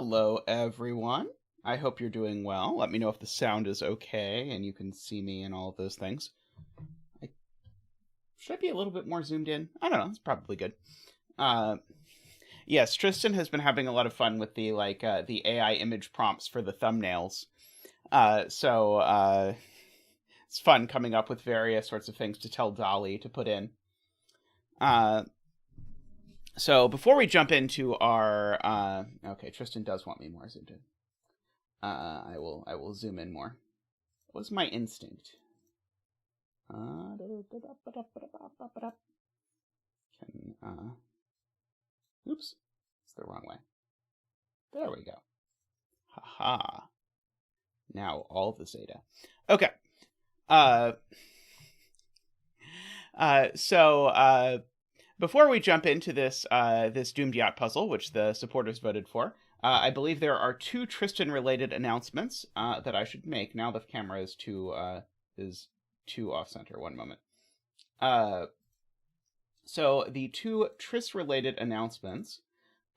Hello, everyone. I hope you're doing well. Let me know if the sound is okay and you can see me and all of those things. Should I be a little bit more zoomed in? I don't know. It's probably good. Yes, Tristan has been having a lot of fun with the the AI image prompts for the thumbnails. So it's fun coming up with various sorts of things to tell DALL-E to put in. So before we jump into our okay, Tristan does want me more zoomed in. I will zoom in more. What was my instinct? Oops, it's the wrong way. There we go. Haha. Now all the Zeta. Okay. So before we jump into this this dumediat puzzle, which the supporters voted for, I believe there are two Tristan-related announcements that I should make. Now the camera is too off-center. One moment. So the two Tris-related announcements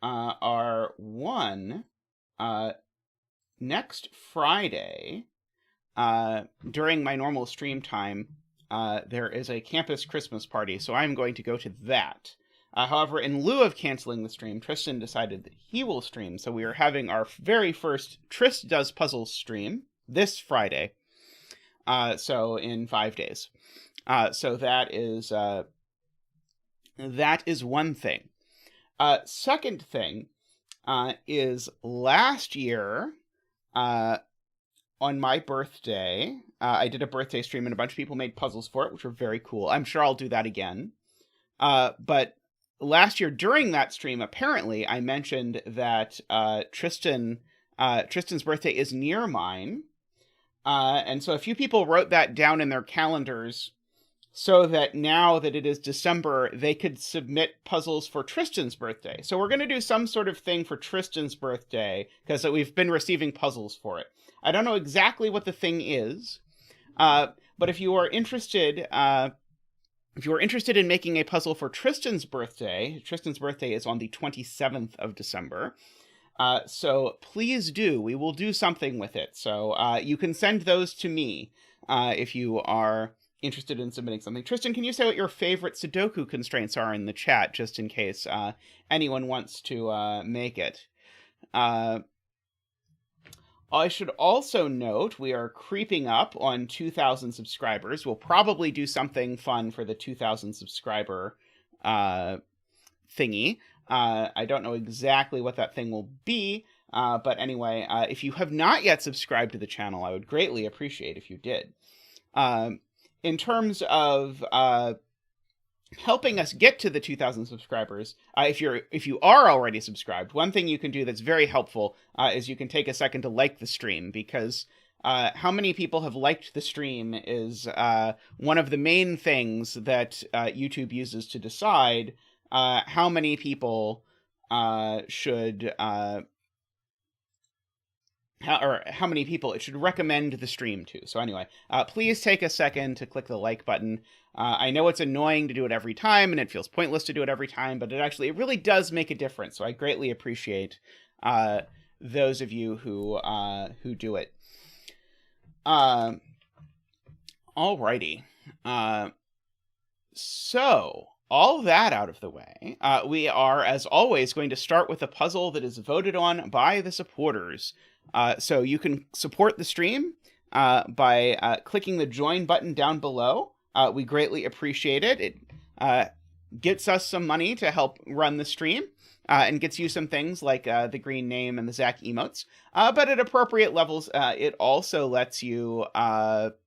are one, next Friday, during my normal stream time, there is a campus Christmas party, so I'm going to go to that. However, in lieu of canceling the stream, Tristan decided that he will stream, so we are having our very first Tris Does Puzzles stream this Friday, so in 5 days. So that is one thing. Second thing is last year, on my birthday, I did a birthday stream and a bunch of people made puzzles for it, which were very cool. I'm sure I'll do that again. But last year during that stream, apparently, I mentioned that Tristan's birthday is near mine. And so a few people wrote that down in their calendars so that now that it is December, they could submit puzzles for Tristan's birthday. So we're going to do some sort of thing for Tristan's birthday because we've been receiving puzzles for it. I don't know exactly what the thing is, but if you are interested, in making a puzzle for Tristan's birthday is on the 27th of December. So please do. We will do something with it. So you can send those to me if you are interested in submitting something. Tristan, can you say what your favorite Sudoku constraints are in the chat, just in case anyone wants to make it? I should also note we are creeping up on 2,000 subscribers. We'll probably do something fun for the 2,000 subscriber thingy. I don't know exactly what that thing will be, but anyway, if you have not yet subscribed to the channel, I would greatly appreciate if you did. In terms of helping us get to the 2,000 subscribers, if you are already subscribed, one thing you can do that's very helpful is you can take a second to like the stream, because how many people have liked the stream is one of the main things that YouTube uses to decide how many people should how many people it should recommend the stream to. So anyway, please take a second to click the like button. I know it's annoying to do it every time, and it feels pointless to do it every time, but it really does make a difference. So I greatly appreciate those of you who do it. Alrighty. So all that out of the way, we are, as always, going to start with a puzzle that is voted on by the supporters. So you can support the stream by clicking the join button down below. We greatly appreciate it. It gets us some money to help run the stream and gets you some things like the green name and the Zach emotes. But at appropriate levels, it also lets you vote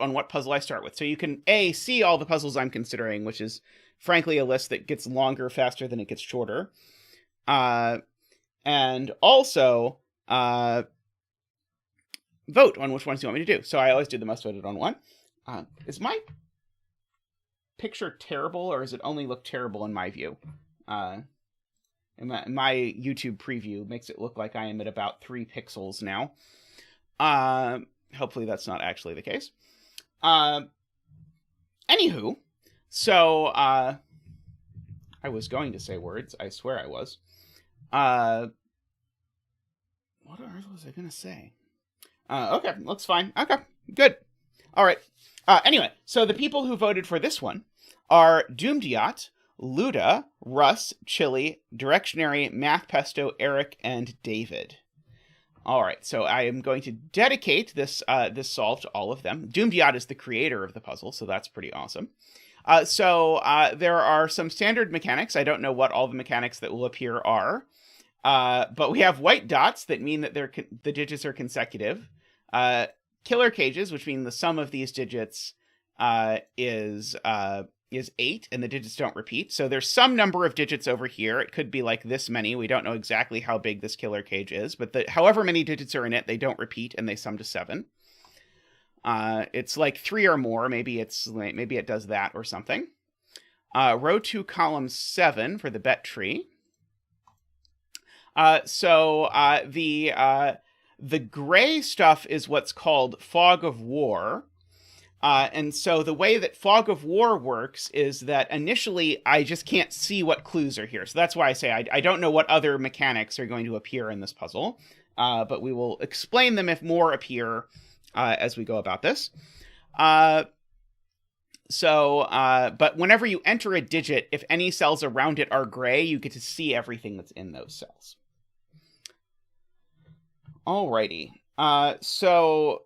on what puzzle I start with. So you can see all the puzzles I'm considering, which is frankly a list that gets longer faster than it gets shorter. And also vote on which ones you want me to do. So I always do the most voted on one. Is my picture terrible, or does it only look terrible in my view? My YouTube preview makes it look like I am at about 3 pixels now. Hopefully that's not actually the case. Anywho, so I was going to say words. I swear I was. What on earth was I going to say? Okay, looks fine. Okay, good. All right. Anyway, so the people who voted for this one are dumediat, Luda, Russ, Chili, Directionary, Math Pesto, Eric, and David. All right, so I am going to dedicate this solve to all of them. dumediat is the creator of the puzzle, so that's pretty awesome. So there are some standard mechanics. I don't know what all the mechanics that will appear are, but we have white dots that mean that the digits are consecutive. Killer cages, which mean the sum of these digits is 8, and the digits don't repeat. So there's some number of digits over here. It could be like this many. We don't know exactly how big this killer cage is, but however many digits are in it, they don't repeat, and they sum to 7. It's like 3 or more. Maybe it does that or something. Row 2, column 7 for the bet tree. So the gray stuff is what's called fog of war. And so the way that fog of war works is that initially I just can't see what clues are here. So that's why I say I don't know what other mechanics are going to appear in this puzzle. But we will explain them if more appear as we go about this. But whenever you enter a digit, if any cells around it are gray, you get to see everything that's in those cells. Alrighty. So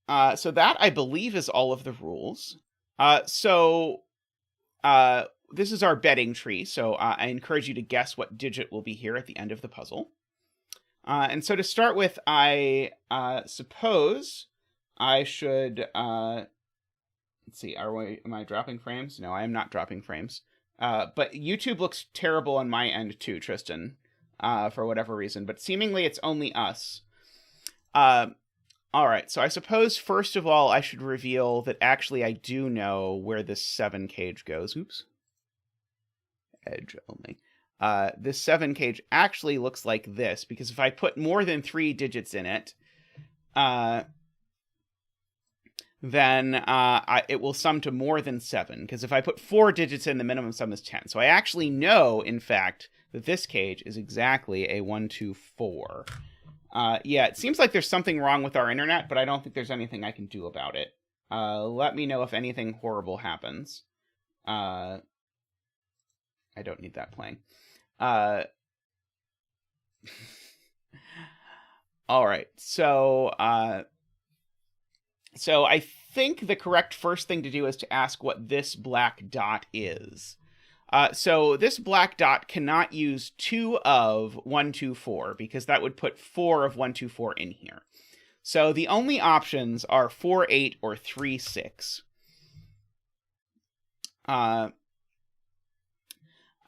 that, I believe, is all of the rules. This is our betting tree, so I encourage you to guess what digit will be here at the end of the puzzle. And so to start with, I suppose I should... let's see, am I dropping frames? No, I am not dropping frames. But YouTube looks terrible on my end too, Tristan, for whatever reason. But seemingly it's only us. All right, so I suppose, first of all, I should reveal that actually I do know where this 7 cage goes. Oops. Edge only. This 7 cage actually looks like this, because if I put more than 3 digits in it, then it will sum to more than 7, because if I put 4 digits in, the minimum sum is 10. So I actually know, in fact, that this cage is exactly a 1, 2, 4. Yeah, it seems like there's something wrong with our internet, but I don't think there's anything I can do about it. Let me know if anything horrible happens. I don't need that playing. All right, so I think the correct first thing to do is to ask what this black dot is. So this black dot cannot use 2 of 1, 2, 4, because that would put 4 of 1, 2, 4 in here. So the only options are 4, 8, or 3, 6. I'm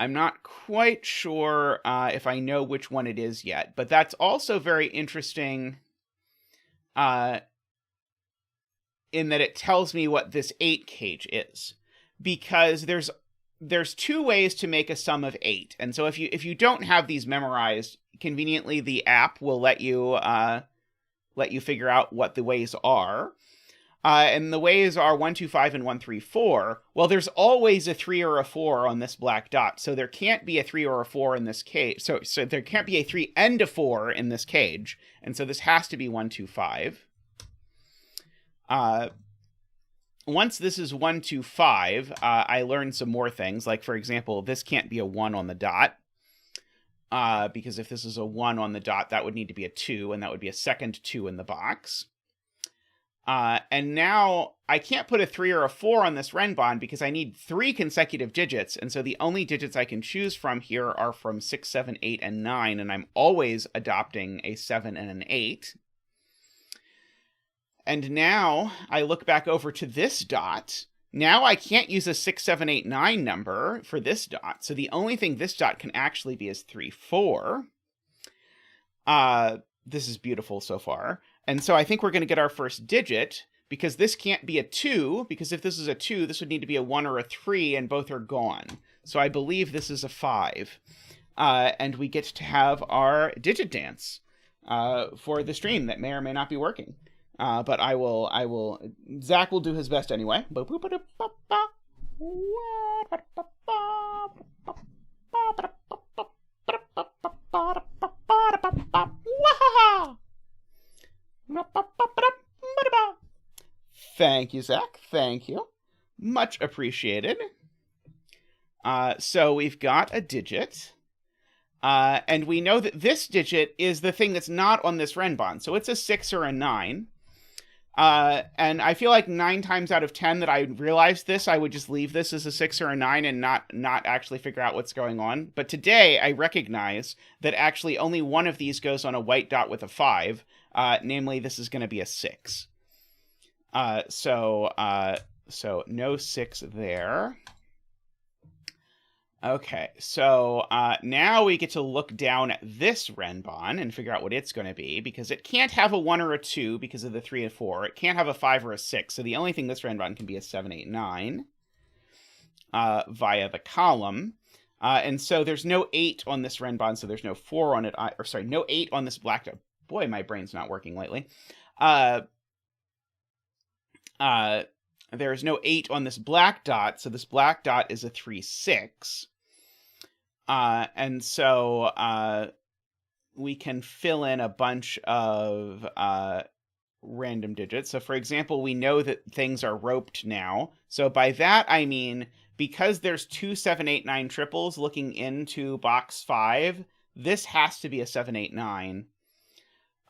not quite sure if I know which one it is yet, but that's also very interesting in that it tells me what this 8 cage is, because there's 2 ways to make a sum of 8. And so if you don't have these memorized, conveniently the app will let you figure out what the ways are. And the ways are 1, 2, 5, and 1, 3, 4. Well, there's always a 3 or a 4 on this black dot. So there can't be a 3 or a 4 in this cage. So there can't be a 3 and a 4 in this cage. And so this has to be 1, 2, 5. Once this is 1, 2, 5, I learned some more things. Like, for example, this can't be a 1 on the dot. Because if this is a 1 on the dot, that would need to be a 2, and that would be a second 2 in the box. And now I can't put a 3 or a 4 on this Renban because I need 3 consecutive digits. And so the only digits I can choose from here are from 6, 7, 8, and 9. And I'm always adopting a 7 and an 8. And now I look back over to this dot. Now I can't use a 6, 7, 8, 9 number for this dot. So the only thing this dot can actually be is 3, 4. This is beautiful so far. And so I think we're going to get our first digit, because this can't be a 2, because if this is a 2, this would need to be a 1 or a 3, and both are gone. So I believe this is a 5. And we get to have our digit dance for the stream that may or may not be working. But Zach will do his best anyway. Thank you, Zach. Thank you. Much appreciated. So we've got a digit. And we know that this digit is the thing that's not on this Renban. So it's a 6 or a 9. And I feel like 9 times out of 10 that I realized this, I would just leave this as a 6 or a 9 and not actually figure out what's going on. But today I recognize that actually only one of these goes on a white dot with a 5. Namely, this is going to be a 6. So no 6 there. Okay, so now we get to look down at this Renban and figure out what it's going to be, because it can't have a 1 or a 2 because of the 3 and 4. It can't have a 5 or a 6, so the only thing this Renban can be is 7, 8, 9 via the column. And so there's no 8 on this Renban, so there's no 4 on it, or sorry, no 8 on this black dot. Boy, my brain's not working lately. There's no 8 on this black dot, so this black dot is a 3, 6. And so we can fill in a bunch of random digits. So for example, we know that things are roped now. So by that, I mean, because there's 2, 7, 8, 9 triples looking into box 5, this has to be a 7, 8, 9.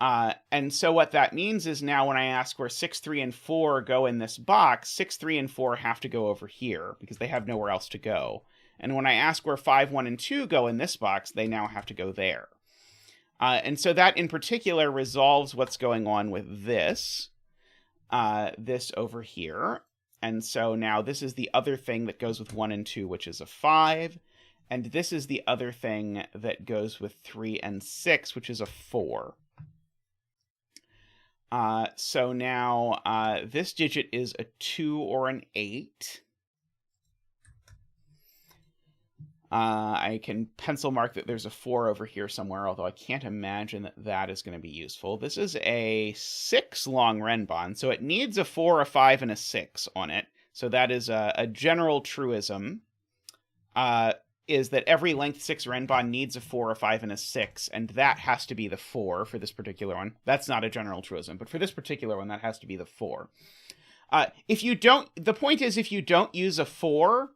And so what that means is now when I ask where 6, 3, and 4 go in this box, 6, 3, and 4 have to go over here because they have nowhere else to go. And when I ask where 5, 1, and 2 go in this box, they now have to go there. And so that in particular resolves what's going on with this, this over here. And so now this is the other thing that goes with 1 and 2, which is a 5. And this is the other thing that goes with 3 and 6, which is a 4. So now this digit is a 2 or an 8. I can pencil mark that there's a 4 over here somewhere, although I can't imagine that that is going to be useful. This is a 6 long Renban, so it needs a 4, a 5, and a 6 on it. So that is a general truism, is that every length 6 Renban needs a 4, a 5, and a 6, and that has to be the 4 for this particular one. That's not a general truism, but for this particular one, that has to be the 4. If you don't, the point is, if you don't use a 4,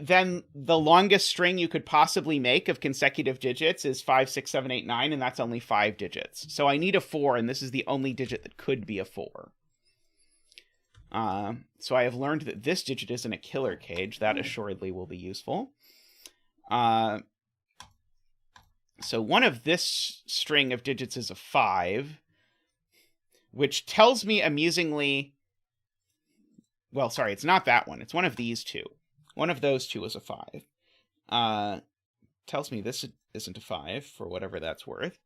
then the longest string you could possibly make of consecutive digits is 5, 6, 7, 8, 9, and that's only 5 digits. So I need a 4, and this is the only digit that could be a 4. So I have learned that this digit isn't a killer cage. That assuredly will be useful. So one of this string of digits is a 5, which tells me amusingly, well, sorry, it's not that one. It's one of these two. One of those two is a 5. Tells me this isn't a 5 for whatever that's worth.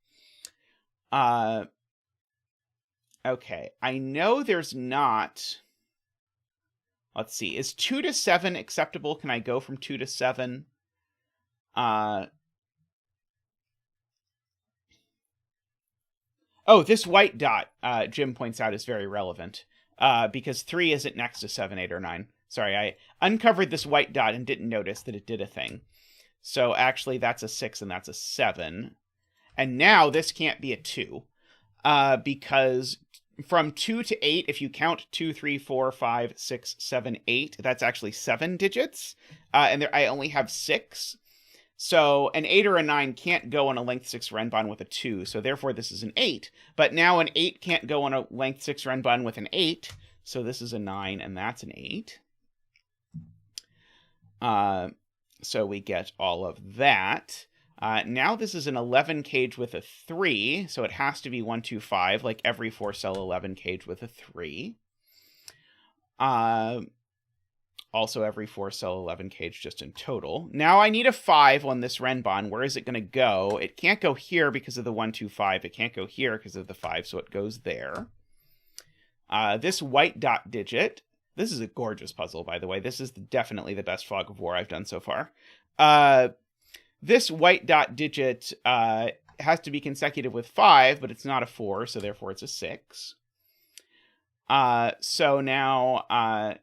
Okay, I know there's not. Let's see. Is 2 to 7 acceptable? Can I go from 2 to 7? Oh, this white dot, Jim points out, is very relevant, because 3 isn't next to 7, 8, or 9. Sorry, I uncovered this white dot and didn't notice that it did a thing. So actually, that's a 6 and that's a 7. And now this can't be a 2, because from 2 to 8, if you count 2, 3, 4, 5, 6, 7, 8, that's actually 7 digits. And there, I only have 6. So an 8 or a 9 can't go on a length 6 Renban with a 2, so therefore this is an 8. But now an 8 can't go on a length 6 Renban with an 8, so this is a 9 and that's an 8. So we get all of that. Now this is an 11 cage with a 3, so it has to be 1, 2, 5, like every 4-cell 11 cage with a 3. Also every 4-cell 11 cage just in total. Now I need a 5 on this Renban. Where is it going to go? It can't go here because of the 1, 2, 5. It can't go here because of the 5, so it goes there. This white dot digit. This is a gorgeous puzzle, by the way. This is definitely the best Fog of War I've done so far. This white dot digit has to be consecutive with 5, but it's not a 4, so therefore it's a 6. So now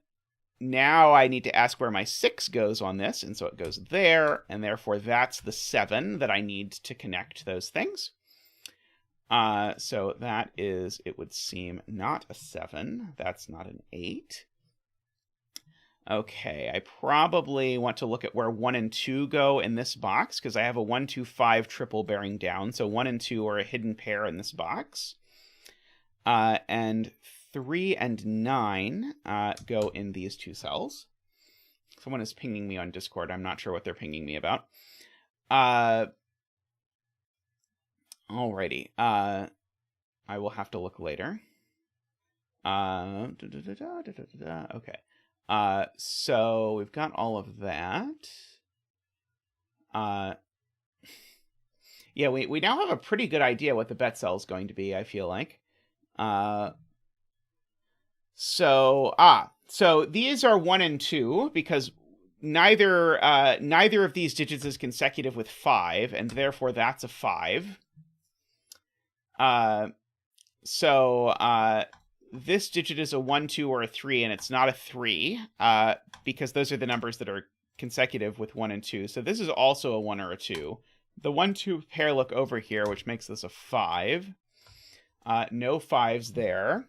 now I need to ask where my 6 goes on this, and so it goes there, and therefore that's the 7 that I need to connect those things. So that is, it would seem, not a 7. That's not an 8. Okay, I probably want to look at where 1 and 2 go in this box, because I have a 1, 2, 5 triple bearing down, so 1 and 2 are a hidden pair in this box. And 3 and 9 go in these 2 cells. Someone is pinging me on Discord. I'm not sure what they're pinging me about. Alrighty. I will have to look later. Okay. So we've got all of that. Yeah, we now have a pretty good idea what the bet cell is going to be, I feel like. So these are 1 and 2 because neither of these digits is consecutive with 5, and therefore that's a 5. This digit is a 1, 2, or a 3, and it's not a 3, because those are the numbers that are consecutive with 1 and 2. So this is also a 1 or a 2. The 1, 2 pair look over here, which makes this a 5. No 5s there.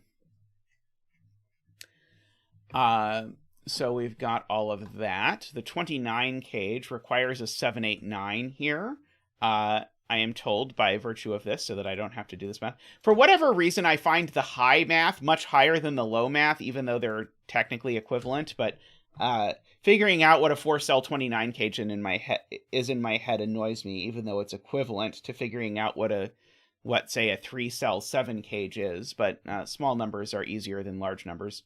So we've got all of that. The 29 cage requires a 7, 8, 9 here. I am told by virtue of this, so that I don't have to do this math. For whatever reason, I find the high math much higher than the low math, even though they're technically equivalent. But figuring out what a 4-cell 29 cage in my head annoys me, even though it's equivalent to figuring out what say a 3-cell 7 cage is. But small numbers are easier than large numbers.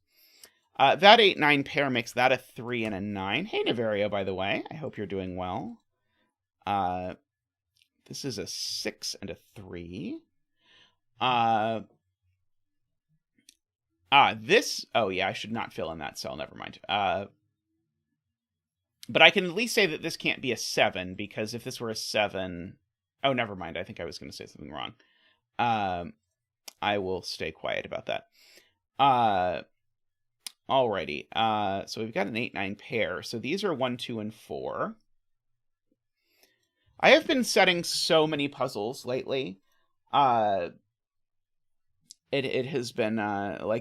That 8, 9 pair makes that a 3 and a 9. Hey, Navario, by the way. I hope you're doing well. This is a 6 and a 3. This... Oh, yeah, I should not fill in that cell. Never mind. But I can at least say that this can't be a 7, because if this were a 7... Oh, never mind. I think I was going to say something wrong. I will stay quiet about that. Alrighty. So we've got an 8, 9 pair. So these are 1, 2, and 4. I have been setting so many puzzles lately. It has been,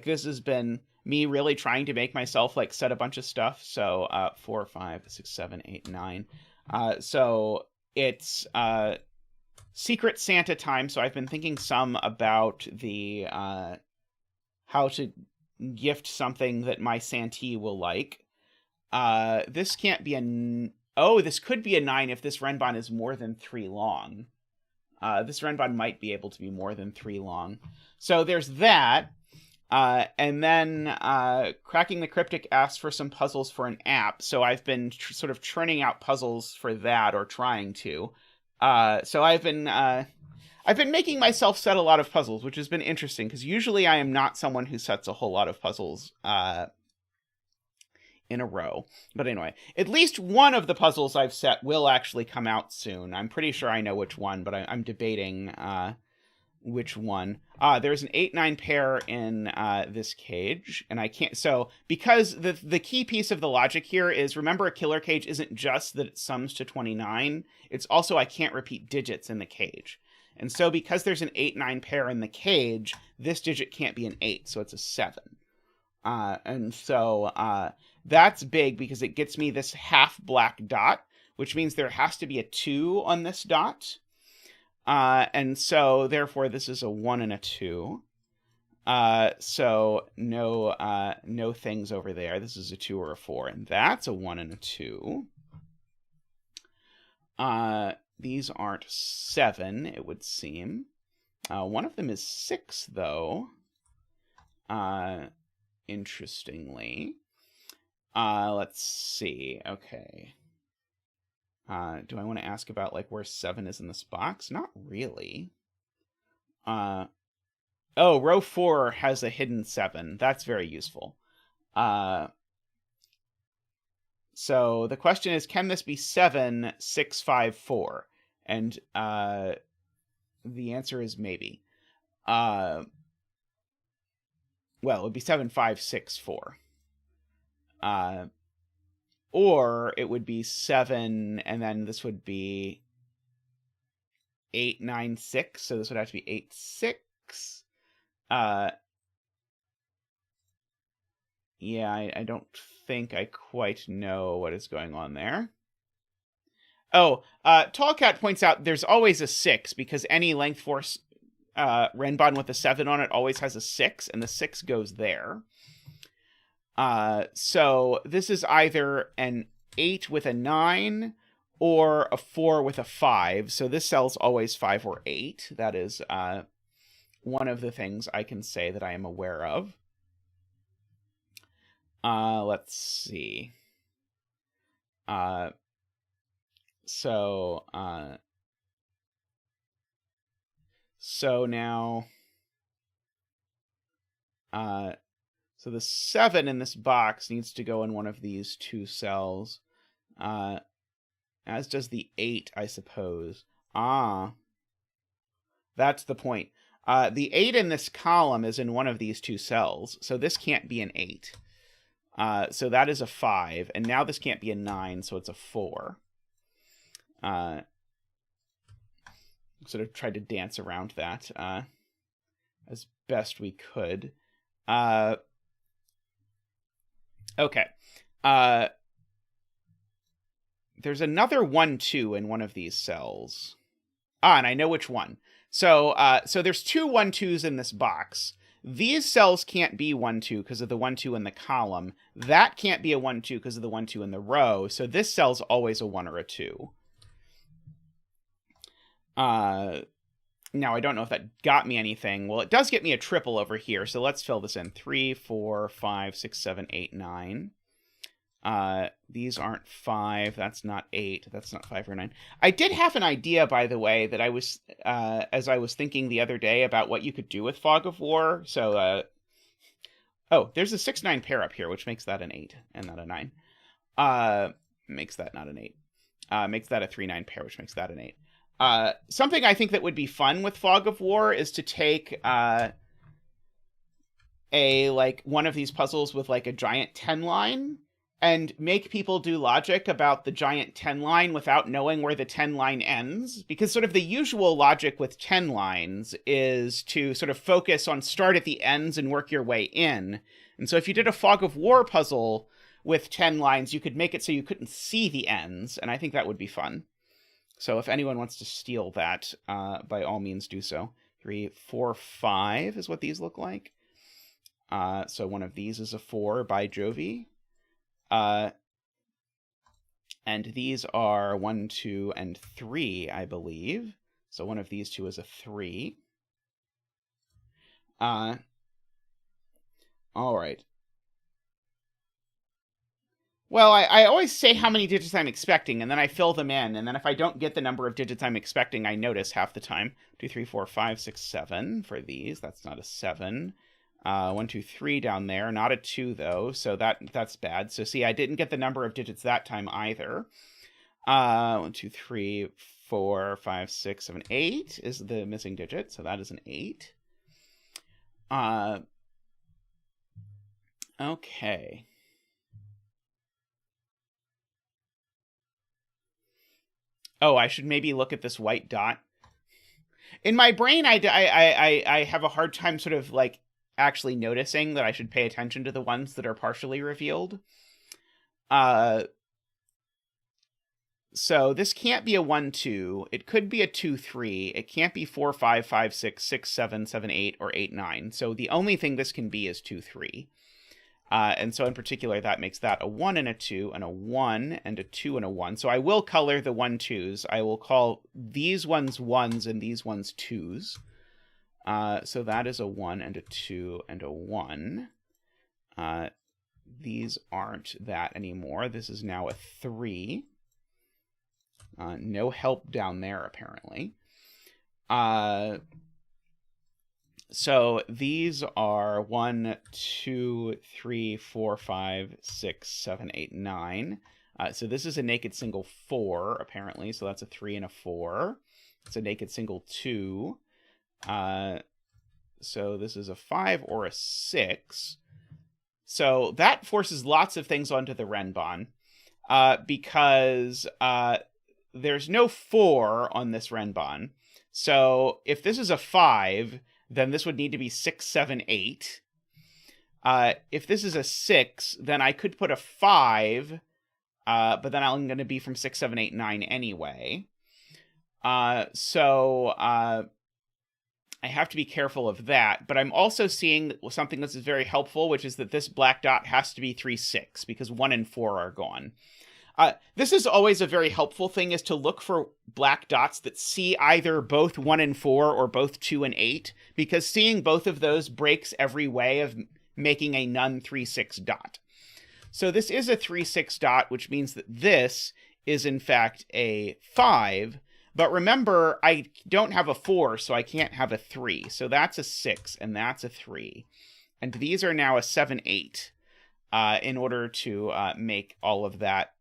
this has been me really trying to make myself, set a bunch of stuff. So, 4, 5, 6, 7, 8, 9. So it's, Secret Santa time. So I've been thinking some about the, how to gift something that my Santee will like. This can't be this could be a 9 if this Renban is more than 3 long. This Renban might be able to be more than 3 long. So there's that. And then Cracking the Cryptic asks for some puzzles for an app. So I've been sort of churning out puzzles for that, or trying to. So I've been making myself set a lot of puzzles, which has been interesting, because usually I am not someone who sets a whole lot of puzzles in a row. But anyway, at least one of the puzzles I've set will actually come out soon. I'm pretty sure I know which one, but I'm debating which one. There's an 8, 9 pair in this cage, and I can't... So, because the key piece of the logic here is, remember, a killer cage isn't just that it sums to 29, it's also I can't repeat digits in the cage. And so because there's an 8, 9 pair in the cage, this digit can't be an 8, so it's a 7. And so that's big, because it gets me this half black dot, which means there has to be a 2 on this dot. And so therefore this is a 1 and a 2. So no things over there. This is a 2 or a 4, and that's a 1 and a 2. These aren't 7, it would seem. One of them is 6, though. Interestingly. Let's see. Okay. Do I want to ask about, where 7 is in this box? Not really. Oh, row 4 has a hidden 7. That's very useful. So the question is, can this be 7, 6, 5, 4? And the answer is maybe. Well, it would be 7, 5, 6, 4. Or it would be 7, and then this would be 8, 9, 6. So this would have to be 8, 6. Yeah, I don't think I quite know what is going on there. Oh, Tall Cat points out there's always a 6, because any length force Renban with a 7 on it always has a 6, and the 6 goes there. So this is either an 8 with a 9 or a 4 with a 5. So this cell's always 5 or 8. That is one of the things I can say that I am aware of. Let's see. So now, so the 7 in this box needs to go in one of these 2 cells, as does the 8, I suppose. That's the point. The 8 in this column is in one of these 2 cells, so this can't be an 8. So that is a 5, and now this can't be a 9, so it's a 4. Sort of tried to dance around that as best we could. Okay. There's another 1, 2 in one of these cells. And I know which one. So there's 2 1, 2s in this box. These cells can't be 1, 2 because of the 1, 2 in the column. That can't be a 1, 2 because of the 1, 2 in the row. So this cell's always a 1 or a 2. Now, I don't know if that got me anything. Well, it does get me a triple over here, so let's fill this in. 3, 4, 5, 6, 7, 8, 9. These aren't 5. That's not 8. That's not 5 or 9. I did have an idea, by the way, that I was, as I was thinking the other day about what you could do with Fog of War. So, oh, there's a 6, 9 pair up here, which makes that an 8 and not a 9. Makes that not an 8. Makes that a 3, 9 pair, which makes that an 8. Something I think that would be fun with Fog of War is to take one of these puzzles with like a giant 10 line and make people do logic about the giant 10 line without knowing where the 10 line ends. Because sort of the usual logic with 10 lines is to sort of focus on start at the ends and work your way in. And so if you did a Fog of War puzzle with 10 lines, you could make it so you couldn't see the ends. And I think that would be fun. So if anyone wants to steal that, by all means do so. 3, 4, 5 is what these look like. So one of these is a 4 by Jovi. And these are 1, 2, and 3, I believe. So one of these 2 is a 3. All right. Well, I always say how many digits I'm expecting, and then I fill them in. And then if I don't get the number of digits I'm expecting, I notice half the time. 2, 3, 4, 5, 6, 7 for these. That's not a 7. 1, 2, 3 down there. Not a 2, though, so that's bad. So see, I didn't get the number of digits that time either. 1, 2, 3, 4, 5, 6, 7, 8 is the missing digit, so that is an 8. Okay. Oh, I should maybe look at this white dot. In my brain, I have a hard time sort of like actually noticing that I should pay attention to the ones that are partially revealed. So this can't be a 1, 2. It could be a 2, 3. It can't be 4, 5, 5, 6, 6, 7, 7, 8, or 8, 9. So the only thing this can be is 2, 3. And so in particular, that makes that a 1 and a 2 and a 1 and a 2 and a 1. So I will color the 1, 2s. I will call these ones 1s and these ones 2s. So that is a 1 and a 2 and a 1. These aren't that anymore. This is now a 3. No help down there, apparently. So these are 1, 2, 3, 4, 5, 6, 7, 8, 9. So this is a naked single 4, apparently. So that's a 3 and a 4. It's a naked single 2. So this is a 5 or a 6. So that forces lots of things onto the Renban, because there's no 4 on this Renban. So if this is a 5, then this would need to be 6, 7, 8. If this is a 6, then I could put a 5, but then I'm going to be from 6, 7, 8, 9 anyway. So I have to be careful of that. But I'm also seeing something that is very helpful, which is that this black dot has to be 3, 6, because 1 and 4 are gone. This is always a very helpful thing, is to look for black dots that see either both 1 and 4 or both 2 and 8, because seeing both of those breaks every way of making a none 3, 6 dot. So this is a 3, 6 dot, which means that this is in fact a 5. But remember, I don't have a 4, so I can't have a 3. So that's a 6, and that's a 3. And these are now a 7, 8, in order to make all of that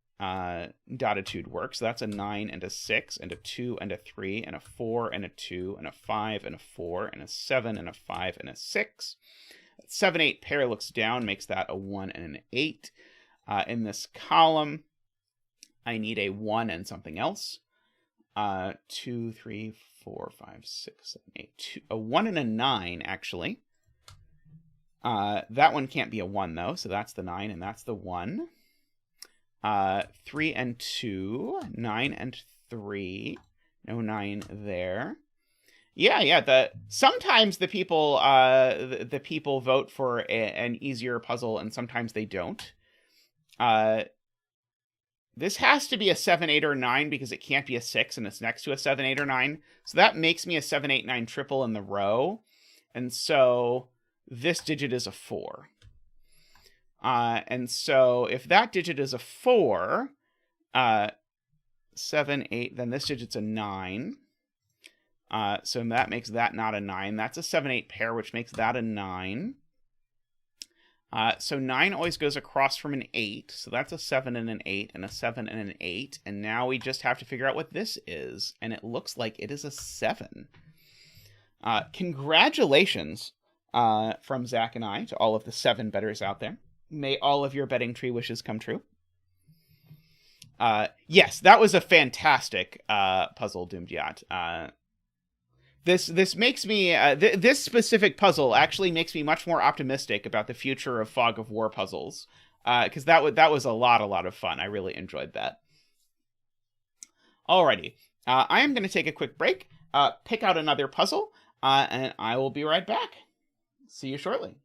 dotitude work. So that's a 9 and a 6 and a 2 and a 3 and a 4 and a 2 and a 5 and a 4 and a 7 and a 5 and a 6. 7, 8 pair looks down, makes that a 1 and an 8. In this column, I need a 1 and something else. 2, 3, 4, 5, 6, 7, 8. A 1 and a 9, actually. That one can't be a 1, though, so that's the 9, and that's the 1. 3 and 2, 9 and 3. No 9 there. Yeah. Sometimes the people vote for an easier puzzle, and sometimes they don't. This has to be a 7, 8, or 9 because it can't be a 6 and it's next to a 7, 8, or 9. So that makes me a 7, 8, 9 triple in the row. And so this digit is a 4. And so if that digit is a 4, 7, 8, then this digit's a 9. So that makes that not a 9. That's a 7, 8 pair, which makes that a 9. So 9 always goes across from an 8. So that's a 7 and an 8 and a 7 and an 8. And now we just have to figure out what this is. And it looks like it is a 7. Congratulations from Zach and I to all of the 7 bettors out there. May all of your betting tree wishes come true. Yes, that was a fantastic puzzle, dumediat. This makes me this specific puzzle actually makes me much more optimistic about the future of Fog of War puzzles, because that was a lot of fun. I really enjoyed that. Alrighty, I am going to take a quick break, pick out another puzzle, and I will be right back. See you shortly.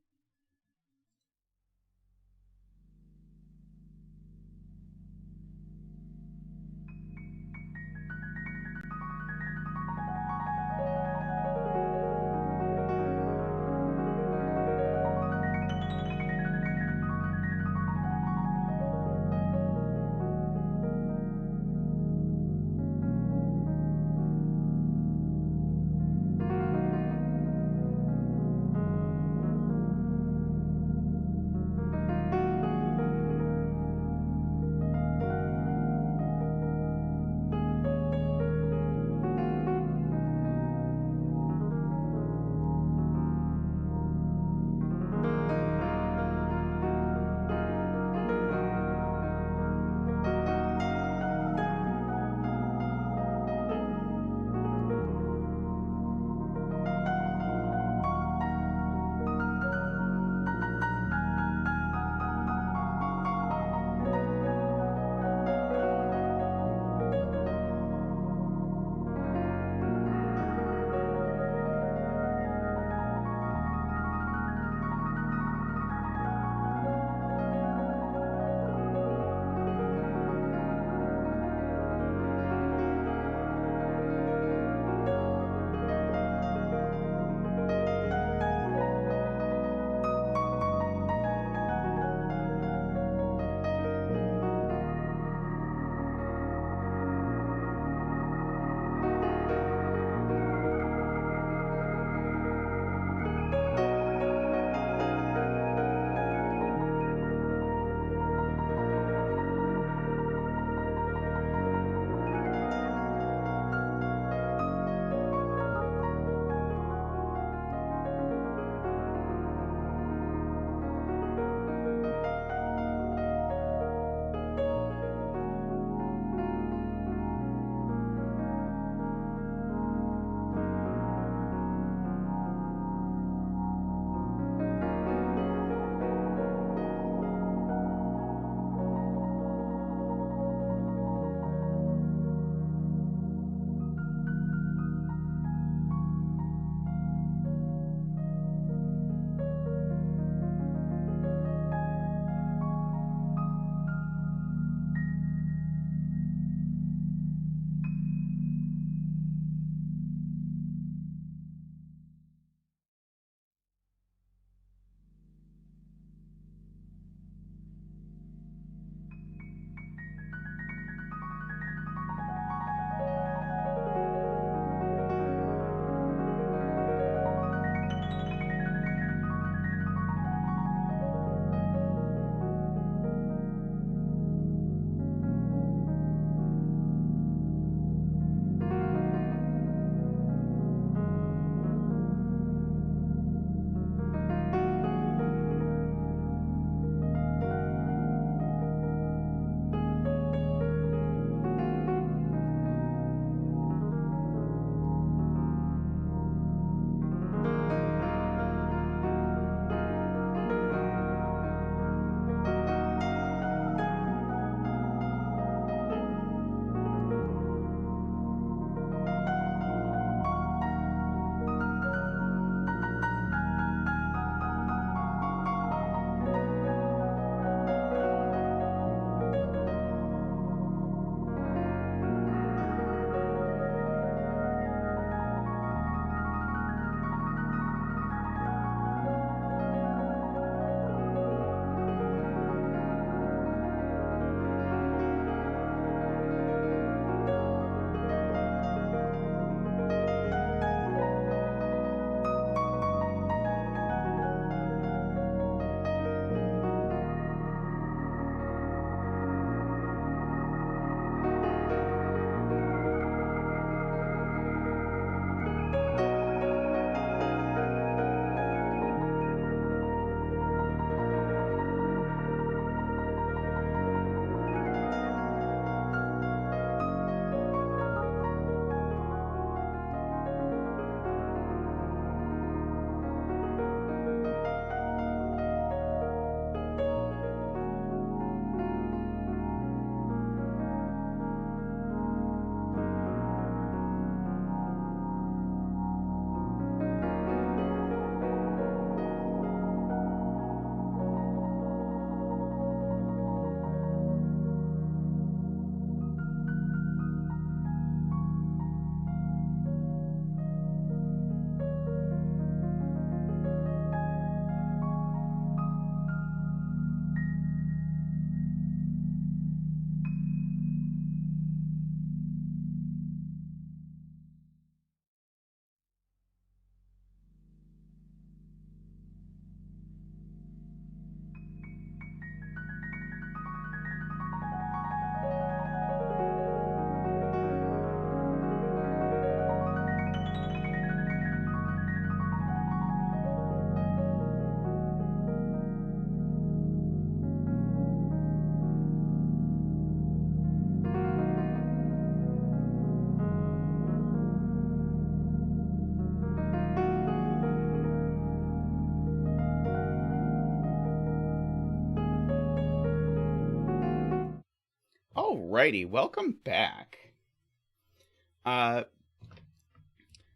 Alrighty, welcome back.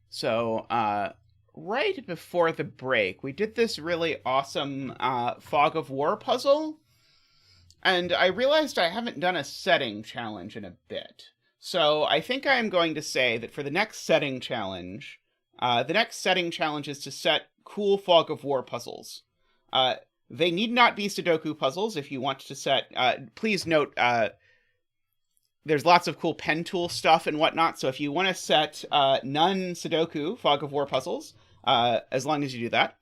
So, right before the break, we did this really awesome Fog of War puzzle, and I realized I haven't done a setting challenge in a bit. So I think I'm going to say that for the next setting challenge is to set cool Fog of War puzzles. They need not be Sudoku puzzles if you want to set... please note, there's lots of cool pen tool stuff and whatnot, so if you want to set non-Sudoku Fog of War puzzles, as long as you do that.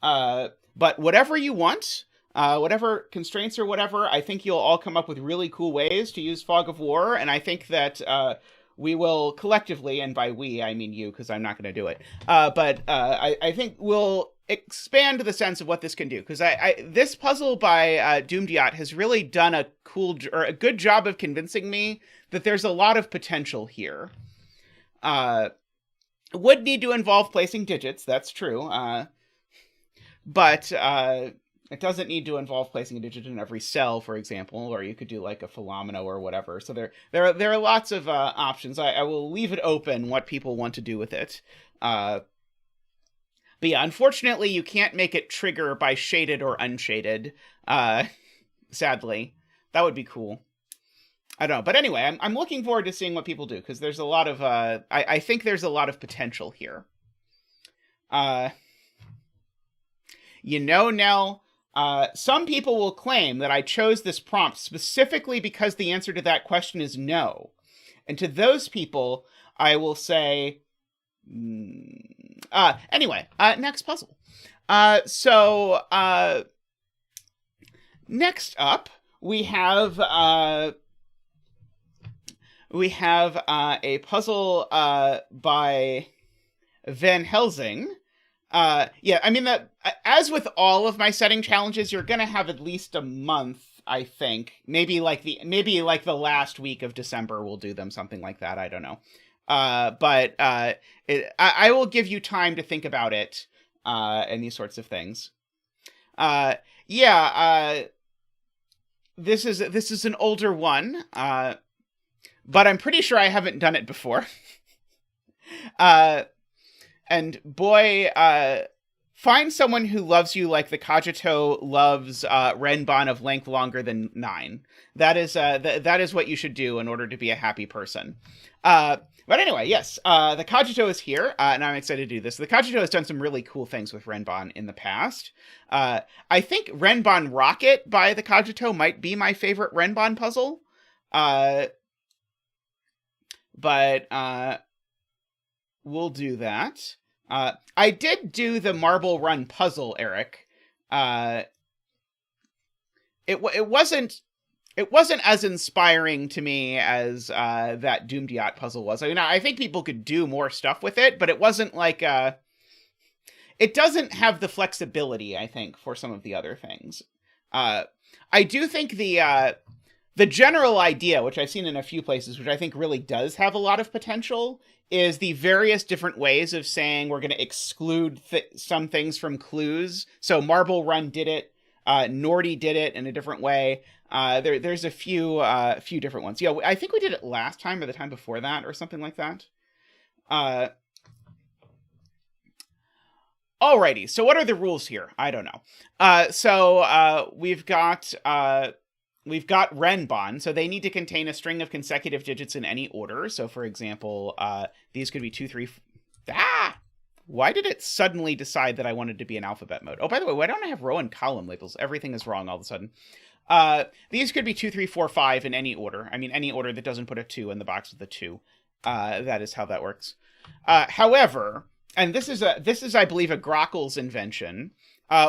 But whatever you want, whatever constraints or whatever, I think you'll all come up with really cool ways to use Fog of War, and I think that we will collectively, and by we, I mean you, because I'm not going to do it, but I think we'll expand the sense of what this can do, because this puzzle by dumediat has really done a good job of convincing me that there's a lot of potential here. Would need to involve placing digits, that's true, but it doesn't need to involve placing a digit in every cell, for example, or you could do like a Philomeno or whatever. So there are lots of options. I will leave it open what people want to do with it. But yeah, unfortunately, you can't make it trigger by shaded or unshaded, sadly. That would be cool. I don't know. But anyway, I'm looking forward to seeing what people do, because there's a lot of... I think there's a lot of potential here. Nell, some people will claim that I chose this prompt specifically because the answer to that question is no. And to those people, I will say... Anyway, next puzzle. Next up, we have a puzzle by Van Helsing. Yeah, I mean, that as with all of my setting challenges, you're gonna have at least a month, I think. Maybe like the last week of December we'll do them, something like that. I don't know. But I will give you time to think about it, and these sorts of things. This is an older one, but I'm pretty sure I haven't done it before. And boy, find someone who loves you like the Cogito loves Renban of length longer than 9. That is what you should do in order to be a happy person. But anyway, yes, the Cogito is here, and I'm excited to do this. The Cogito has done some really cool things with Renban in the past. I think Renban Rocket by the Cogito might be my favorite Renban puzzle. But we'll do that. I did do the Marble Run puzzle, Eric. It wasn't as inspiring to me as that dumediat puzzle was. I mean, I think people could do more stuff with it, but it wasn't like it doesn't have the flexibility, I think, for some of the other things. I do think the general idea, which I've seen in a few places, which I think really does have a lot of potential, is the various different ways of saying we're going to exclude some things from clues. So Marble Run did it. Nordy did it in a different way. There's a few different ones. Yeah, I think we did it last time or the time before that or something like that. Alrighty, so what are the rules here? I don't know. So we've got Renban, so they need to contain a string of consecutive digits in any order. So for example, these could be 2, 3... Why did it suddenly decide that I wanted to be in alphabet mode? Oh, by the way, why don't I have row and column labels? Everything is wrong all of a sudden. These could be 2, 3, 4, 5 in any order. I mean, any order that doesn't put a 2 in the box with a 2. That is how that works. However, and this is, I believe, a Grockles invention.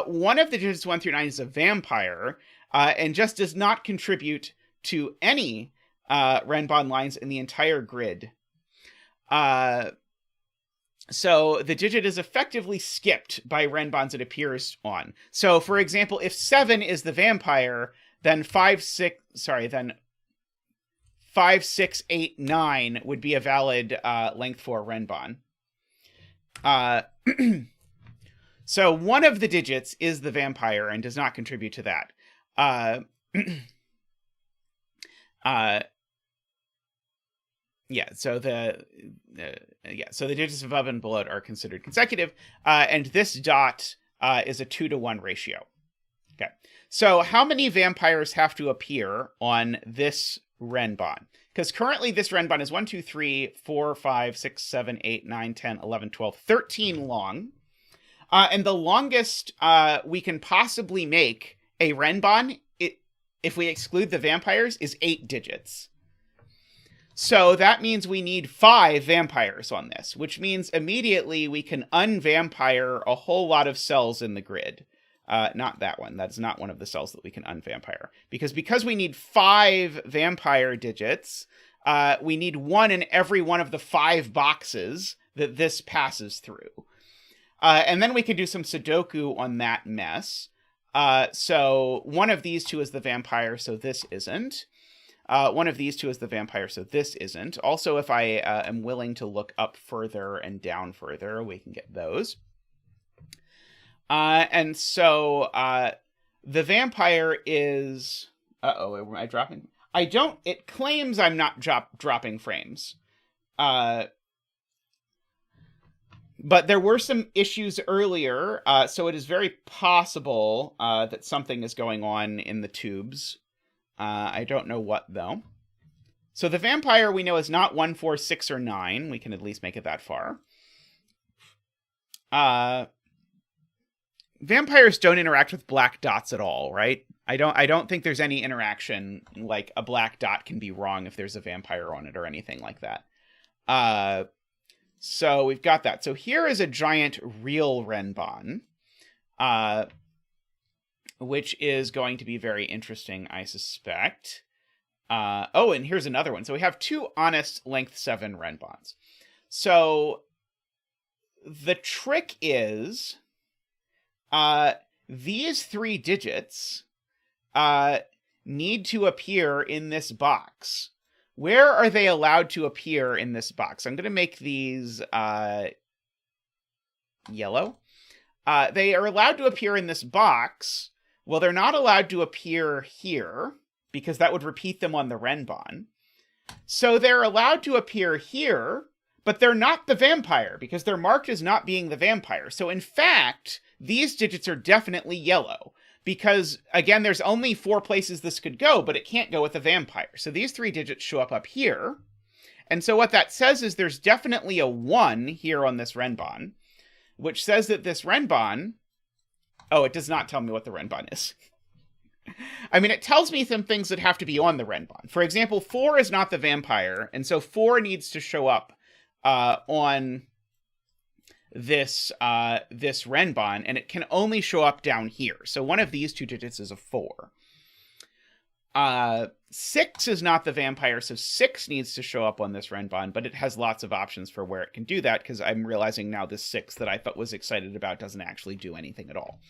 One of the digits 1 through 9 is a vampire, and just does not contribute to any Renban lines in the entire grid. So the digit is effectively skipped by Renbans it appears on. So, for example, if 7 is the vampire, then 5, 6, 8, 9 would be a valid length for Renban. So one of the digits is the vampire and does not contribute to that. Yeah, so the digits above and below it are considered consecutive, and this dot is a 2-to-1 ratio. Okay, so how many vampires have to appear on this Renban? Because currently this Renban is 1, 2, 3, 4, 5, 6, 7, 8, 9, 10, 11, 12, 13 long. And the longest we can possibly make a Renban, if we exclude the vampires, is 8 digits. So that means we need 5 vampires on this, which means immediately we can unvampire a whole lot of cells in the grid. Not that one. That's not one of the cells that we can unvampire. Because we need 5 vampire digits, we need 1 in every one of the 5 boxes that this passes through. And then we can do some Sudoku on that mess. So one of these two is the vampire, so this isn't. One of these two is the vampire, so this isn't. Also, if I am willing to look up further and down further, we can get those. And so the vampire is... Uh-oh, am I dropping? I don't... It claims I'm not dropping frames. But there were some issues earlier, so it is very possible that something is going on in the tubes. I don't know what, though. So the vampire we know is not 1, 4, 6, or 9. We can at least make it that far. Vampires don't interact with black dots at all, right? I don't think there's any interaction, like a black dot can be wrong if there's a vampire on it or anything like that. So we've got that. So here is a giant real Renban, which is going to be very interesting, I suspect. Oh, and here's another one. So we have 2 honest length 7 Renbans. So the trick is these 3 digits need to appear in this box. Where are they allowed to appear in this box? I'm going to make these yellow. They are allowed to appear in this box. Well, they're not allowed to appear here, because that would repeat them on the Renban. So they're allowed to appear here, but they're not the vampire, because they're marked as not being the vampire. So in fact, these digits are definitely yellow. Because, again, there's only 4 places this could go, but it can't go with a vampire. So these 3 digits show up here. And so what that says is there's definitely a 1 here on this Renban, which says that this Renban... Oh, it does not tell me what the Renban is. I mean, it tells me some things that have to be on the Renban. For example, 4 is not the vampire, and so 4 needs to show up on... this Renban, and it can only show up down here. So one of these 2 digits is a 4. 6 is not the vampire, so 6 needs to show up on this Renban, but it has lots of options for where it can do that, because I'm realizing now this 6 that I thought was excited about doesn't actually do anything at all.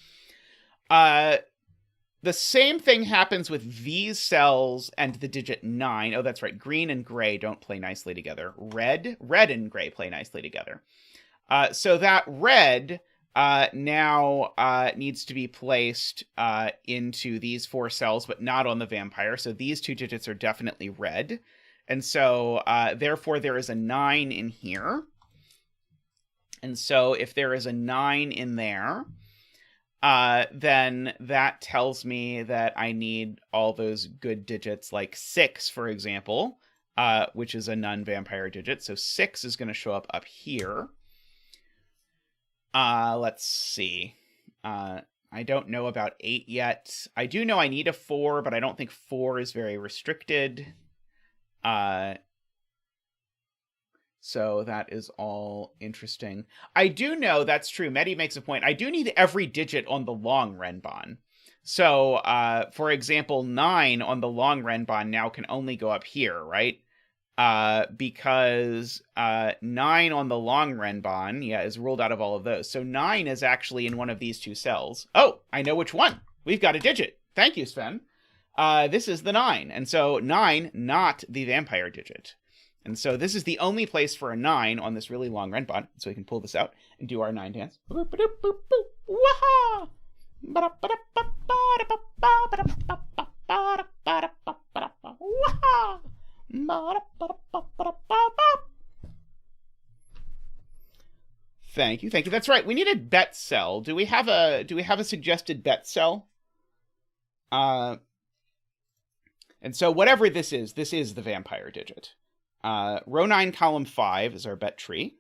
The same thing happens with these cells and the digit 9. Oh, that's right. Green and gray don't play nicely together. Red and gray play nicely together. So that red now needs to be placed into these 4 cells, but not on the vampire. So these 2 digits are definitely red. And so, therefore, there is a 9 in here. And so if there is a 9 in there, then that tells me that I need all those good digits, like 6, for example, which is a non-vampire digit. So 6 is going to show up here. Let's see. I don't know about 8 yet. I do know I need a 4, but I don't think 4 is very restricted. So that is all interesting. I do know, that's true, Mehdi makes a point, I do need every digit on the long Renban. So, for example, 9 on the long Renban now can only go up here, right? Because 9 on the long Renban, is ruled out of all of those. So 9 is actually in one of these 2 cells. Oh, I know which one. We've got a digit. Thank you, Sven. This is the 9. And so 9, not the vampire digit. And so this is the only place for a 9 on this really long Renban. So we can pull this out and do our 9 dance. Thank you. That's right. We need a bet cell. Do we have a suggested bet cell? And so whatever this is the vampire digit. Row 9, column 5 is our bet tree.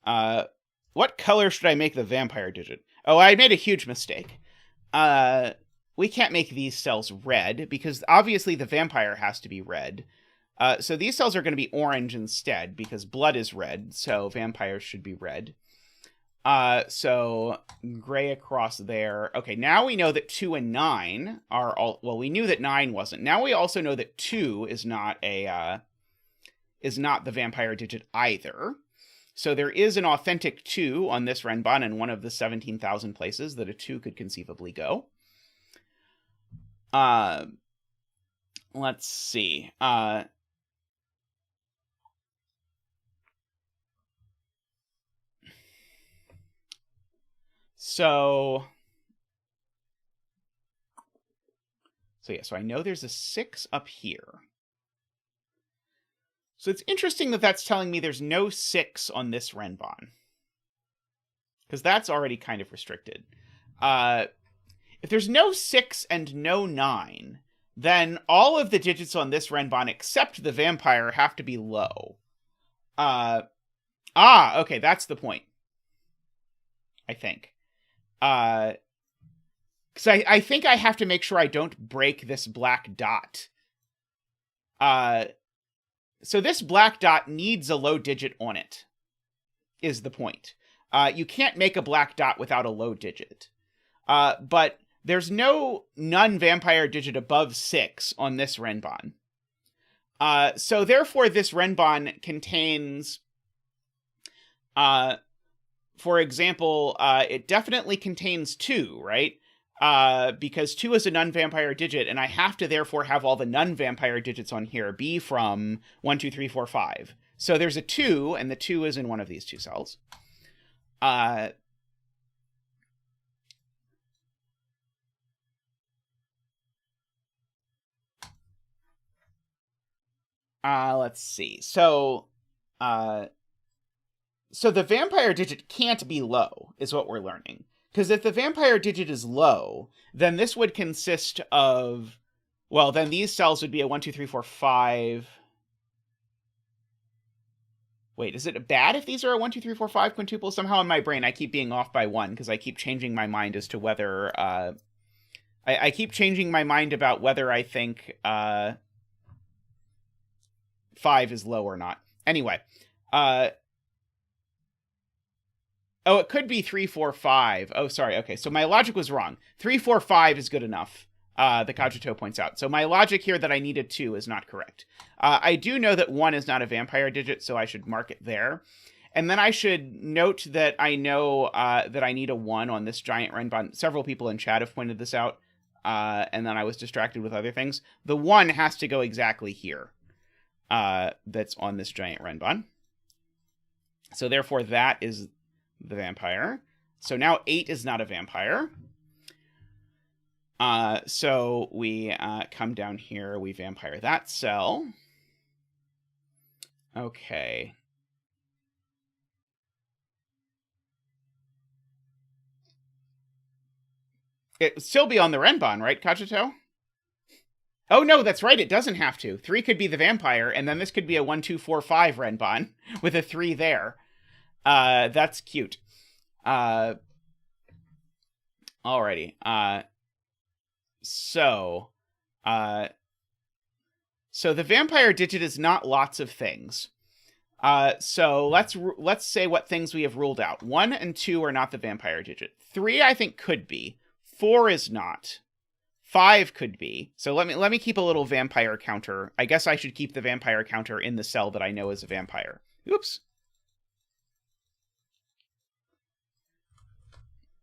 What color should I make the vampire digit? Oh, I made a huge mistake. We can't make these cells red because obviously the vampire has to be red. So these cells are going to be orange instead because blood is red, so vampires should be red. So gray across there. Okay, now we know that 2 and 9 are all... Well, we knew that 9 wasn't. Now we also know that 2 is not the vampire digit either. So there is an authentic 2 on this Renban in one of the 17,000 places that a 2 could conceivably go. Let's see. So I know there's a 6 up here. So it's interesting that that's telling me there's no 6 on this Renban, because that's already kind of restricted. If there's no 6 and no 9, then all of the digits on this Renban except the vampire have to be low. Okay, that's the point. I think. Because I think I have to make sure I don't break this black dot. So this black dot needs a low digit on it, is the point. You can't make a black dot without a low digit. But there's no non-vampire digit above 6 on this Renban. So therefore this Renban contains... for example, it definitely contains 2, right? Because 2 is a non-vampire digit, and I have to therefore have all the non-vampire digits on here be from 1, 2, 3, 4, 5. So there's a 2, and the 2 is in one of these 2 cells. Let's see. So the vampire digit can't be low, is what we're learning. Because if the vampire digit is low, then this would consist of... Well, then these cells would be a 1, 2, 3, 4, 5... Wait, is it bad if these are a 1, 2, 3, 4, 5 quintuple? Somehow in my brain I keep being off by 1, because I keep changing my mind as to whether... I keep changing my mind about whether I think 5 is low or not. Anyway, oh, it could be 3, 4, 5. Oh, sorry. Okay, so my logic was wrong. 3, 4, 5 is good enough, the Cogito points out. So my logic here that I needed 2 is not correct. I do know that 1 is not a vampire digit, so I should mark it there. And then I should note that I know that I need a 1 on this giant Renban. Several people in chat have pointed this out, and then I was distracted with other things. The 1 has to go exactly here. That's on this giant Renban. So therefore that is the vampire. So now 8 is not a vampire. So we come down here, we vampire that cell. Okay. It would still be on the Renban, right, Cogito? Oh, no, that's right. It doesn't have to. 3 could be the vampire, and then this could be a 1, 2, 4, 5 Renban with a 3 there. That's cute. Alrighty. So the vampire digit is not lots of things. So let's say what things we have ruled out. 1 and 2 are not the vampire digit. 3, I think, could be. 4 is not. 5 could be. So let me keep a little vampire counter. I guess I should keep the vampire counter in the cell that I know is a vampire. Oops.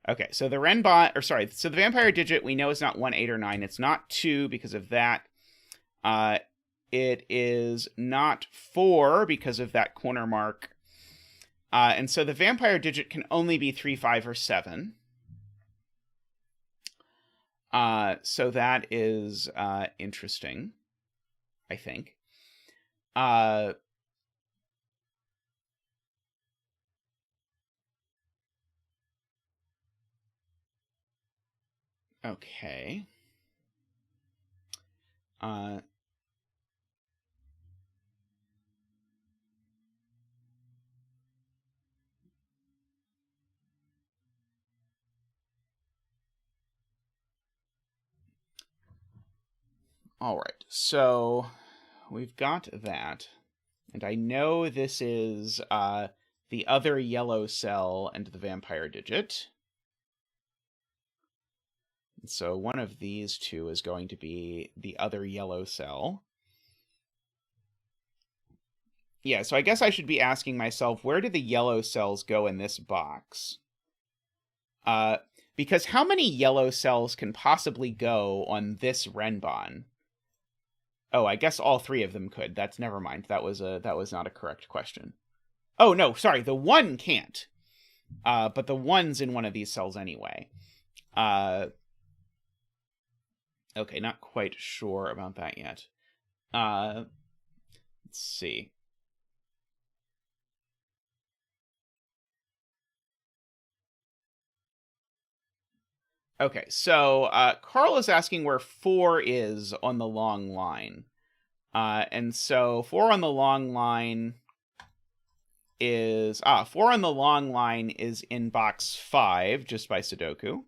Okay, so the Renban, so the vampire digit we know is not 1, 8, or 9. It's not 2 because of that. It is not 4 because of that corner mark. And so the vampire digit can only be 3, 5, or 7. So that is interesting, I think. Okay. All right, so we've got that. And I know this is the other yellow cell and the vampire digit. And so one of these two is going to be the other yellow cell. Yeah, so I guess I should be asking myself, where do the yellow cells go in this box? Because how many yellow cells can possibly go on this Renban? Oh, I guess all three of them could. That's never mind. That was not a correct question. Oh no, sorry, the one can't. But the one's in one of these cells anyway. Okay, not quite sure about that yet. Let's see. Okay, so Carl is asking where 4 is on the long line. And so 4 on the long line is... 4 on the long line is in box 5, just by Sudoku.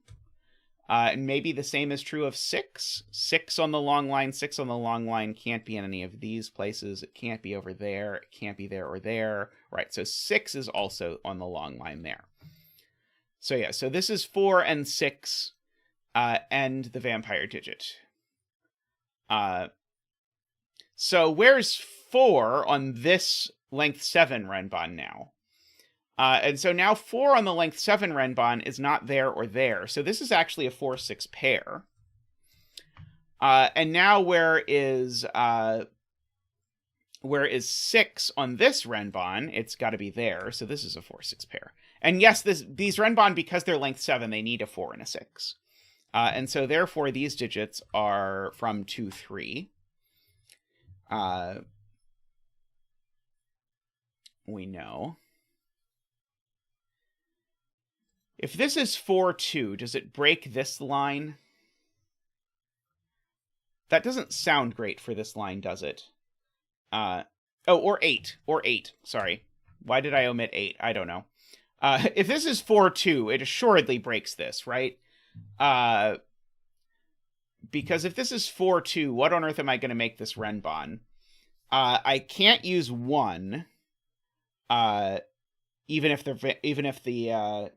And maybe the same is true of 6. 6 on the long line, 6 on the long line can't be in any of these places. It can't be over there. It can't be there or there. Right, so 6 is also on the long line there. So yeah, so this is 4 and 6... and the vampire digit. So where's 4 on this length 7 Renban now? And so now 4 on the length 7 Renban is not there or there. So this is actually a 4-6 pair. And now where is 6 on this Renban? It's got to be there. So this is a 4-6 pair. And yes, these Renban, because they're length 7, they need a 4 and a 6. And so therefore these digits are from 2, 3. We know. If this is 4, 2, does it break this line? That doesn't sound great for this line, does it? Or 8. Or 8, sorry. Why did I omit 8? I don't know. If this is 4, 2, it assuredly breaks this, right? Because if this is 4, 2, what on earth am I going to make this Renban? I can't use 1, even if the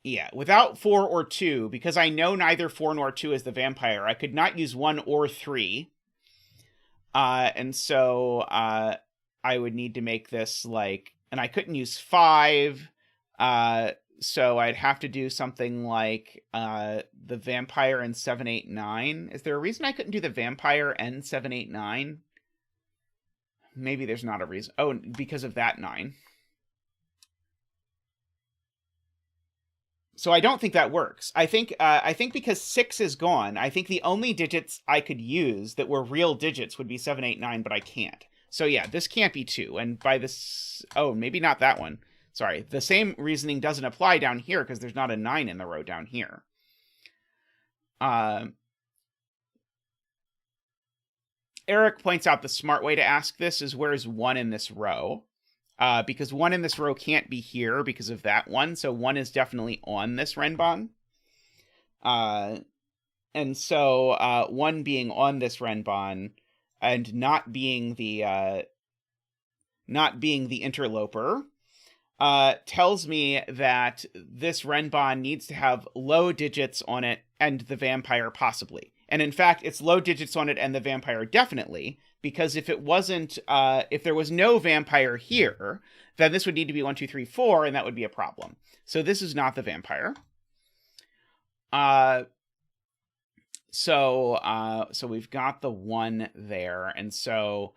yeah, without 4 or 2, because I know neither 4 nor 2 is the vampire, I could not use 1 or 3. And so I would need to make this like, and I couldn't use 5. So I'd have to do something like the vampire and 7, 8, 9. Is there a reason I couldn't do the vampire and 7, 8, 9? Maybe there's not a reason. Oh, because of that 9. So I don't think that works. I think because 6 is gone, I think the only digits I could use that were real digits would be 7, 8, 9, but I can't. So yeah, this can't be 2. And by this... Oh, maybe not that one. Sorry, the same reasoning doesn't apply down here because there's not a 9 in the row down here. Eric points out the smart way to ask this is where's 1 in this row? Because 1 in this row can't be here because of that 1, so 1 is definitely on this Renban. And so 1 being on this Renban and not being the interloper tells me that this Renban needs to have low digits on it and the vampire possibly. And in fact, it's low digits on it and the vampire definitely, because if it wasn't, if there was no vampire here, then this would need to be 1, 2, 3, 4, and that would be a problem. So this is not the vampire. So we've got the 1 there, and so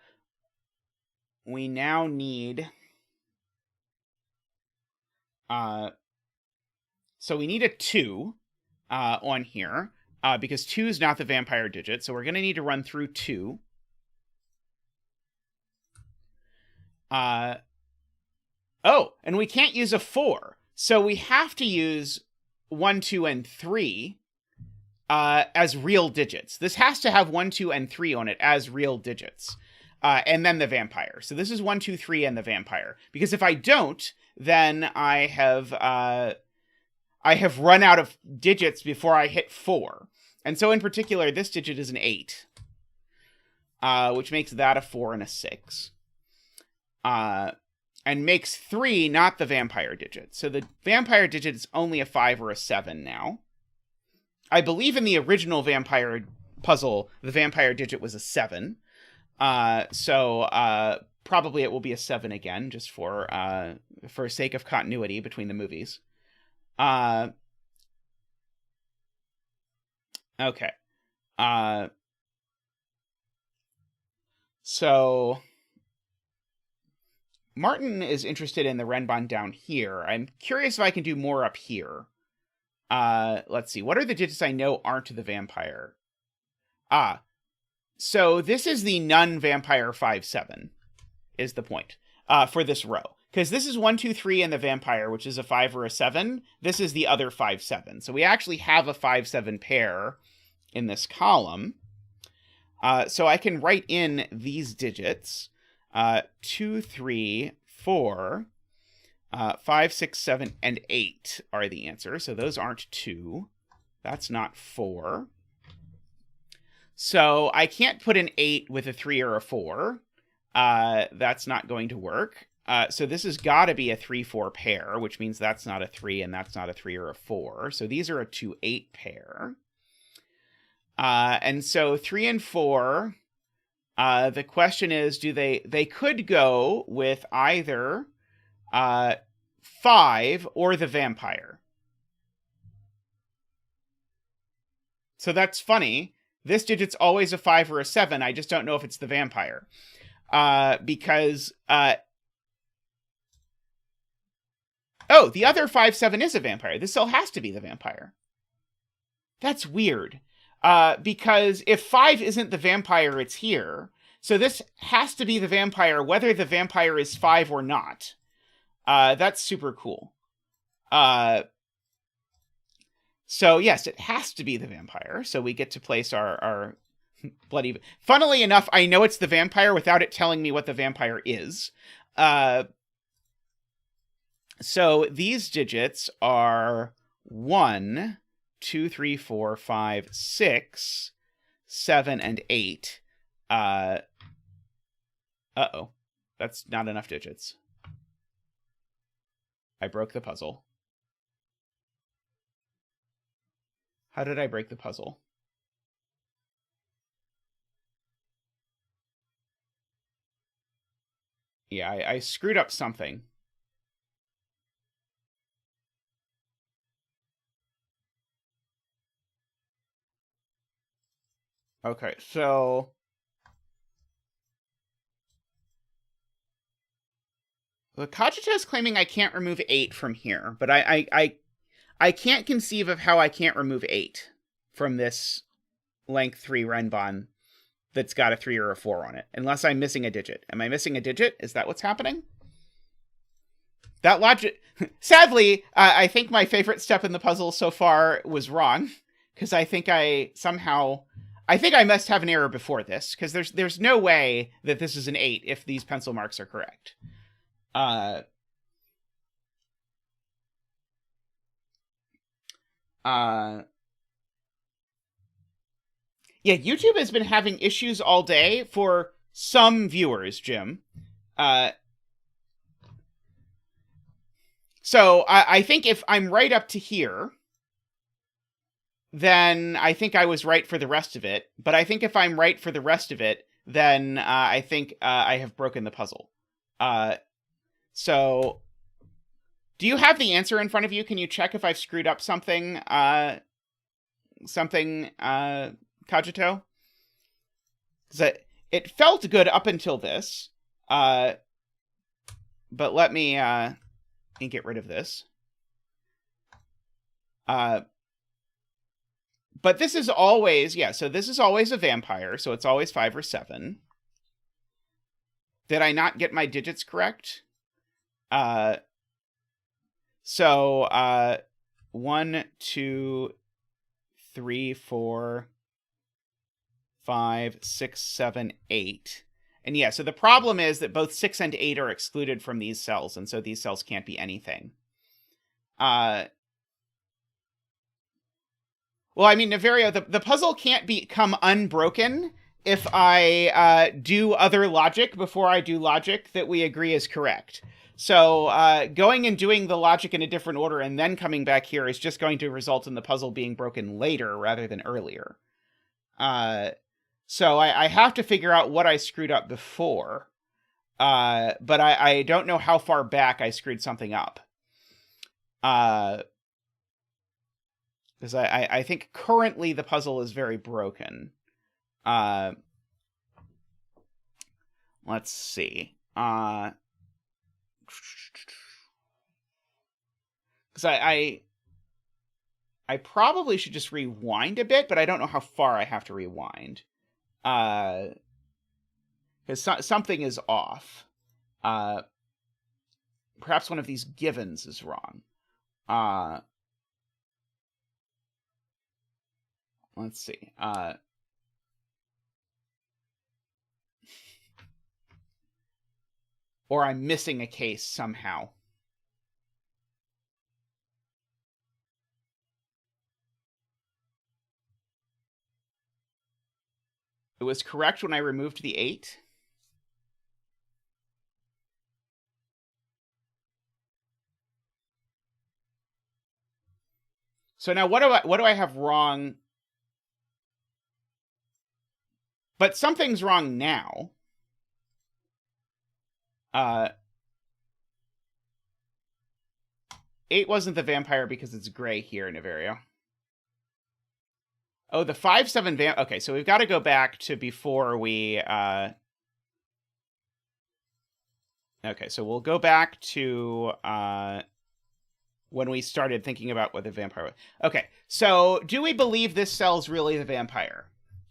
we now need... so we need a 2 on here, because 2 is not the vampire digit, so we're going to need to run through 2. Oh, and we can't use a 4. So we have to use 1, 2, and 3 as real digits. This has to have 1, 2, and 3 on it as real digits. And then the vampire. So this is 1, 2, 3, and the vampire. Because if I don't, then I have run out of digits before I hit 4. And so in particular, this digit is an 8, which makes that a 4 and a 6. And makes 3 not the vampire digit. So the vampire digit is only a 5 or a 7 now. I believe in the original vampire puzzle, the vampire digit was a 7. So probably it will be a 7 again, just for sake of continuity between the movies. Okay. So Martin is interested in the Renban down here. I'm curious if I can do more up here. Let's see. What are the digits I know aren't the vampire? So this is the non-vampire 5, 7, is the point, for this row. Because this is 1, 2, 3 and the vampire, which is a 5 or a 7. This is the other 5, 7. So we actually have a 5, 7 pair in this column. So I can write in these digits. 2, 3, 4, 5, 6, 7, and 8 are the answer. So those aren't 2. That's not 4. So I can't put an 8 with a 3 or a 4. That's not going to work. So this has got to be a 3, 4 pair, which means that's not a 3 and that's not a 3 or a 4. So these are a 2, 8 pair. And so 3 and 4, the question is, they could go with either 5 or the vampire. So that's funny. This digit's always a 5 or a 7. I just don't know if it's the vampire. Because... oh, the other 5, 7 is a vampire. This still has to be the vampire. That's weird. Because if 5 isn't the vampire, it's here. So this has to be the vampire, whether the vampire is 5 or not. That's super cool. So yes, it has to be the vampire. So we get to place our bloody... Funnily enough, I know it's the vampire without it telling me what the vampire is. So these digits are 1, 2, 3, 4, 5, 6, 7, and 8. Uh-oh. That's not enough digits. I broke the puzzle. How did I break the puzzle? Yeah, I screwed up something. Okay, so... the Cogito is claiming I can't remove 8 from here, but I can't conceive of how I can't remove 8 from this length 3 Renban that's got a 3 or a 4 on it, unless I'm missing a digit. Am I missing a digit? Is that what's happening? That logic... Sadly, I think my favorite step in the puzzle so far was wrong, because I think I must have an error before this, because there's no way that this is an 8 if these pencil marks are correct. Yeah, YouTube has been having issues all day for some viewers, Jim. So I think if I'm right up to here, then I think I was right for the rest of it. But I think if I'm right for the rest of it, then I think I have broken the puzzle. So, do you have the answer in front of you? Can you check if I've screwed up something? Cogito? Because it felt good up until this. But let me get rid of this. But this is always, so this is always a vampire, so it's always 5 or 7. Did I not get my digits correct? So 1, 2, 3, 4, 5, 6, 7, 8. And yeah, so the problem is that both 6 and 8 are excluded from these cells, and so these cells can't be anything. Well, I mean, Naverio, the puzzle can't become unbroken if I do other logic before I do logic that we agree is correct. So going and doing the logic in a different order and then coming back here is just going to result in the puzzle being broken later rather than earlier. So I have to figure out what I screwed up before. But I don't know how far back I screwed something up. Because I think currently the puzzle is very broken. Let's see. Because I probably should just rewind a bit, but I don't know how far I have to rewind. Because something is off. Perhaps one of these givens is wrong. Let's see. Or I'm missing a case somehow. It was correct when I removed the 8. So now what do I have wrong? But something's wrong now. 8 wasn't the vampire because it's gray here in Naverio. Oh, the 5-7 vamp. Okay, so we've got to go back to before we. Okay, so we'll go back to when we started thinking about what the vampire was. Okay, so do we believe this cell's really the vampire?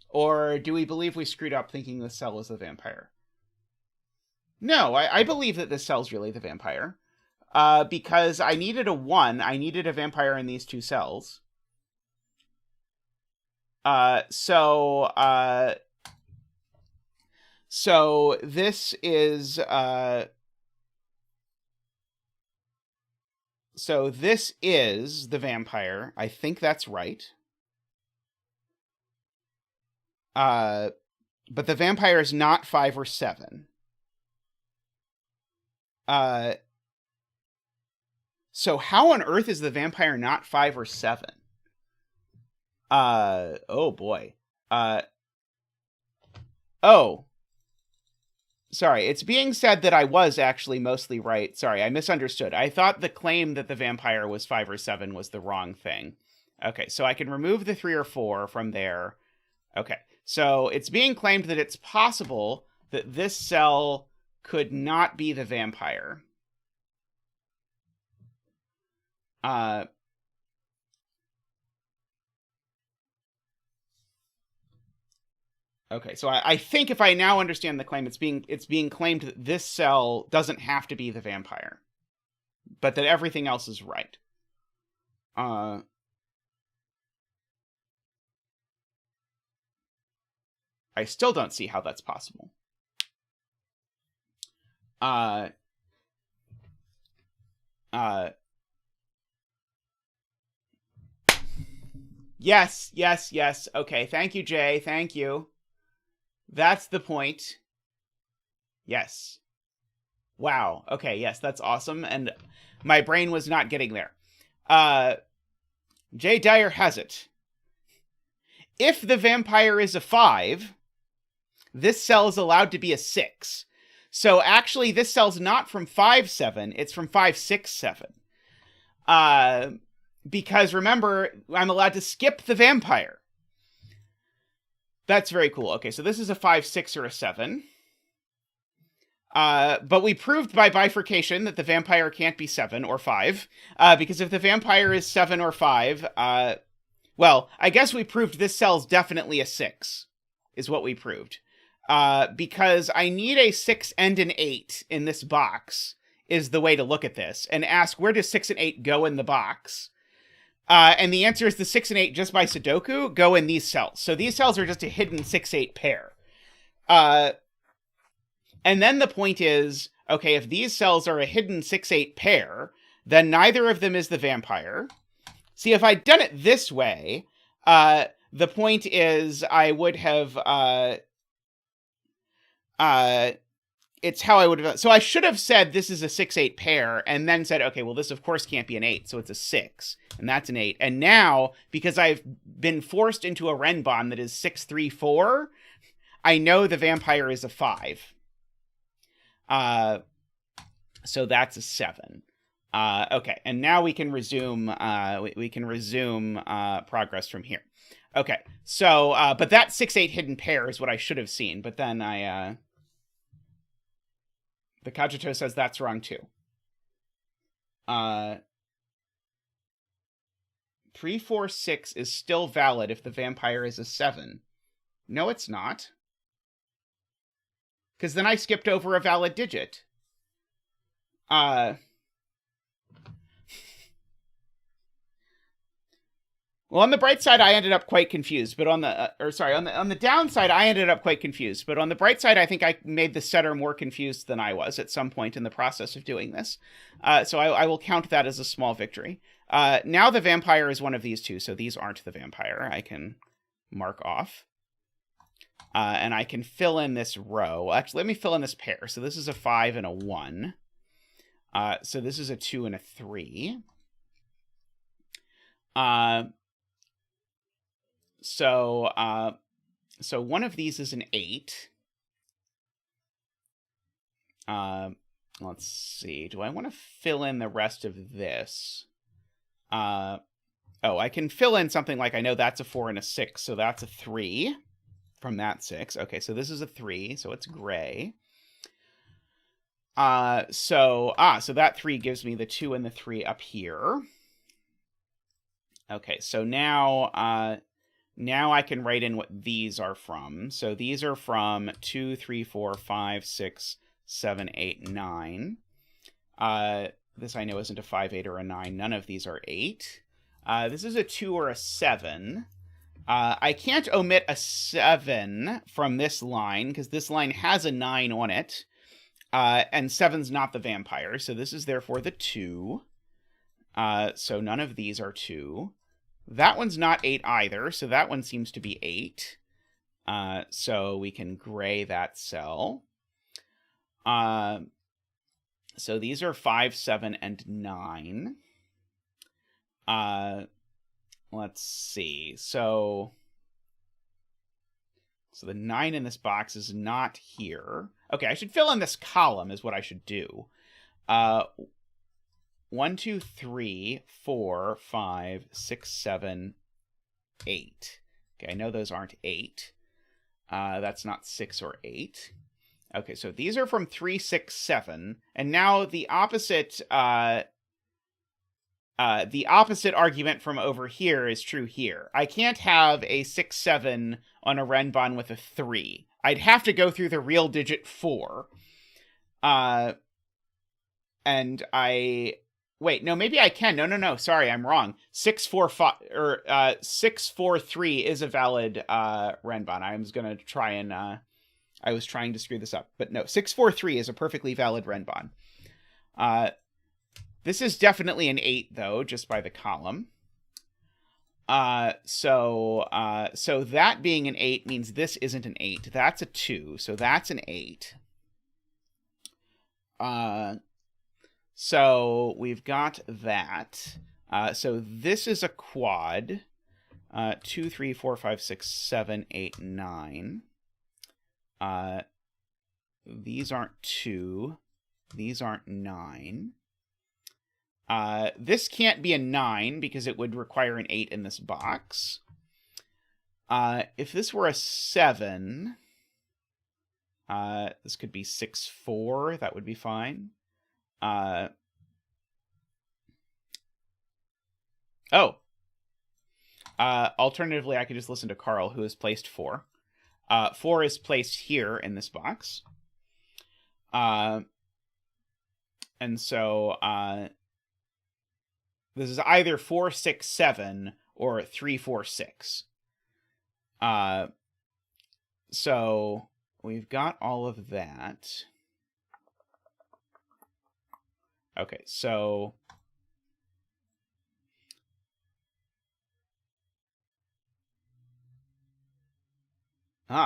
Or do we believe we screwed up thinking this cell was the vampire? No, I believe that this cell's really the vampire. Because I needed a 1. I needed a vampire in these 2 cells. So this is, so this is the vampire. I think that's right. But the vampire is not 5 or 7. So how on earth is the vampire not 5 or 7? Oh boy. Oh. Sorry, it's being said that I was actually mostly right. Sorry, I misunderstood. I thought the claim that the vampire was 5 or 7 was the wrong thing. Okay, so I can remove the 3 or 4 from there. Okay, so it's being claimed that it's possible that this cell could not be the vampire. Okay, so I think if I now understand the claim, it's being claimed that this cell doesn't have to be the vampire, but that everything else is right. I still don't see how that's possible. Yes. Okay, thank you, Jay. Thank you. That's the point. Yes. Wow. Okay, yes, that's awesome. And my brain was not getting there. Jay Dyer has it. If the vampire is a 5, this cell is allowed to be a 6. So actually, this cell's not from 5-7, it's from 5-6-7. Because remember, I'm allowed to skip the vampire. That's very cool. Okay, so this is a 5, 6, or a 7. But we proved by bifurcation that the vampire can't be 7 or 5. Because if the vampire is 7 or 5, well, I guess we proved this cell's definitely a 6, is what we proved. Because I need a 6 and an 8 in this box is the way to look at this, and ask where does 6 and 8 go in the box. And the answer is the 6 and 8, just by Sudoku, go in these cells. So these cells are just a hidden 6-8 pair. And then the point is, okay, if these cells are a hidden 6-8 pair, then neither of them is the vampire. See, if I'd done it this way, the point is I would have... it's how I would have... So I should have said this is a 6-8 pair, and then said, okay, well, this of course can't be an 8, so it's a 6, and that's an 8. And now, because I've been forced into a Renban that is 6-3-4, I know the vampire is a 5. So that's a 7. Okay, and now we can resume. We can resume progress from here. Okay, so but that 6-8 hidden pair is what I should have seen. But then the Cogito says that's wrong too. 3, 4, 6 is still valid if the vampire is a 7. No, it's not. Because then I skipped over a valid digit. Well, on the bright side, I ended up quite confused. But on the, on the downside, I ended up quite confused. But on the bright side, I think I made the setter more confused than I was at some point in the process of doing this. So I will count that as a small victory. Now the vampire is one of these two, so these aren't the vampire. I can mark off. And I can fill in this row. Actually, let me fill in this pair. So this is a 5 and a 1. So this is a 2 and a 3. So one of these is an 8. Let's see. Do I want to fill in the rest of this? Oh, I can fill in something like, I know that's a 4 and a 6, so that's a 3. From that 6. Okay, so this is a 3, so it's gray. So that 3 gives me the 2 and the 3 up here. Okay, so now I can write in what these are from. So these are from 2, 3, 4, 5, 6, 7, 8, 9. This I know isn't a 5, 8, or a 9. None of these are 8. This is a 2 or a 7. I can't omit a 7 from this line, because this line has a 9 on it, and 7's not the vampire, so this is therefore the 2. So none of these are 2. That one's not 8 either, so that one seems to be 8. So we can gray that cell. So these are 5, 7, and 9. Let's see. So the 9 in this box is not here. Okay, I should fill in this column is what I should do. 1, 2, 3, 4, 5, 6, 7, 8. Okay, I know those aren't 8. That's not 6 or 8. Okay, so these are from 3, 6, 7. And now the opposite argument from over here is true here. I can't have a 6, 7 on a Renban with a 3. I'd have to go through the real digit 4. And wait, no, maybe I can. No, sorry, I'm wrong. 6, 4, 5, or 6, 4, 3 is a valid Renban. I was going to try and, I was trying to screw this up. But no, 6, 4, 3 is a perfectly valid Renban. This is definitely an 8, though, just by the column. So that being an 8 means this isn't an 8. That's a 2, so that's an 8. So we've got that. So this is a quad. 2, 3, 4, 5, 6, 7, 8, 9. These aren't 2. These aren't 9. This can't be a 9 because it would require an 8 in this box. If this were a 7, this could be 6, 4. That would be fine. Alternatively, I could just listen to Carl, who has placed 4. 4 is placed here in this box. And so this is either 4, 6, 7 or 3, 4, 6. So we've got all of that. Okay, so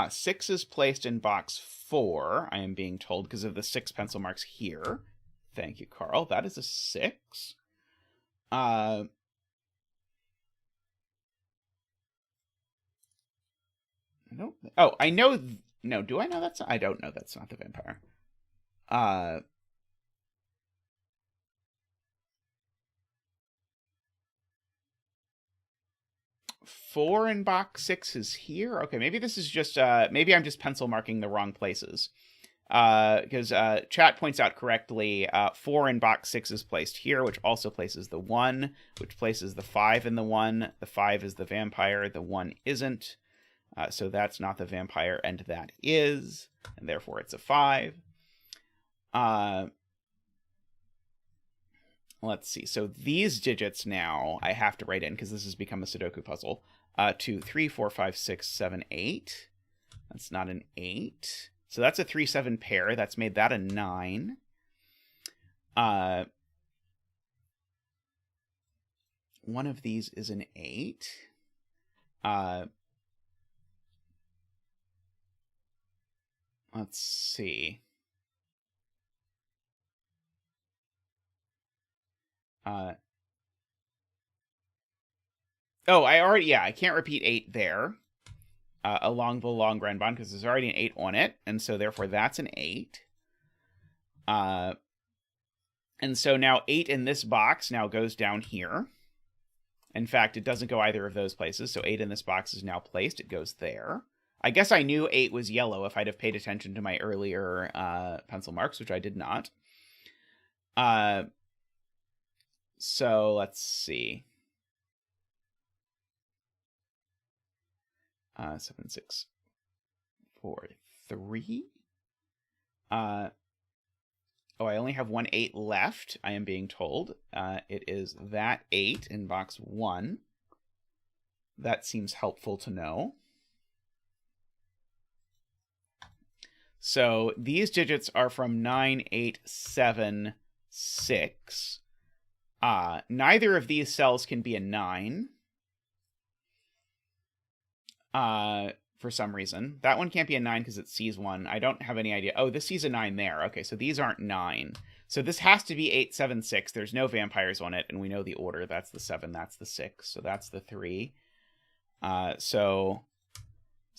6 is placed in box 4, I am being told, because of the 6 pencil marks here. Thank you, Carl. That is a 6. I don't... Oh, I know... No, do I know that's... I don't know that's not the vampire. 4 in box 6 is here. Okay, maybe this is just... maybe I'm just pencil marking the wrong places. Because chat points out correctly, 4 in box 6 is placed here, which also places the 1, which places the 5 in the 1. The 5 is the vampire, the 1 isn't. So that's not the vampire, and that is, and therefore it's a 5. Let's see. So these digits now I have to write in, because this has become a Sudoku puzzle. 2, 3, 4, 5, 6, 7, 8. That's not an 8. So that's a 3-7 pair. That's made that a 9. One of these is an 8. Let's see. Oh, I can't repeat 8 there. Along the long Renban, because there's already an 8 on it, and so therefore that's an 8. And so now 8 in this box now goes down here. In fact, it doesn't go either of those places, so 8 in this box is now placed. It goes there. I guess I knew 8 was yellow if I'd have paid attention to my earlier pencil marks, which I did not. So let's see. 7, 6, 4, 3. Oh, I only have 1 8 left, I am being told. It is that 8 in box 1. That seems helpful to know. So these digits are from 9, 8, 7, 6. Neither of these cells can be a 9. For some reason. That one can't be a 9 because it sees 1. I don't have any idea. Oh, this sees a 9 there. Okay, so these aren't 9. So this has to be 8, 7, 6. There's no vampires on it, and we know the order. That's the 7, that's the 6, so that's the 3. So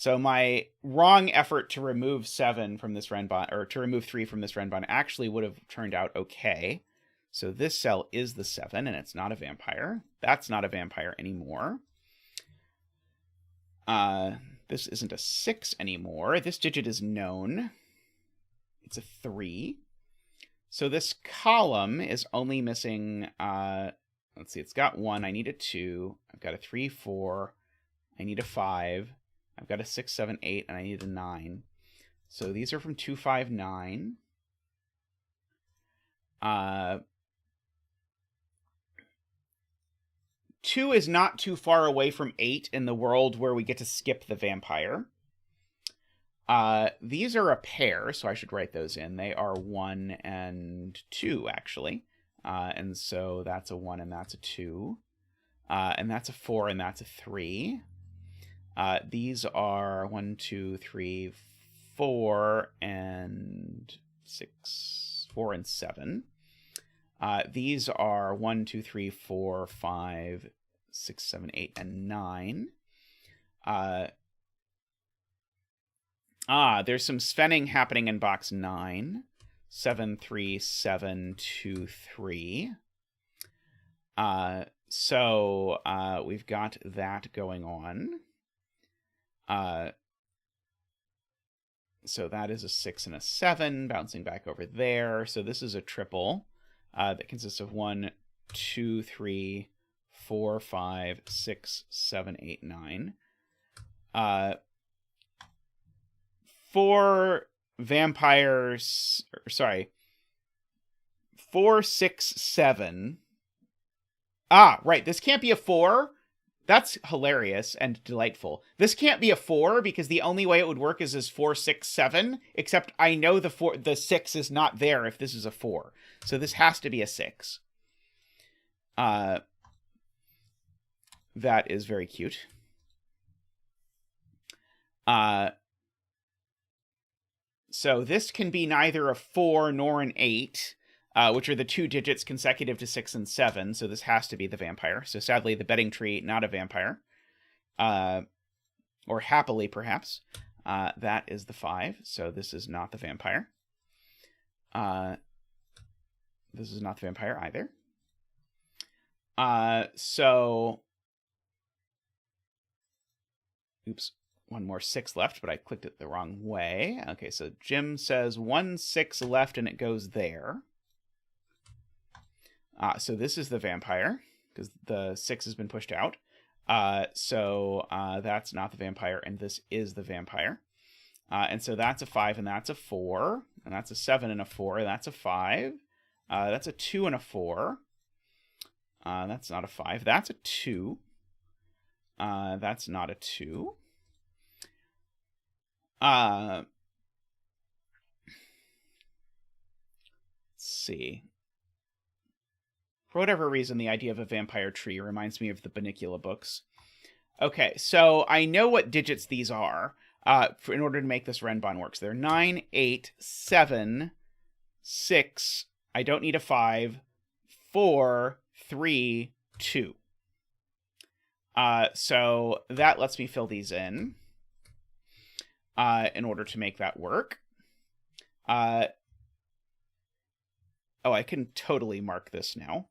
my wrong effort to remove 7 from this Renban, or to remove 3 from this Renban, actually would have turned out okay. So this cell is the 7, and it's not a vampire. That's not a vampire anymore. This isn't a 6 anymore. This digit is known. It's a 3. So this column is only missing, let's see, it's got 1. I need a 2. I've got a 3, 4. I need a 5. I've got a 6, 7, 8, and I need a 9. So these are from 2, 5, 9. 2 is not too far away from 8 in the world where we get to skip the vampire. These are a pair, so I should write those in. They are 1 and 2, actually. And so that's a 1 and that's a 2. And that's a 4 and that's a 3. These are 1, 2, 3, 4, and 6, 4 and 7. These are 1, 2, 3, 4, 5, 6, 7, 8, and 9. There's some Svenning happening in box 9. 7, 3, 7, 2, 3. So we've got that going on. So that is a 6 and a 7, bouncing back over there. So this is a triple that consists of 1, 2, 3, 4, 5, 6, 7, 8, 9. 4 vampires, sorry, 4, 6, 7. Ah, right. This can't be a 4. That's hilarious and delightful. This can't be a 4 because the only way it would work is as 4, 6, 7. Except I know the 6 is not there if this is a 4. So this has to be a 6. That is very cute. So this can be neither a 4 nor an 8, which are the 2 digits consecutive to 6 and 7. So this has to be the vampire. So sadly, the betting tree, not a vampire. Or happily, perhaps. That is the 5. So this is not the vampire. This is not the vampire either. Oops. One more 6 left, but I clicked it the wrong way. Okay, so Jim says 1 6 left and it goes there. So this is the vampire, because the 6 has been pushed out. So that's not the vampire, and this is the vampire. And so that's a 5, and that's a 4, and that's a 7 and a 4, and that's a 5. That's a 2 and a 4. That's not a 5. That's a 2. That's not a 2. Let's see. For whatever reason, the idea of a vampire tree reminds me of the Bunnicula books. Okay, so I know what digits these are in order to make this Renban work. So they're 9, 8, 7, 6. I don't need a 5. 4, 3, 2. So that lets me fill these in order to make that work. Oh, I can totally mark this now.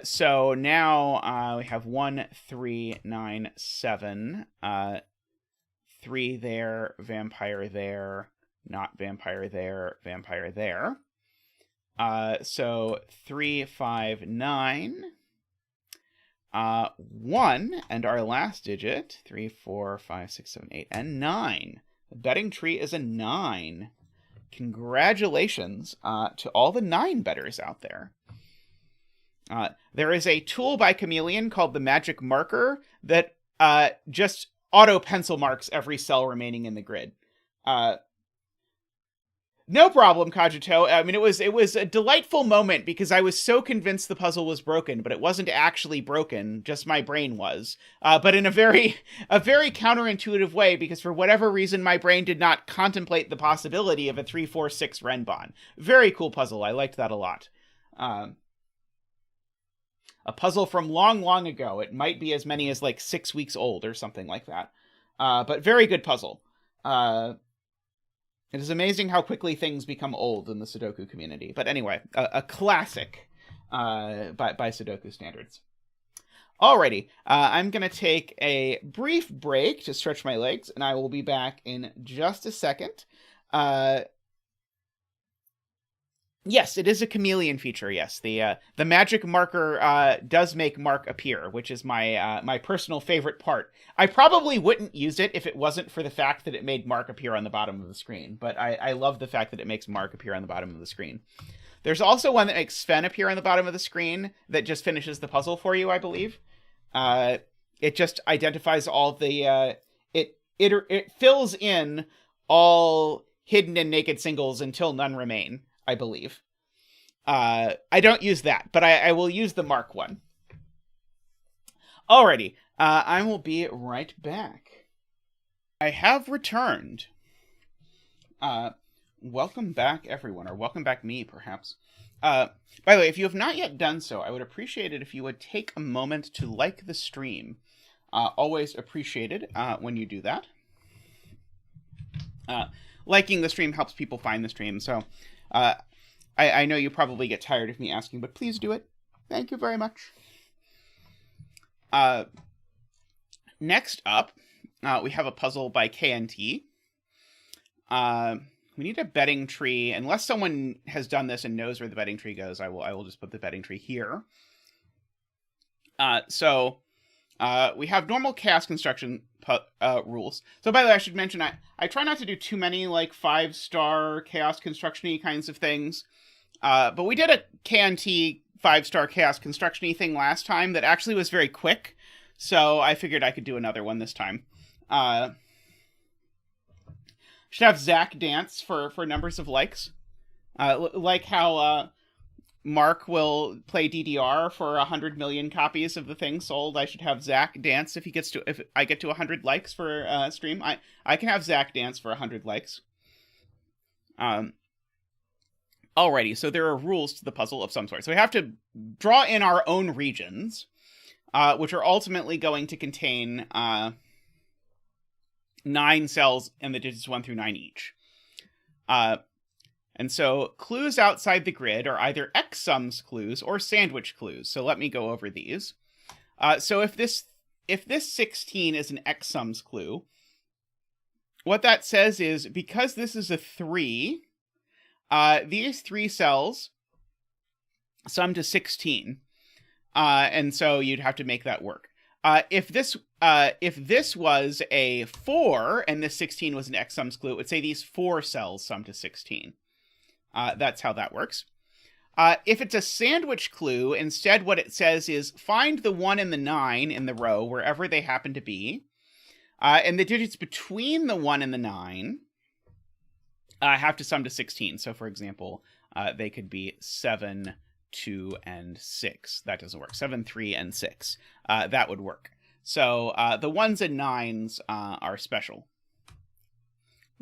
So now we have 1, 3, 9, 7. 3 there, vampire there, not vampire there, vampire there. So 3, 5, 9. 1, and our last digit, 3, 4, 5, 6, 7, 8, and 9. The betting tree is a 9. Congratulations to all the 9 bettors out there. There is a tool by Chameleon called the Magic Marker that just auto-pencil marks every cell remaining in the grid. No problem, Cogito. I mean, it was a delightful moment because I was so convinced the puzzle was broken, but it wasn't actually broken. Just my brain was. But in a very counterintuitive way, because for whatever reason, my brain did not contemplate the possibility of a 3-4-6 Renban. Very cool puzzle. I liked that a lot. A puzzle from long, long ago. It might be as many as like 6 weeks old or something like that. But very good puzzle. It is amazing how quickly things become old in the Sudoku community. But anyway, a classic by Sudoku standards. Alrighty, I'm going to take a brief break to stretch my legs, and I will be back in just a second. Yes, it is a chameleon feature, yes. The magic marker does make Mark appear, which is my personal favorite part. I probably wouldn't use it if it wasn't for the fact that it made Mark appear on the bottom of the screen, but I love the fact that it makes Mark appear on the bottom of the screen. There's also one that makes Sven appear on the bottom of the screen that just finishes the puzzle for you, I believe. It just identifies all the... It fills in all hidden and naked singles until none remain, I believe. I don't use that, but I will use the Mark one. Alrighty, I will be right back. I have returned. Welcome back, everyone, or welcome back me, perhaps. By the way, if you have not yet done so, I would appreciate it if you would take a moment to like the stream. Always appreciated when you do that. Liking the stream helps people find the stream, so I know you probably get tired of me asking, but please do it. Thank you very much. Next up, we have a puzzle by KNT. We need a betting tree. Unless someone has done this and knows where the betting tree goes, I will just put the betting tree here. So we have normal chaos construction rules. So by the way, I should mention, I try not to do too many like 5-star chaos construction-y kinds of things. But we did a KNT 5-star chaos construction-y thing last time that actually was very quick, so I figured I could do another one this time. Should have Zach dance for numbers of likes. Like how Mark will play DDR for 100 million copies of the thing sold. I should have Zach dance if I get to 100 likes for stream. I can have Zach dance for 100 likes. Alrighty, so there are rules to the puzzle of some sort. So we have to draw in our own regions, which are ultimately going to contain 9 cells and the digits 1 through 9 each. And so clues outside the grid are either X-sums clues or sandwich clues. So let me go over these. So if this 16 is an X-sums clue, what that says is because this is a 3, these 3 cells sum to 16. And so you'd have to make that work. If this was a 4 and this 16 was an X-sums clue, it would say these 4 cells sum to 16. That's how that works. If it's a sandwich clue, instead what it says is find the 1 and the 9 in the row, wherever they happen to be. And the digits between the 1 and the 9 have to sum to 16. So, for example, they could be 7, 2, and 6. That doesn't work. 7, 3, and 6. That would work. So the 1s and 9s are special.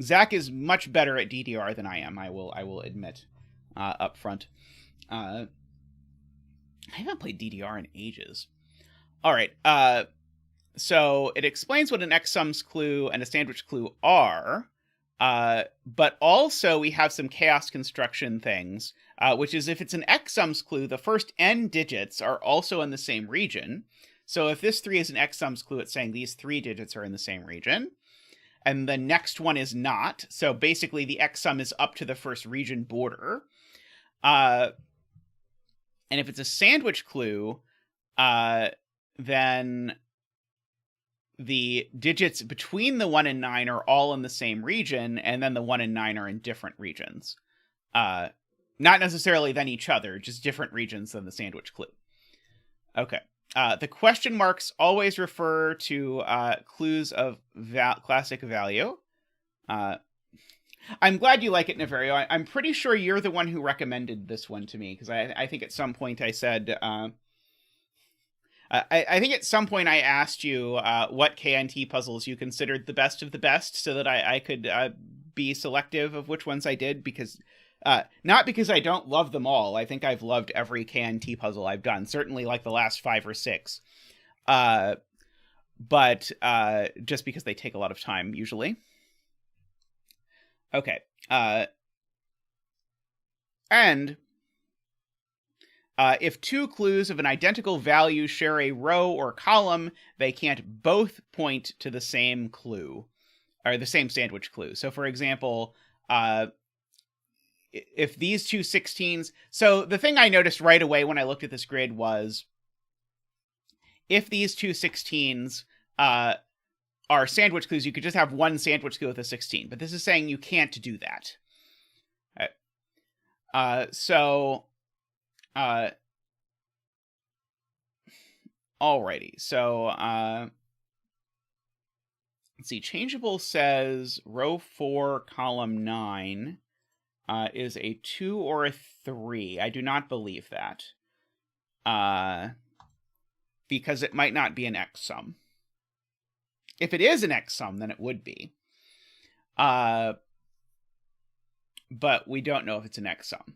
Zach is much better at DDR than I am, I will admit up front. I haven't played DDR in ages. All right, so it explains what an X-sums clue and a sandwich clue are, but also we have some chaos construction things, which is if it's an X-sums clue, the first n digits are also in the same region. So if this 3 is an X-sums clue, it's saying these 3 digits are in the same region. And the next one is not. So basically the X-sum is up to the first region border. And if it's a sandwich clue, then the digits between the 1 and 9 are all in the same region, and then the 1 and 9 are in different regions. Not necessarily than each other, just different regions than the sandwich clue. Okay. The question marks always refer to clues of classic value. I'm glad you like it, Neverio. I'm pretty sure you're the one who recommended this one to me, because I think at some point I said... I think at some point I asked you what KNT puzzles you considered the best of the best, so that I could be selective of which ones I did, because... not because I don't love them all. I think I've loved every KNT puzzle I've done, certainly like the last 5 or 6. But just because they take a lot of time, usually. Okay. And if 2 clues of an identical value share a row or column, they can't both point to the same clue, or the same sandwich clue. So, for example... if these 2 16s... So the thing I noticed right away when I looked at this grid was if these 2 16s are sandwich clues, you could just have one sandwich clue with a 16. But this is saying you can't do that. Alrighty. So, let's see. Changeable says row 4, column 9... is a 2 or a 3. I do not believe that. Because it might not be an X-sum. If it is an X-sum, then it would be. But we don't know if it's an X-sum.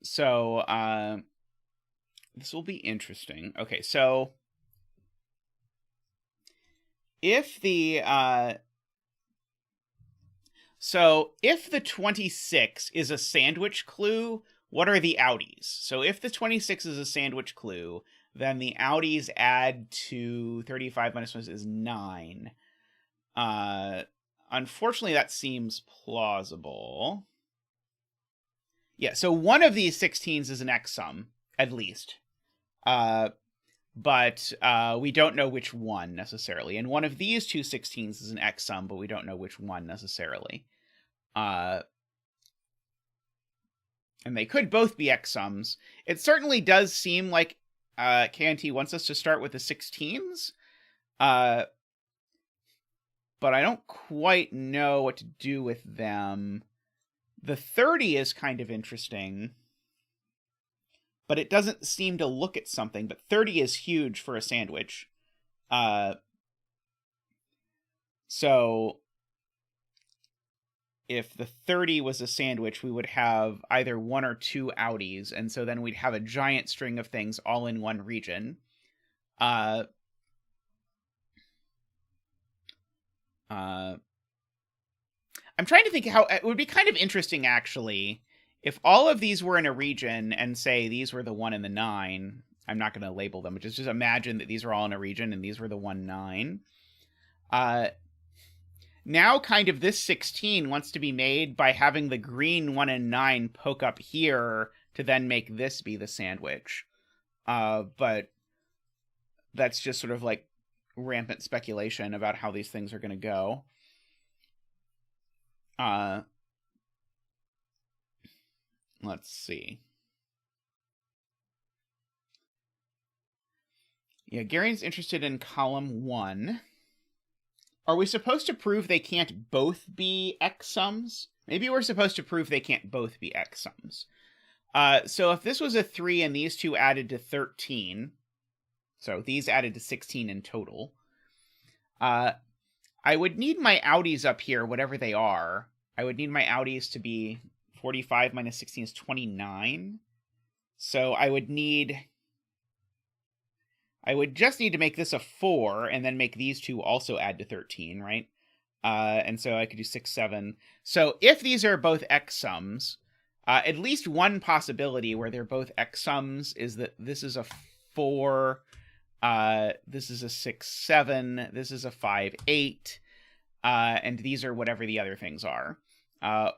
So, this will be interesting. Okay, so... if the... So, if the 26 is a sandwich clue, what are the outies? So, if the 26 is a sandwich clue, then the outies add to 35 minus 1 is 9. Unfortunately, that seems plausible. Yeah, so one of these 16s is an X-sum, at least. But we don't know which one, necessarily. And one of these 2 16s is an X-sum, but we don't know which one, necessarily. And they could both be X sums. It certainly does seem like KNT wants us to start with the 16s. But I don't quite know what to do with them. The 30 is kind of interesting, but it doesn't seem to look at something. But 30 is huge for a sandwich. So if the 30 was a sandwich, we would have either 1 or 2 outies, and so then we'd have a giant string of things all in one region. I'm trying to think how it would be kind of interesting, actually, if all of these were in a region and say these were the 1 and the 9. I'm not going to label them, but just imagine that these were all in a region and these were the 1, 9. Now kind of this 16 wants to be made by having the green 1 and 9 poke up here to then make this be the sandwich. But that's just sort of like rampant speculation about how these things are going to go. Let's see. Yeah, Gary's interested in column 1. Are we supposed to prove they can't both be X sums? Maybe we're supposed to prove they can't both be X sums. So if this was a 3 and these two added to 13, so these added to 16 in total, I would need my outies up here, whatever they are. I would need my outies to be 45 minus 16 is 29. So I would just need to make this a 4 and then make these two also add to 13, right? And so I could do 6, 7. So if these are both X sums, at least one possibility where they're both X sums is that this is a 4, this is a 6, 7, this is a 5, 8, and these are whatever the other things are.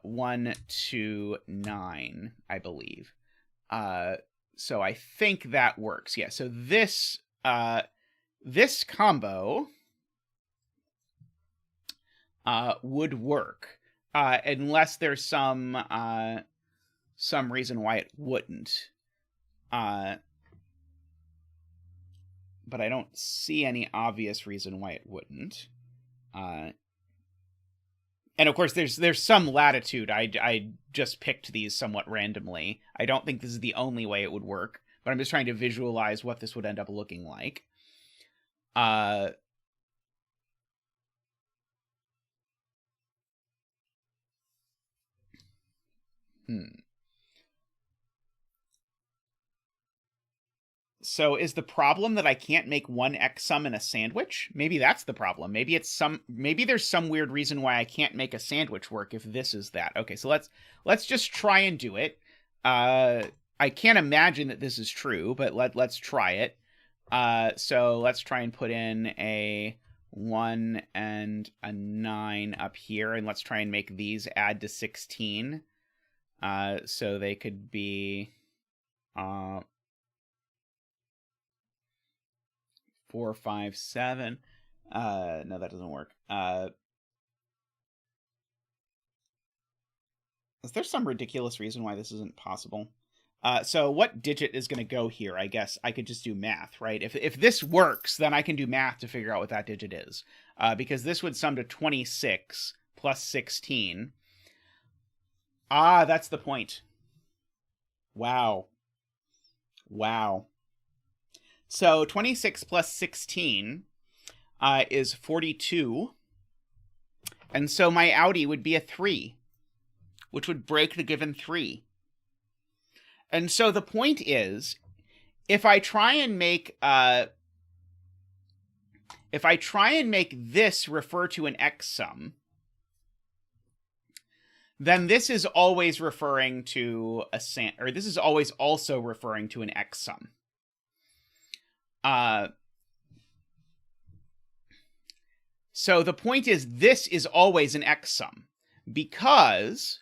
1, 2, 9, I believe. So I think that works. Yeah, so this combo would work, unless there's some reason why it wouldn't. But I don't see any obvious reason why it wouldn't. And of course, there's some latitude. I just picked these somewhat randomly. I don't think this is the only way it would work, but I'm just trying to visualize what this would end up looking like. So is the problem that I can't make one X sum in a sandwich? Maybe that's the problem. Maybe there's some weird reason why I can't make a sandwich work if this is that. Okay, so let's just try and do it. I can't imagine that this is true, but let's try it. So let's try and put in a 1 and a 9 up here, and let's try and make these add to 16. So they could be 4, 5, 7. No, that doesn't work. Is there some ridiculous reason why this isn't possible? So what digit is going to go here? I guess I could just do math, right? If this works, then I can do math to figure out what that digit is. Because this would sum to 26 plus 16. Ah, that's the point. Wow. So 26 plus 16 is 42. And so my outie would be a 3, which would break the given 3. And so the point is, if I try and make this refer to an X sum, then this is always referring to this is always also referring to an X sum. So the point is, this is always an X sum, because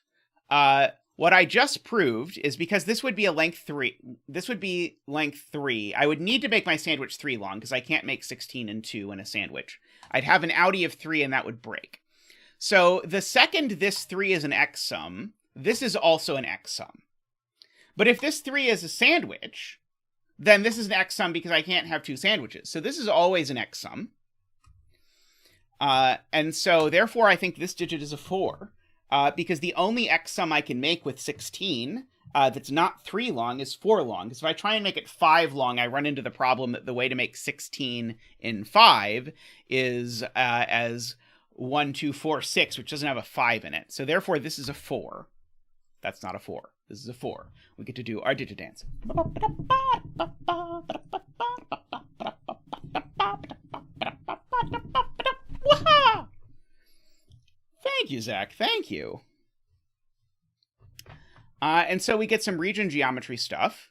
what I just proved is, because this would be a length 3. This would be length 3. I would need to make my sandwich 3 long, because I can't make 16 and 2 in a sandwich. I'd have an outie of 3, and that would break. So the second this 3 is an X sum, this is also an X sum. But if this 3 is a sandwich, then this is an X sum because I can't have 2 sandwiches. So this is always an X sum. And so therefore I think this digit is a 4, because the only X sum I can make with 16 that's not 3 long is 4 long. Because if I try and make it 5 long, I run into the problem that the way to make 16 in 5 is as 1, 2, 4, 6, which doesn't have a 5 in it. So therefore this is a 4. That's not a 4. This is a 4. We get to do our digit dance. Thank you, Zach. Thank you. And so we get some region geometry stuff,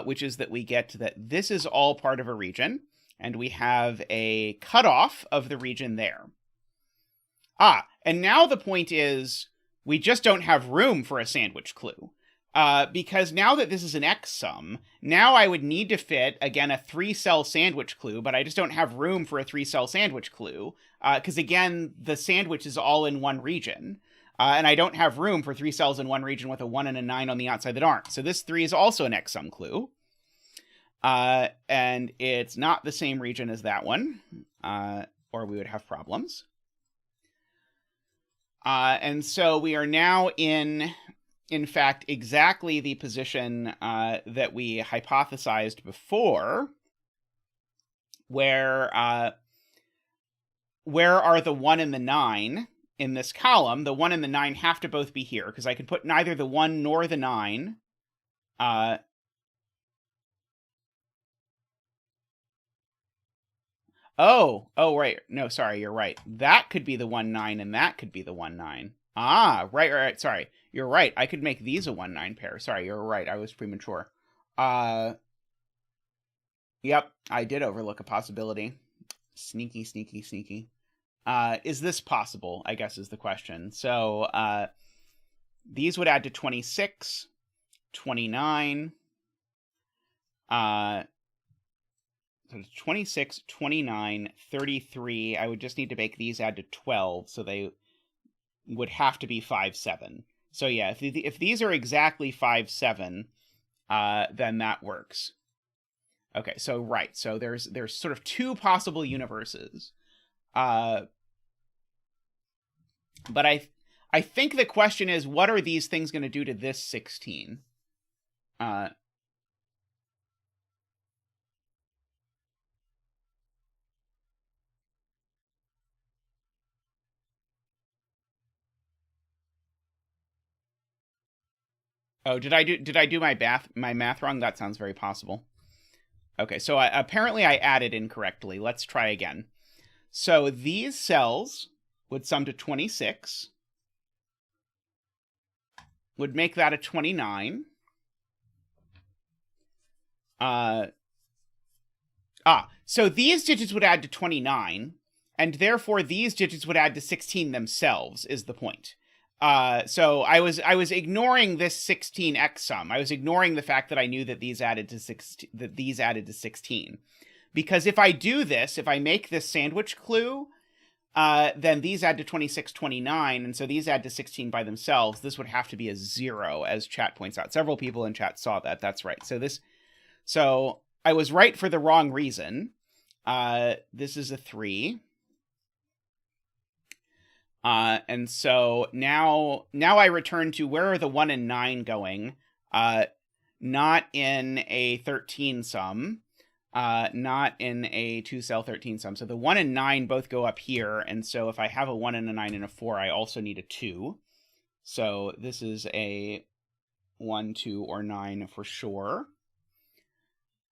which is that we get that this is all part of a region, and we have a cutoff of the region there. And now the point is we just don't have room for a sandwich clue. Because now that this is an X sum, now I would need to fit, again, a 3-cell sandwich clue, but I just don't have room for a 3-cell sandwich clue, because, again, the sandwich is all in one region, and I don't have room for 3 cells in one region with a 1 and a 9 on the outside that aren't. So this 3 is also an X sum clue, and it's not the same region as that one, or we would have problems. And so we are now in fact, exactly the position that we hypothesized before, where are the 1 and the 9 in this column? The 1 and the 9 have to both be here, because I can put neither the 1 nor the 9. Oh, right. No, sorry, you're right. That could be the 1, 9, and that could be the 1, 9. Right. Sorry. You're right. I could make these a 1, 9 pair. Sorry, you're right. I was premature. Yep, I did overlook a possibility. Sneaky, sneaky, sneaky. Is this possible, I guess is the question. So, these would add to 26, 29, so 26, 29, 33. I would just need to make these add to 12, so they would have to be 5, 7. So yeah, if these are exactly 5, 7, then that works. Okay, so right, so there's sort of 2 possible universes. But I think the question is, what are these things going to do to this 16? Oh, did I do my math wrong? That sounds very possible. Okay, so apparently I added incorrectly. Let's try again. So these cells would sum to 26, would make that a 29. So these digits would add to 29, and therefore these digits would add to 16 themselves, is the point. So I was ignoring this 16x sum. I was ignoring the fact that I knew that these added to 16. Because if I do this, if I make this sandwich clue, then these add to 26, 29, and so these add to 16 by themselves. This would have to be a 0, as chat points out. Several people in chat saw that. That's right. So I was right for the wrong reason. This is a 3. And so now I return to where are the 1 and 9 going? Not in a 13 sum, not in a 2-cell 13 sum. So the 1 and 9 both go up here. And so if I have a 1 and a 9 and a 4, I also need a 2. So this is a 1, 2, or 9 for sure.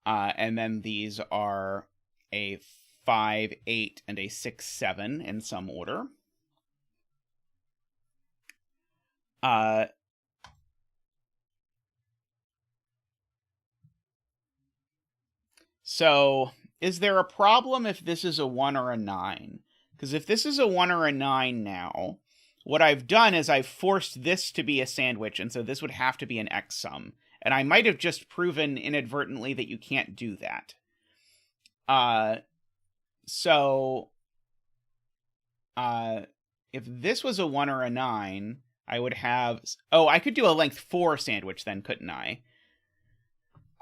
And then these are a 5, 8, and a 6, 7 in some order. So is there a problem if this is a 1 or a 9? Because if this is a 1 or a 9 now, what I've done is I've forced this to be a sandwich, and so this would have to be an X sum. And I might have just proven inadvertently that you can't do that. If this was a 1 or a 9, I would have... Oh, I could do a length 4 sandwich then, couldn't I?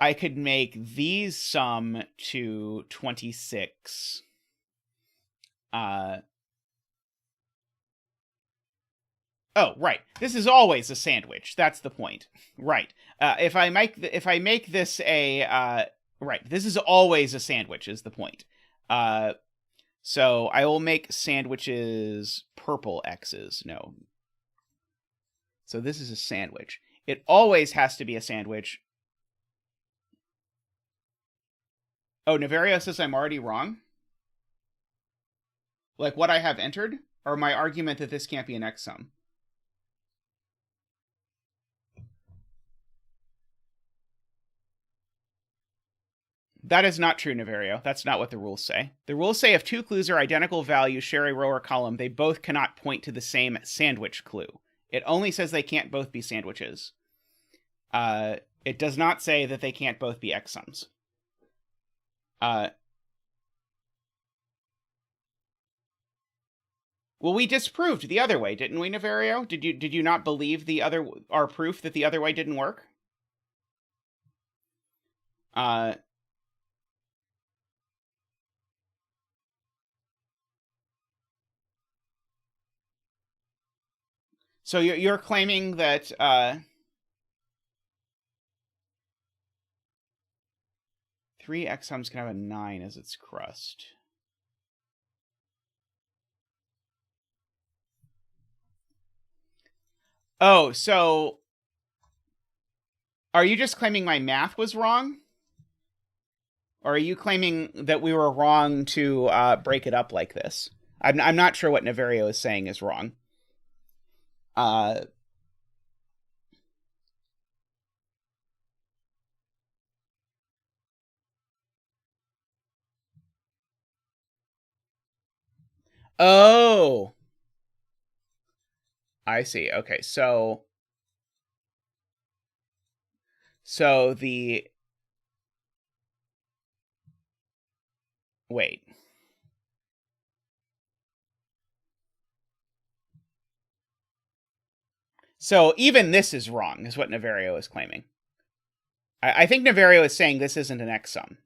I could make these sum to 26. Oh, right. This is always a sandwich. That's the point. Right. If I make this a right, this is always a sandwich is the point. So I will make sandwiches purple X's. No. So this is a sandwich. It always has to be a sandwich. Oh, Naverio says I'm already wrong? Like what I have entered? Or my argument that this can't be an X sum? That is not true, Naverio. That's not what the rules say. The rules say if two clues are identical values, share a row or column, they both cannot point to the same sandwich clue. It only says they can't both be sandwiches. It does not say that they can't both be X sums. Well, we disproved the other way, didn't we, Naverio? Did you not believe our proof that the other way didn't work? So you're claiming that 3 X sums can have a 9 as its crust. Oh, so are you just claiming my math was wrong? Or are you claiming that we were wrong to break it up like this? I'm not sure what Naverio is saying is wrong. But oh, I see. Okay, so the wait. So even this is wrong, is what Naverio is claiming. I think Naverio is saying this isn't an X sum.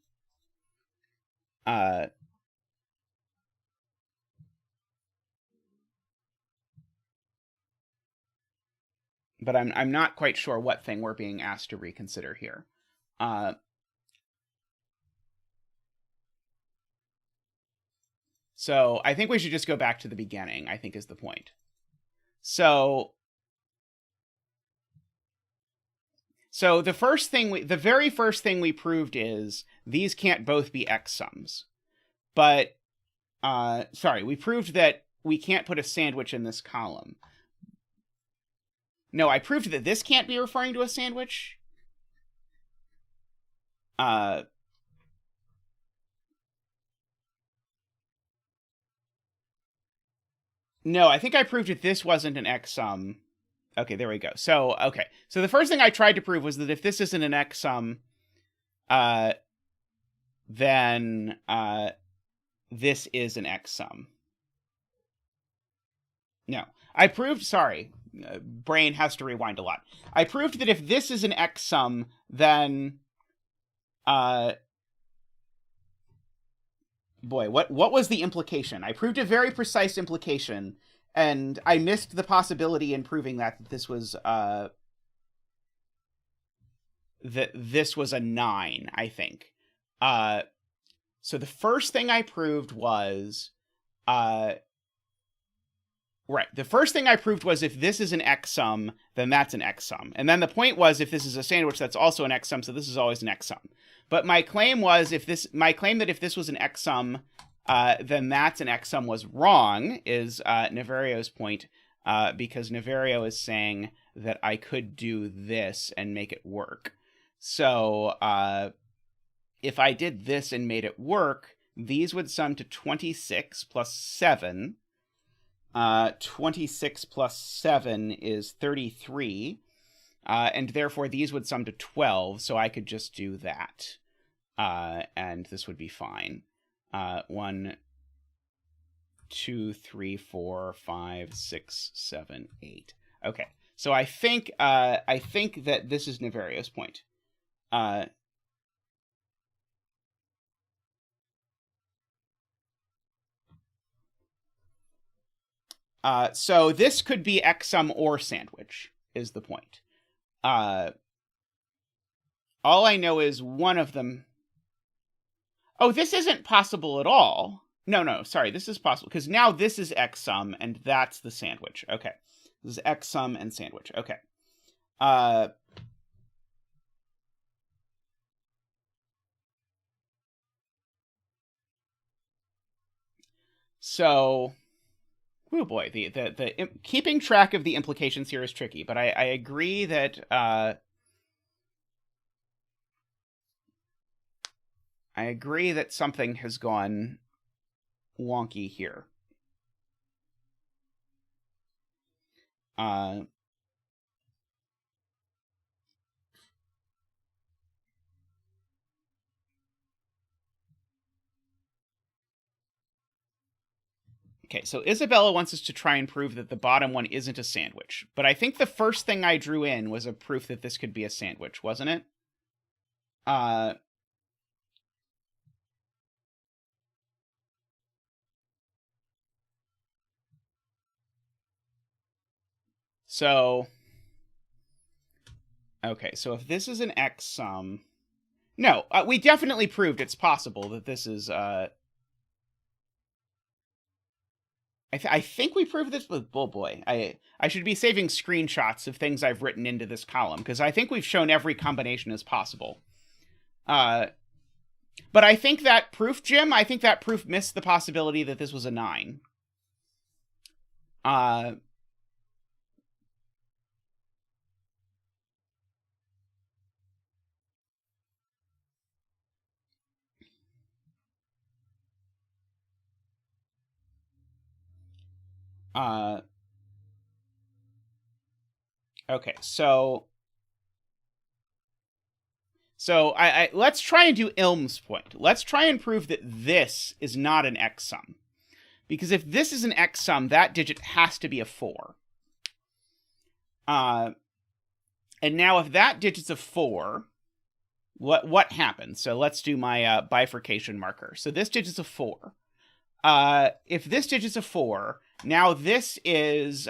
But I'm not quite sure what thing we're being asked to reconsider here. So I think we should just go back to the beginning, I think is the point. So the very first thing we proved is these can't both be X sums. But, we proved that we can't put a sandwich in this column. No, I proved that this can't be referring to a sandwich. No, I think I proved that this wasn't an X sum. Okay, there we go. So the first thing I tried to prove was that if this isn't an X sum, then this is an X sum. No, I proved, brain has to rewind a lot. I proved that if this is an X sum, then, boy, what was the implication? I proved a very precise implication, and I missed the possibility in proving that this was, a 9, I think. So the first thing I proved was, right. The first thing I proved was if this is an X sum, then that's an X sum. And then the point was if this is a sandwich, that's also an X sum, so this is always an X sum. But my claim that if this was an X sum, then that's an X sum was wrong, is Navario's point, because Naverio is saying that I could do this and make it work. So if I did this and made it work, these would sum to 26 plus 7. 26 plus 7 is 33, and therefore these would sum to 12, so I could just do that, and this would be fine. 1, 2, 3, 4, 5, 6, 7, 8. Okay, so I think that this is Navario's point. So this could be X-sum or sandwich, is the point. All I know is one of them... Oh, this isn't possible at all. No, sorry, this is possible, because now this is X-sum, and that's the sandwich. Okay. This is X-sum and sandwich. Okay. So... Oh boy, the keeping track of the implications here is tricky, but I agree that something has gone wonky here. Okay, so Isabella wants us to try and prove that the bottom one isn't a sandwich. But I think the first thing I drew in was a proof that this could be a sandwich, wasn't it? So... Okay, so if this is an X-sum... No, we definitely proved it's possible that this is... I think we proved this with... Oh boy, I should be saving screenshots of things I've written into this column, because I think we've shown every combination as possible. But I think that proof, Jim, I think that proof missed the possibility that this was a 9. Okay, so I let's try and do Ilm's point. Let's try and prove that this is not an X-sum. Because if this is an X-sum, that digit has to be a 4. And now if that digit's a 4, what happens? So let's do my bifurcation marker. So this digit's a 4. If this digit's a 4, now this is...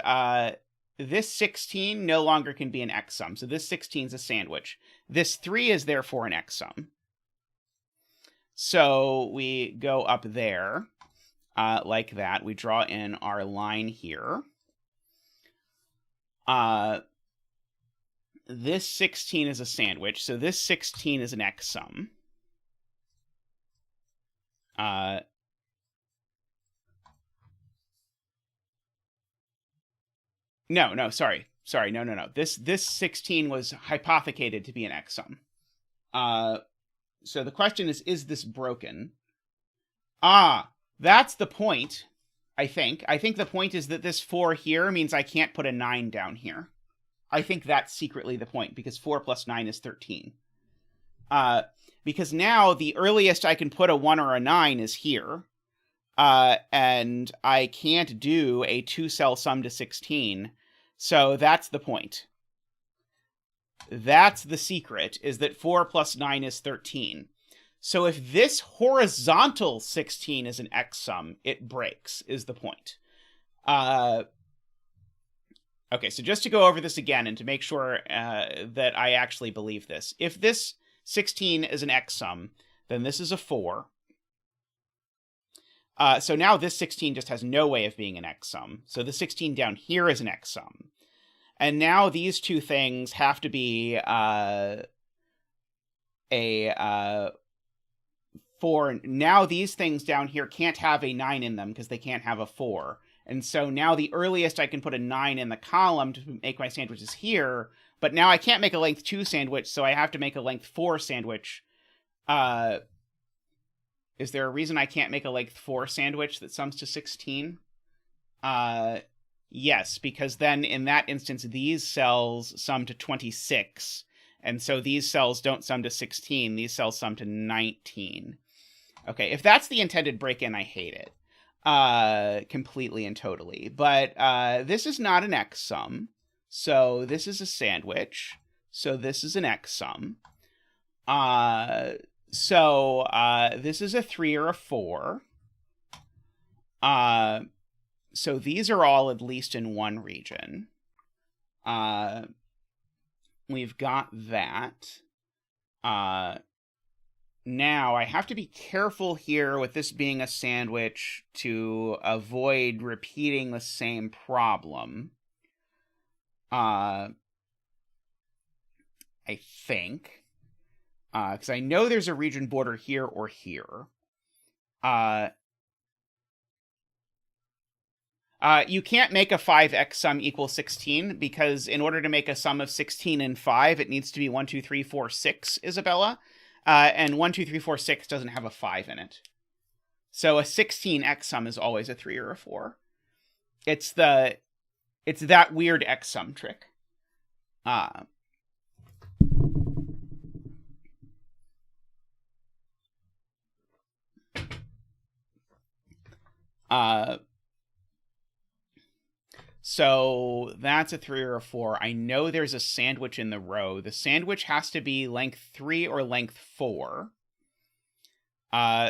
this 16 no longer can be an X-sum. So this 16 is a sandwich. This 3 is therefore an X-sum. So we go up there like that. We draw in our line here. This 16 is a sandwich. So this 16 is an X-sum. No, sorry, no. This 16 was hypothecated to be an X-sum. So the question is this broken? That's the point, I think. I think the point is that this 4 here means I can't put a 9 down here. I think that's secretly the point, because 4 plus 9 is 13. Because now the earliest I can put a 1 or a 9 is here. And I can't do a 2-cell sum to 16. So that's the point. That's the secret, is that 4 plus 9 is 13. So if this horizontal 16 is an X-sum, it breaks, is the point. Okay, so just to go over this again and to make sure that I actually believe this. If this 16 is an X-sum, then this is a 4. So now this 16 just has no way of being an X-sum. So the 16 down here is an X-sum. And now these two things have to be a 4. Now these things down here can't have a 9 in them because they can't have a 4. And so now the earliest I can put a 9 in the column to make my sandwiches here, but now I can't make a length 2 sandwich, so I have to make a length 4 sandwich. Is there a reason I can't make a length 4 sandwich that sums to 16? Yes, because then in that instance, these cells sum to 26. And so these cells don't sum to 16. These cells sum to 19. Okay, if that's the intended break-in, I hate it. Completely and totally. But this is not an X-sum. So this is a sandwich. So this is an X-sum. So this is a 3 or a 4. So these are all at least in one region. We've got that. Now, I have to be careful here with this being a sandwich to avoid repeating the same problem. I think. Because I know there's a region border here or here. You can't make a 5x sum equal 16, because in order to make a sum of 16 and 5, it needs to be 1, 2, 3, 4, 6, Isabella. And 1, 2, 3, 4, 6 doesn't have a 5 in it. So a 16x sum is always a 3 or a 4. It's that weird x sum trick. So that's a 3 or a 4. I know there's a sandwich in the row. The sandwich has to be length 3 or length 4.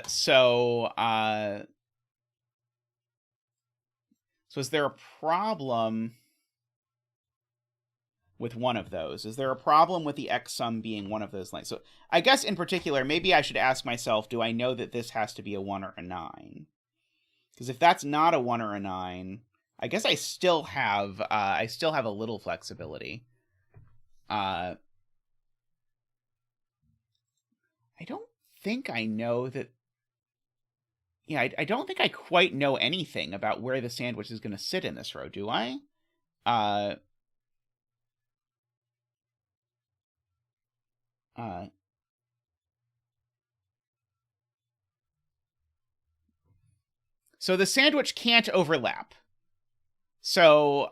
So is there a problem with one of those? Is there a problem with the x sum being one of those lengths? So I guess in particular, maybe I should ask myself, do I know that this has to be a 1 or a 9? Because if that's not a 1 or a 9, I guess I still have a little flexibility. I don't think I know that. Yeah, I don't think I quite know anything about where the sandwich is going to sit in this row, do I? So the sandwich can't overlap. So,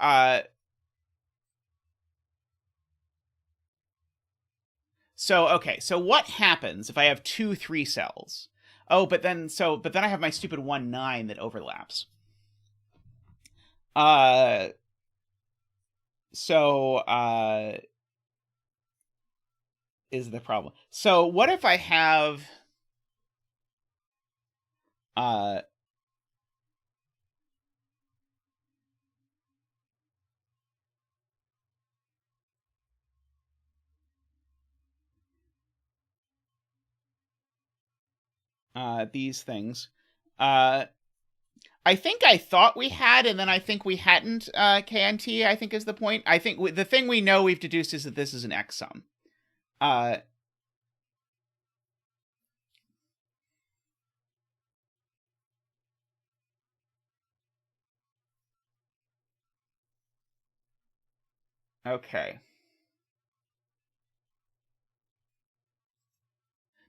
okay. So what happens if I have 2 3 cells? Oh, but then I have my stupid 1 9 that overlaps. Is the problem. So what if I have these things? I think I thought we had, and then I think we hadn't. KNT, I think, is the point. I think the thing we know we've deduced is that this is an x sum. Okay.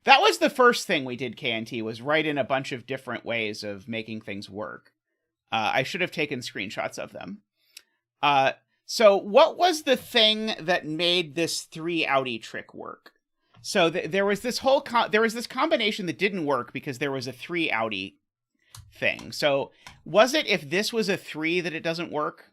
That was the first thing we did, KNT, was write in a bunch of different ways of making things work. I should have taken screenshots of them. So what was the thing that made this 3 outie trick work? So there was this whole there was this combination that didn't work because there was a 3 outie thing. So was it if this was a 3 that it doesn't work?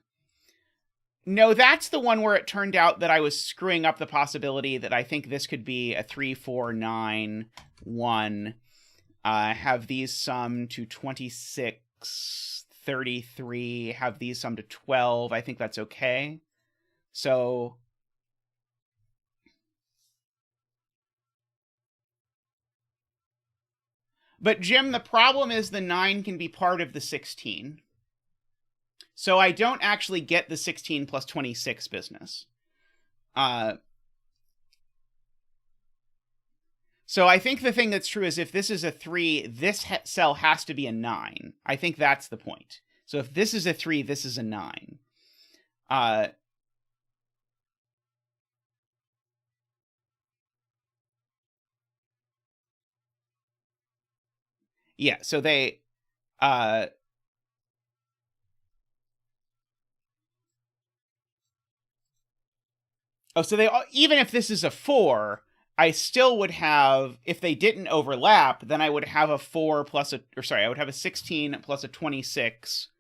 No, that's the one where it turned out that I was screwing up the possibility that I think this could be a 3, 4, 9, 1. Have these sum to 26, 33. Have these sum to 12. I think that's okay. So but Jim, the problem is the 9 can be part of the 16. So I don't actually get the 16 plus 26 business. So I think the thing that's true is if this is a 3, this cell has to be a 9. I think that's the point. So if this is a 3, this is a 9. Yeah, so they... so they even if this is a 4, I still would have, if they didn't overlap, then I would have a 4 plus a, or sorry, I would have a 16 plus a 26.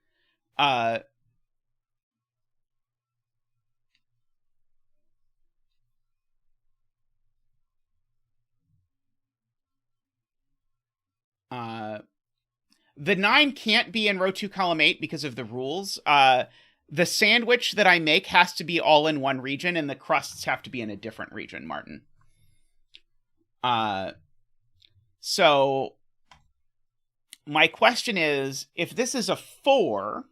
The 9 can't be in row 2, column 8 because of the rules. The sandwich that I make has to be all in one region, and the crusts have to be in a different region, Martin. So my question is, if this is a 4,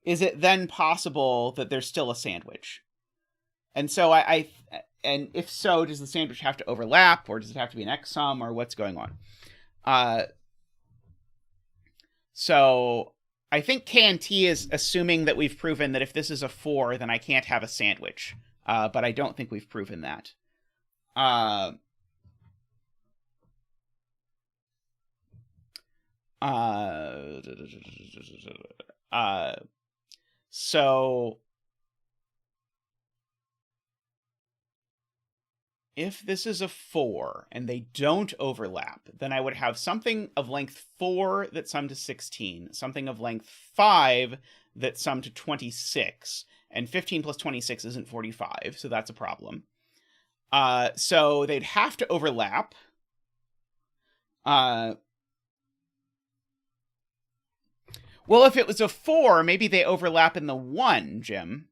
is it then possible that there's still a sandwich? And so and if so, does the sandwich have to overlap, or does it have to be an X sum, or what's going on? So I think K&T is assuming that we've proven that if this is a 4, then I can't have a sandwich. But I don't think we've proven that. So if this is a 4 and they don't overlap, then I would have something of length 4 that sum to 16, something of length 5 that sum to 26, and 15 plus 26 isn't 45, so that's a problem. So they'd have to overlap. Well, if it was a 4, maybe they overlap in the 1, Jim.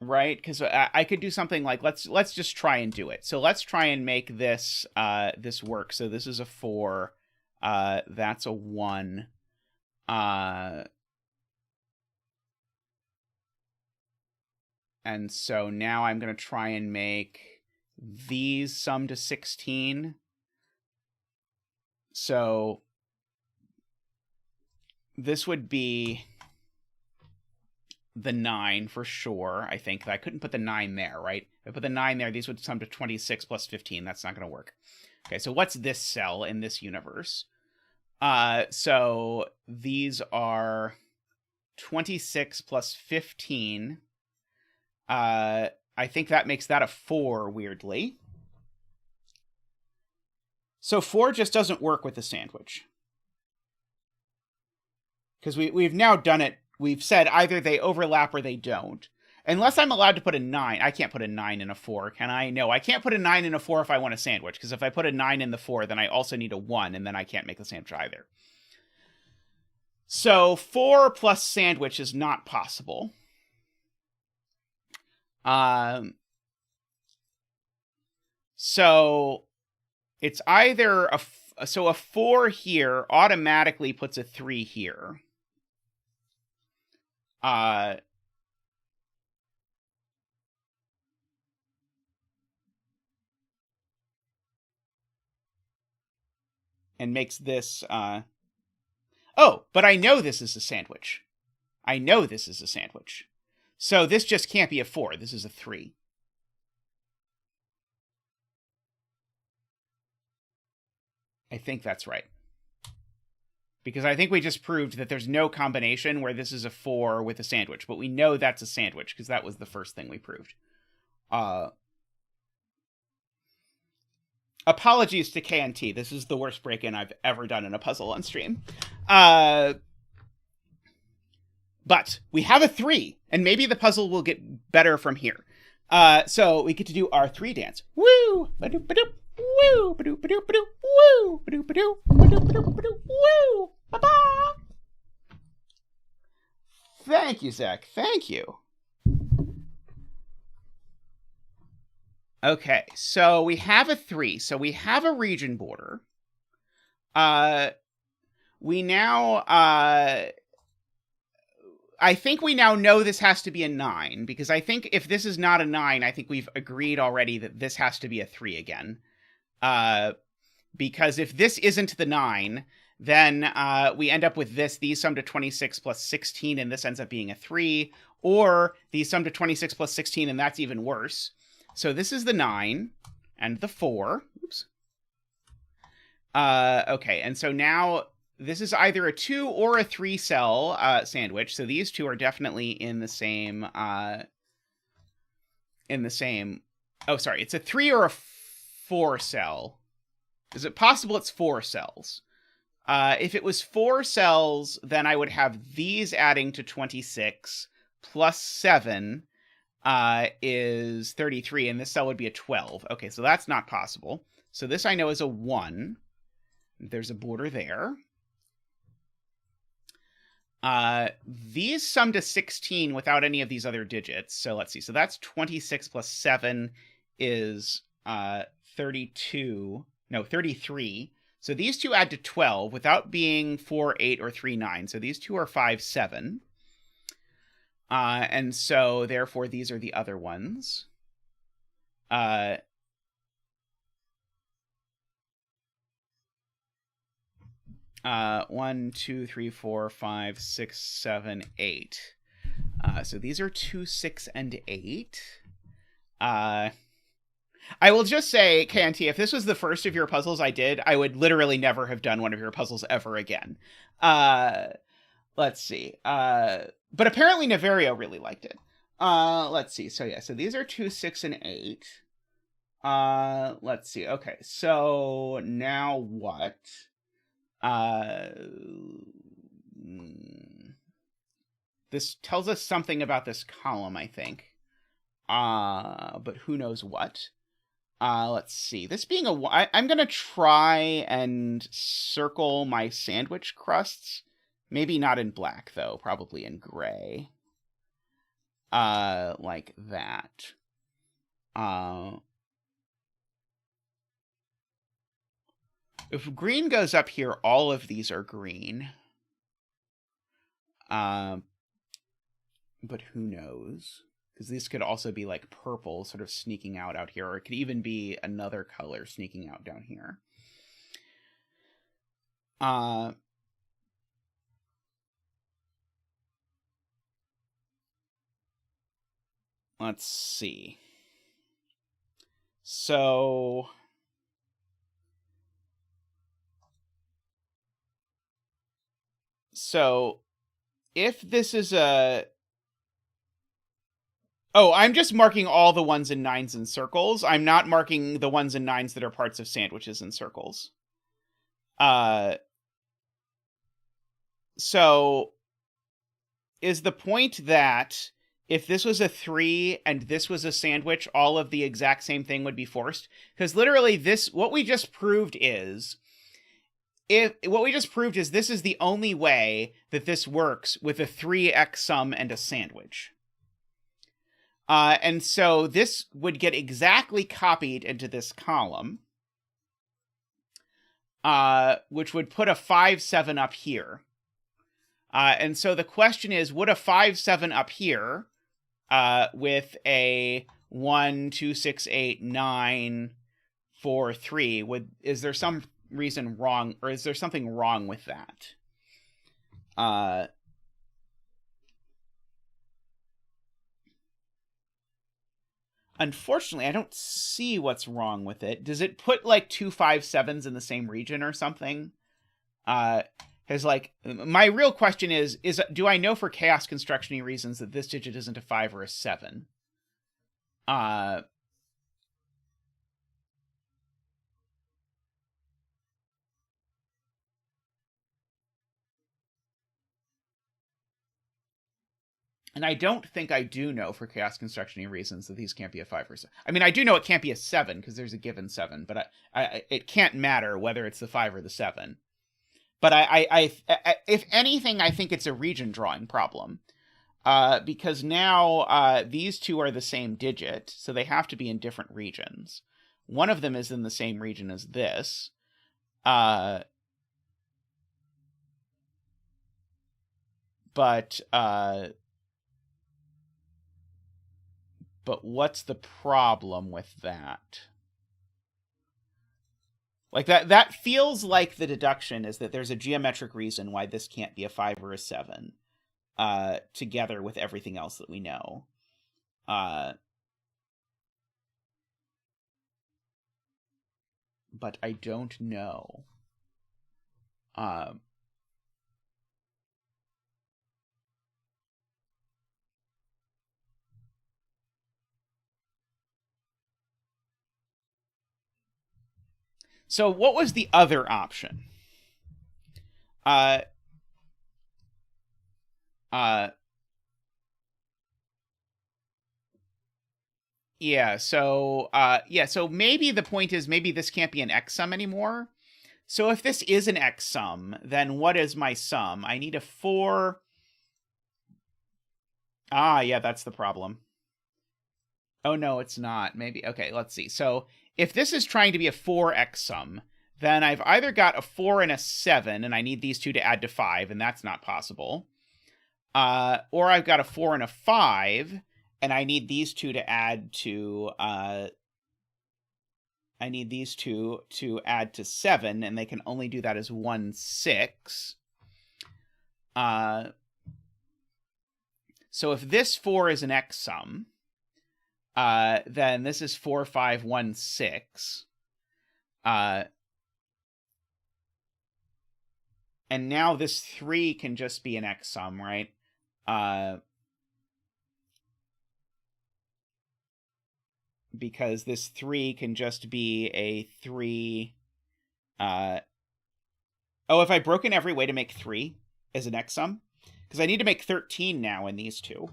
Right? Because I could do something like, let's just try and do it. So let's try and make this this work. So this is a 4. That's a 1. And so now I'm going to try and make these sum to 16. So this would be the 9 for sure. I think I couldn't put the 9 there, right? If I put the 9 there, these would sum to 26 plus 15. That's not going to work. Okay, so what's this cell in this universe? So these are 26 plus 15. I think that makes that a 4, weirdly. So 4 just doesn't work with the sandwich. Because we've now done it. We've said either they overlap or they don't. Unless I'm allowed to put a 9. I can't put a 9 in a 4, can I? No, I can't put a 9 in a 4 if I want a sandwich. Because if I put a 9 in the 4, then I also need a 1, and then I can't make the sandwich either. So 4 plus sandwich is not possible. So it's either so a 4 here automatically puts a 3 here. And makes this, oh, but I know this is a sandwich. I know this is a sandwich. So this just can't be a 4. This is a 3. I think that's right. Because I think we just proved that there's no combination where this is a 4 with a sandwich. But we know that's a sandwich, because that was the first thing we proved. Apologies to K&T. This is the worst break-in I've ever done in a puzzle on stream. But we have a 3, and maybe the puzzle will get better from here. So we get to do our 3 dance. Woo! Ba-doop, ba-doop. Woo! Ba-doop, ba-doop, ba-doop. Woo! Ba-doop, ba-doop. Ba-doop, ba-doop, ba-doop. Woo! Ba-ba! Thank you, Zach. Thank you. Okay, so we have a 3. So we have a region border. We now, I think we now know this has to be a 9, because I think if this is not a 9, I think we've agreed already that this has to be a 3 again. Because if this isn't the 9, then we end up with this. These sum to 26 plus 16, and this ends up being a 3. Or these sum to 26 plus 16, and that's even worse. So this is the 9 and the 4. Oops. Okay, and so now this is either a 2 or a 3 cell sandwich. So these two are definitely in the same. Oh, sorry, it's a 3 or a 4 cell. Is it possible it's 4 cells? If it was 4 cells, then I would have these adding to 26 plus 7 is 33, and this cell would be a 12. Okay, so that's not possible. So this I know is a 1. There's a border there. These sum to 16 without any of these other digits. So let's see. So that's 26 plus 7 is 32. No, 33. So these two add to 12 without being 4, 8, or 3, 9. So these two are 5, 7. And so therefore these are the other ones. 1, 2, 3, 4, 5, 6, 7, 8. So these are 2, 6, and 8. I will just say, KNT, if this was the first of your puzzles I did, I would literally never have done one of your puzzles ever again. Let's see. But apparently Naverio really liked it. Let's see. So yeah, so these are 2, 6, and 8. Let's see. Okay, so now what? This tells us something about this column, I think. But who knows what? Let's see. This being I'm going to try and circle my sandwich crusts. Maybe not in black, though. Probably in gray. Like that. If green goes up here, all of these are green. But who knows? Because this could also be like purple sort of sneaking out here, or it could even be another color sneaking out down here. Let's see. So if this is a... Oh, I'm just marking all the 1s and 9s in circles. I'm not marking the 1s and 9s that are parts of sandwiches in circles. So is the point that if this was a 3 and this was a sandwich, all of the exact same thing would be forced? Because literally what we just proved is... this is the only way that this works with a 3x sum and a sandwich. And so this would get exactly copied into this column, which would put a 5, 7 up here. And so the question is, would a 5, 7 up here with a 1, 2, 6, 8, 9, 4, 3, is there some reason wrong, or is there something wrong with that? Unfortunately, I don't see what's wrong with it. Does it put like 2 5 7s in the same region or something? Because like my real question is do I know for chaos construction reasons that this digit isn't a 5 or a 7? And I don't think I do know for chaos construction reasons that these can't be a 5 or 7. I mean, I do know it can't be a 7 because there's a given 7, but it can't matter whether it's the 5 or the 7. But I if anything, I think it's a region drawing problem. Because now these two are the same digit, so they have to be in different regions. One of them is in the same region as this. But what's the problem with that? Like that feels like the deduction is that there's a geometric reason why this can't be a 5 or a 7, together with everything else that we know. But I don't know. So what was the other option? Uh, uh, yeah, so, so maybe the point is maybe this can't be an X sum anymore. So if this is an X sum, then what is my sum? I need a 4. Ah, yeah, that's the problem. Oh, no, it's not. Maybe. Okay, let's see. So if this is trying to be a 4X sum, then I've either got a 4 and a 7, and I need these two to add to 5, and that's not possible. Or I've got a 4 and a 5, and I need these two to add to... I need these two to add to 7, and they can only do that as 1, 6. So if this 4 is an X sum, then this is 4, 5, 1, 6. And now this 3 can just be an X sum, right? Because this 3 can just be a 3... oh, have I broken every way to make 3 as an X sum? Because I need to make 13 now in these two.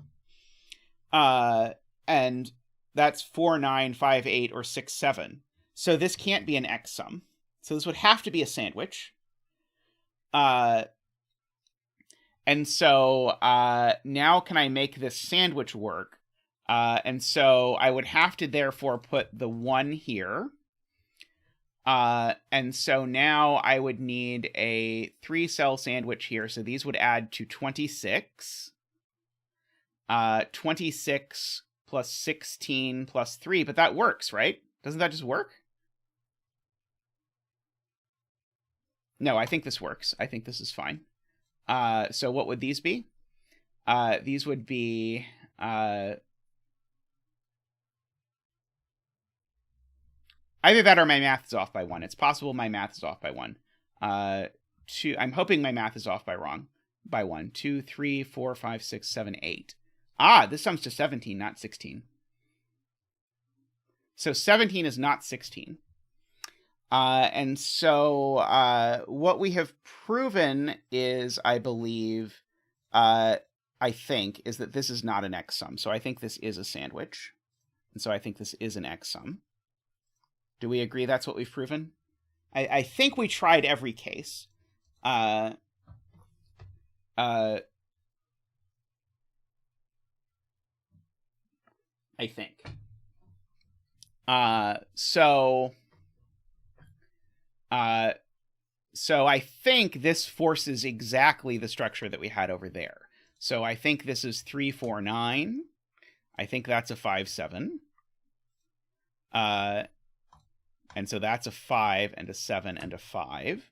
And that's 4, 9, 5, 8, or 6, 7. So this can't be an X sum. So this would have to be a sandwich. And so now can I make this sandwich work? And so I would have to therefore put the 1 here. And so now I would need a 3-cell sandwich here. So these would add to 26. 26 plus 16 plus 3. But that works, right? Doesn't that just work? No, I think this works. I think this is fine. So what would these be? These would be... either that or my math is off by 1. It's possible my math is off by 1. I'm hoping my math is off by 1. 2, 3, 4, 5, 6, 7, 8. Ah, this sums to 17, not 16. So 17 is not 16. And so what we have proven is, I believe, I think, is that this is not an X sum. So I think this is a sandwich. And so I think this is an X sum. Do we agree that's what we've proven? I think we tried every case. I think. So I think this forces exactly the structure that we had over there. So I think this is 3, 4, 9. I think that's a 5, 7. And so that's a 5 and a 7 and a 5.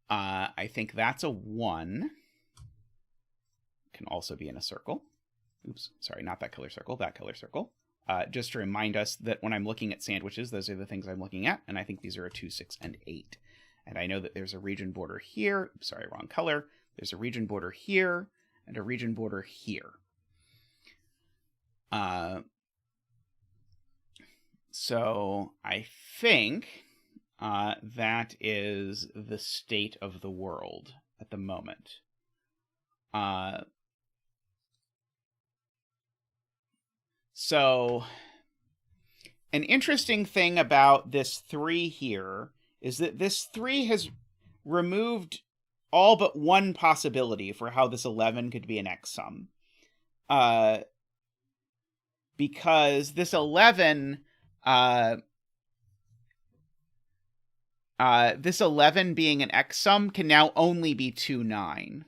I think that's a 1. Can also be in a circle. Oops, sorry, not that color circle, that color circle. Just to remind us that when I'm looking at sandwiches, those are the things I'm looking at. And I think these are a 2, 6, and 8. And I know that there's a region border here. Oops, sorry, wrong color. There's a region border here and a region border here. So I think that is the state of the world at the moment. So an interesting thing about this 3 here is that this 3 has removed all but one possibility for how this 11 could be an X sum. Because this 11... this 11 being an X sum can now only be 2, 9.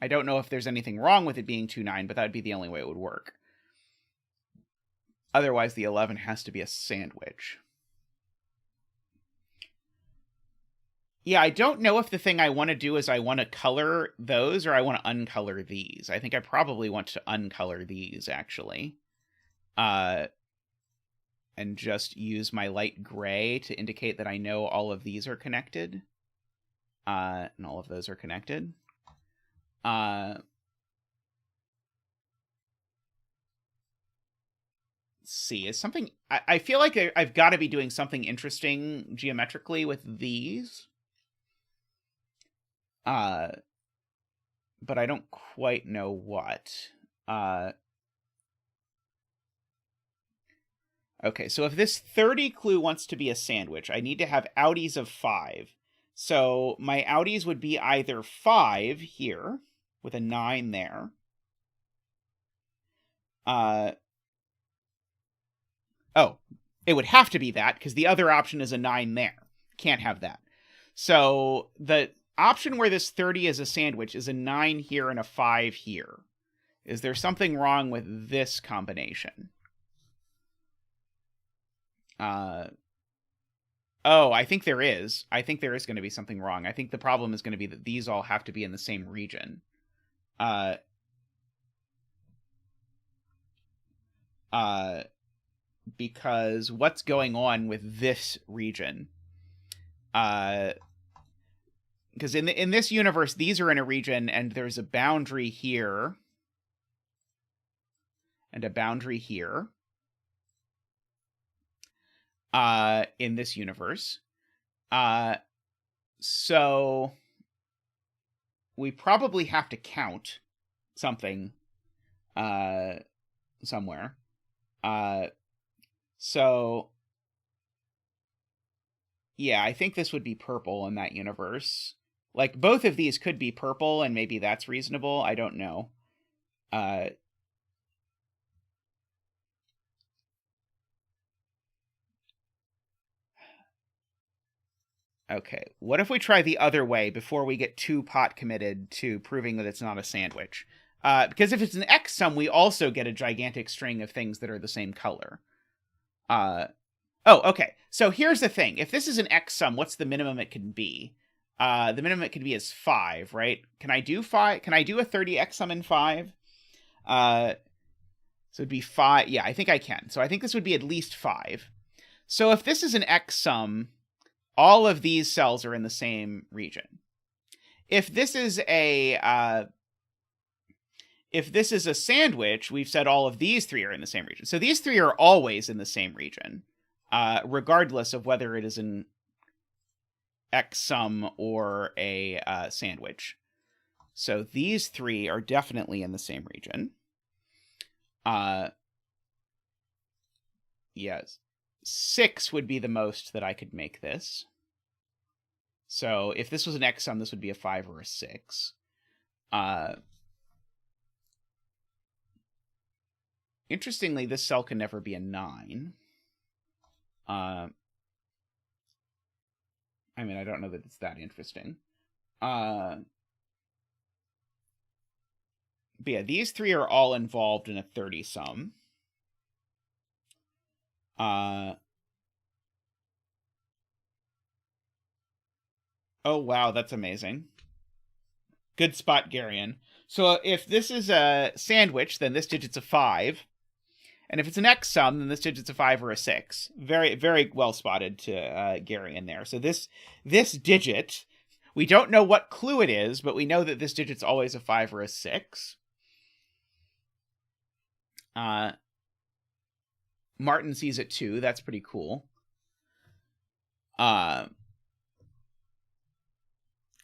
I don't know if there's anything wrong with it being 2, 9, but that would be the only way it would work. Otherwise, the 11 has to be a sandwich. Yeah, I don't know if the thing I want to do is I want to color those or I want to uncolor these. I think I probably want to uncolor these, actually. And just use my light gray to indicate that I know all of these are connected. And all of those are connected. Let's see, is something... I feel like I've got to be doing something interesting geometrically with these. but I don't quite know what. Okay, so if this 30 clue wants to be a sandwich, I need to have outies of 5. So my outies would be either 5 here, with a 9 there. Oh, it would have to be that, because the other option is a 9 there. Can't have that. So the option where this 30 is a sandwich is a 9 here and a 5 here. Is there something wrong with this combination? Oh, I think there is. I think there is going to be something wrong. I think the problem is going to be that these all have to be in the same region. Because what's going on with this region? Because in this universe, these are in a region, and there's a boundary here, and a boundary here. In this universe. So we probably have to count something somewhere. So yeah, I think this would be purple in that universe. Like, both of these could be purple, and maybe that's reasonable. I don't know. Okay, what if we try the other way before we get too pot committed to proving that it's not a sandwich? Because if it's an X sum, we also get a gigantic string of things that are the same color. Oh, okay. So here's the thing. If this is an X sum, what's the minimum it can be? The minimum it can be is 5, right? Can I do 5? Can I do a 30 X sum in 5? So it'd be 5. Yeah, I think I can. So I think this would be at least 5. So if this is an X sum, all of these cells are in the same region. If this is a sandwich, we've said all of these 3 are in the same region. So these 3 are always in the same region, regardless of whether it is an X sum or a sandwich. So these 3 are definitely in the same region. Yes. 6 would be the most that I could make this. So if this was an X sum, this would be a 5 or a 6. Interestingly, this cell can never be a 9. I mean, I don't know that it's that interesting. But yeah, these 3 are all involved in a 30 sum. Oh, wow, that's amazing. Good spot, Garion. So if this is a sandwich, then this digit's a 5. And if it's an X sum, then this digit's a 5 or a 6. Very, very well spotted to Garion there. So this digit, we don't know what clue it is, but we know that this digit's always a 5 or a 6. Martin sees it too. That's pretty cool.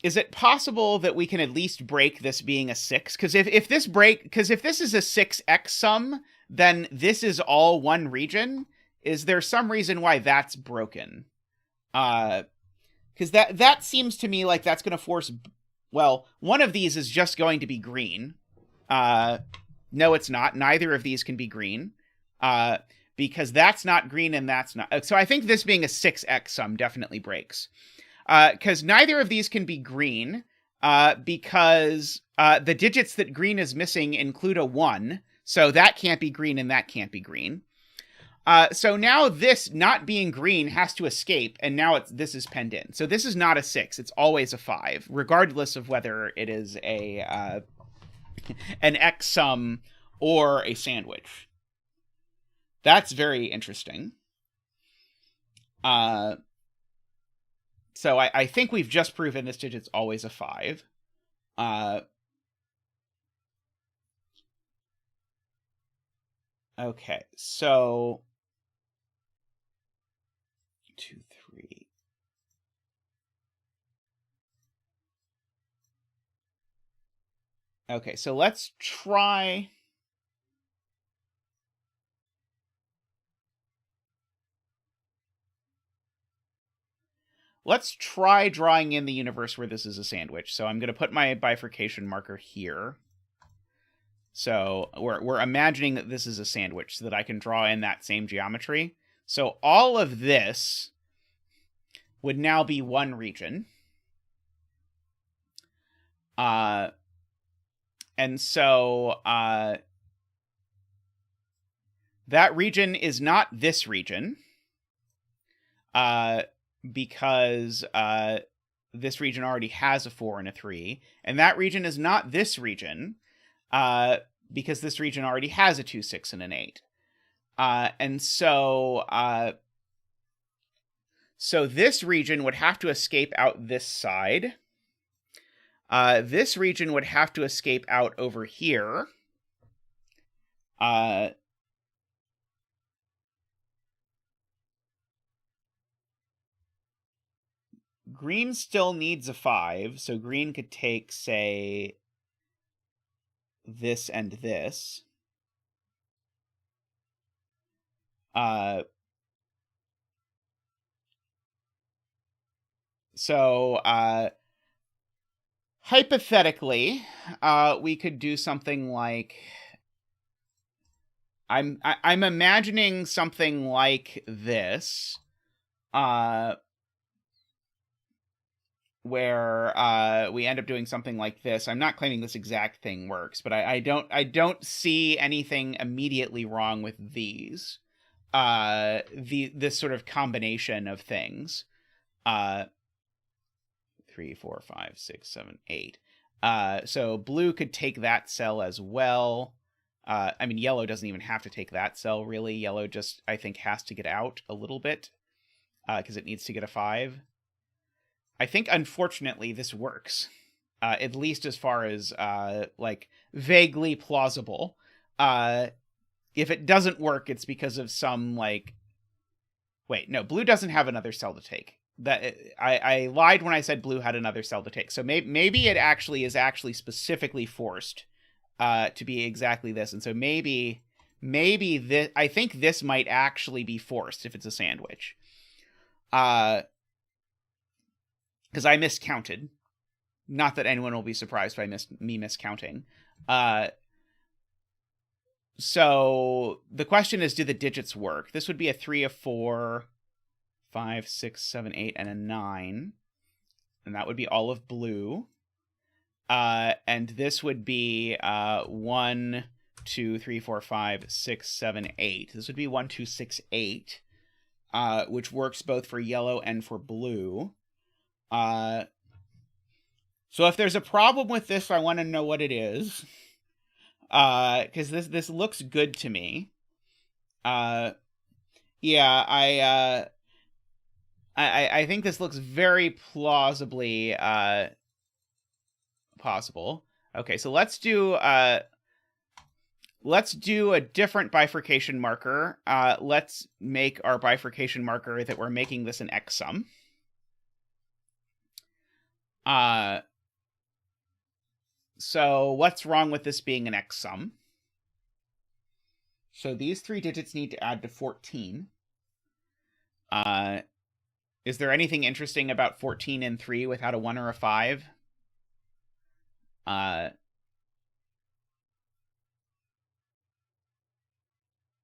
Is it possible that we can at least break this being a 6? Because if this is a 6X sum, then this is all one region. Is there some reason why that's broken? Because that seems to me like that's going to force... Well, one of these is just going to be green. No, it's not. Neither of these can be green. Because that's not green and that's not... So I think this being a 6X sum definitely breaks. Because neither of these can be green, because the digits that green is missing include a 1, so that can't be green and that can't be green. So now this not being green has to escape, and now this is penned in. So this is not a 6, it's always a 5, regardless of whether it is an X sum or a sandwich. That's very interesting. So I think we've just proven this digit's always a 5. Okay, so 2, 3. Okay, so let's try... Let's try drawing in the universe where this is a sandwich. So I'm going to put my bifurcation marker here. So we're imagining that this is a sandwich so that I can draw in that same geometry. So all of this would now be one region. And so that region is not this region. Because this region already has a 4 and a 3. And that region is not this region, because this region already has a 2, 6, and an 8. And so this region would have to escape out this side. This region would have to escape out over here. Green still needs a 5, so green could take, say, this and this. So hypothetically, we could do something like... I'm imagining something like this, where we end up doing something like this. I'm not claiming this exact thing works, but I don't see anything immediately wrong with these. This sort of combination of things. 3, 4, 5, 6, 7, 8. So blue could take that cell as well. I mean, yellow doesn't even have to take that cell, really. Yellow just, I think, has to get out a little bit, because it needs to get a 5. I think, unfortunately, this works, at least as far as, like, vaguely plausible. If it doesn't work, it's because of some, like... Wait, no, blue doesn't have another cell to take. That I lied when I said blue had another cell to take. So maybe it actually is specifically forced to be exactly this. And so maybe this... I think this might actually be forced if it's a sandwich. Because I miscounted. Not that anyone will be surprised by me miscounting. So the question is, do the digits work? This would be a 3, a 4, 5, 6, 7, 8, and a 9. And that would be all of blue. And this would be 1, 2, 3, 4, 5, 6, 7, 8. This would be 1, 2, 6, 8, which works both for yellow and for blue. So if there's a problem with this, I want to know what it is. Because this looks good to me. Yeah, I think this looks very plausibly possible. Okay, so let's do a different bifurcation marker. Let's make our bifurcation marker that we're making this an X sum. So what's wrong with this being an X sum? So these 3 digits need to add to 14. Is there anything interesting about 14 and 3 without a 1 or a 5?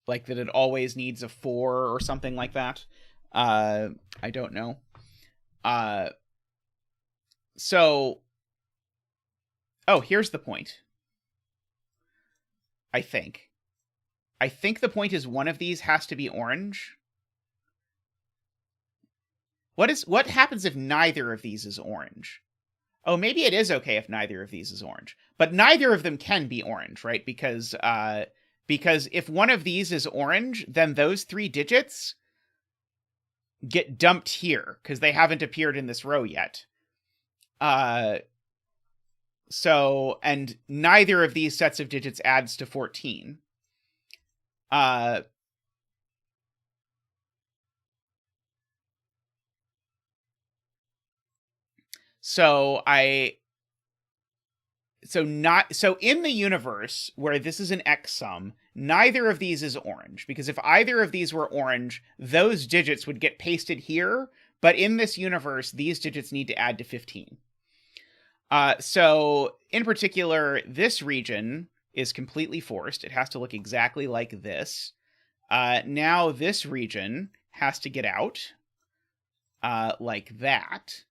Like that it always needs a 4 or something like that? I don't know. So... Oh, here's the point. I think the point is one of these has to be orange. What happens if neither of these is orange? Oh, maybe it is okay if neither of these is orange. But neither of them can be orange, right? Because if one of these is orange, then those 3 digits get dumped here because they haven't appeared in this row yet. So, and neither of these sets of digits adds to 14. So so in the universe where this is an X sum, neither of these is orange, because if either of these were orange, those digits would get pasted here, but in this universe, these digits need to add to 15. So in particular, this region is completely forced. It has to look exactly like this. Now this region has to get out, like that.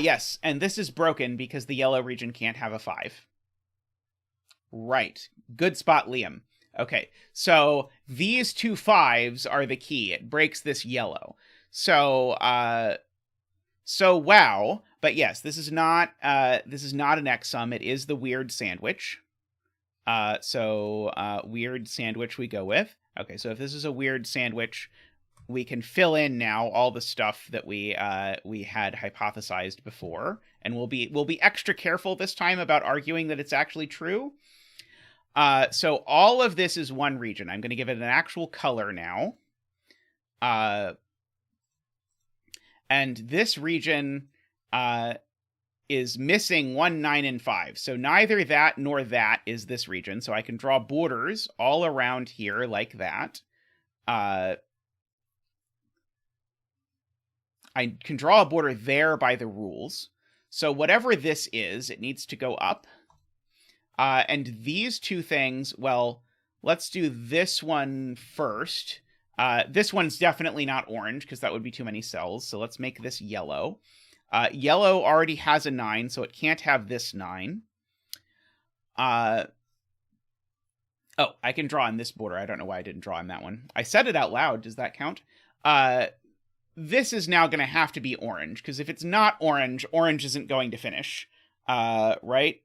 Yes, and this is broken because the yellow region can't have a 5. Right. Good spot, Liam. Okay, so these two 5s are the key. It breaks this yellow. So wow. But yes, this is not an X sum. It is the weird sandwich. Weird sandwich we go with. Okay, so if this is a weird sandwich, we can fill in now all the stuff that we had hypothesized before, and we'll be extra careful this time about arguing that it's actually true. So all of this is one region. I'm going to give it an actual color now. And this region is missing 1, 9, and 5. So neither that nor that is this region. So I can draw borders all around here like that. I can draw a border there by the rules. So whatever this is, it needs to go up. And these two things, well, let's do this one first. This one's definitely not orange because that would be too many cells. So let's make this yellow. Yellow already has a 9, so it can't have this 9. Oh, I can draw on this border. I don't know why I didn't draw on that one. I said it out loud. Does that count? This is now going to have to be orange, because if it's not orange, orange isn't going to finish. Right?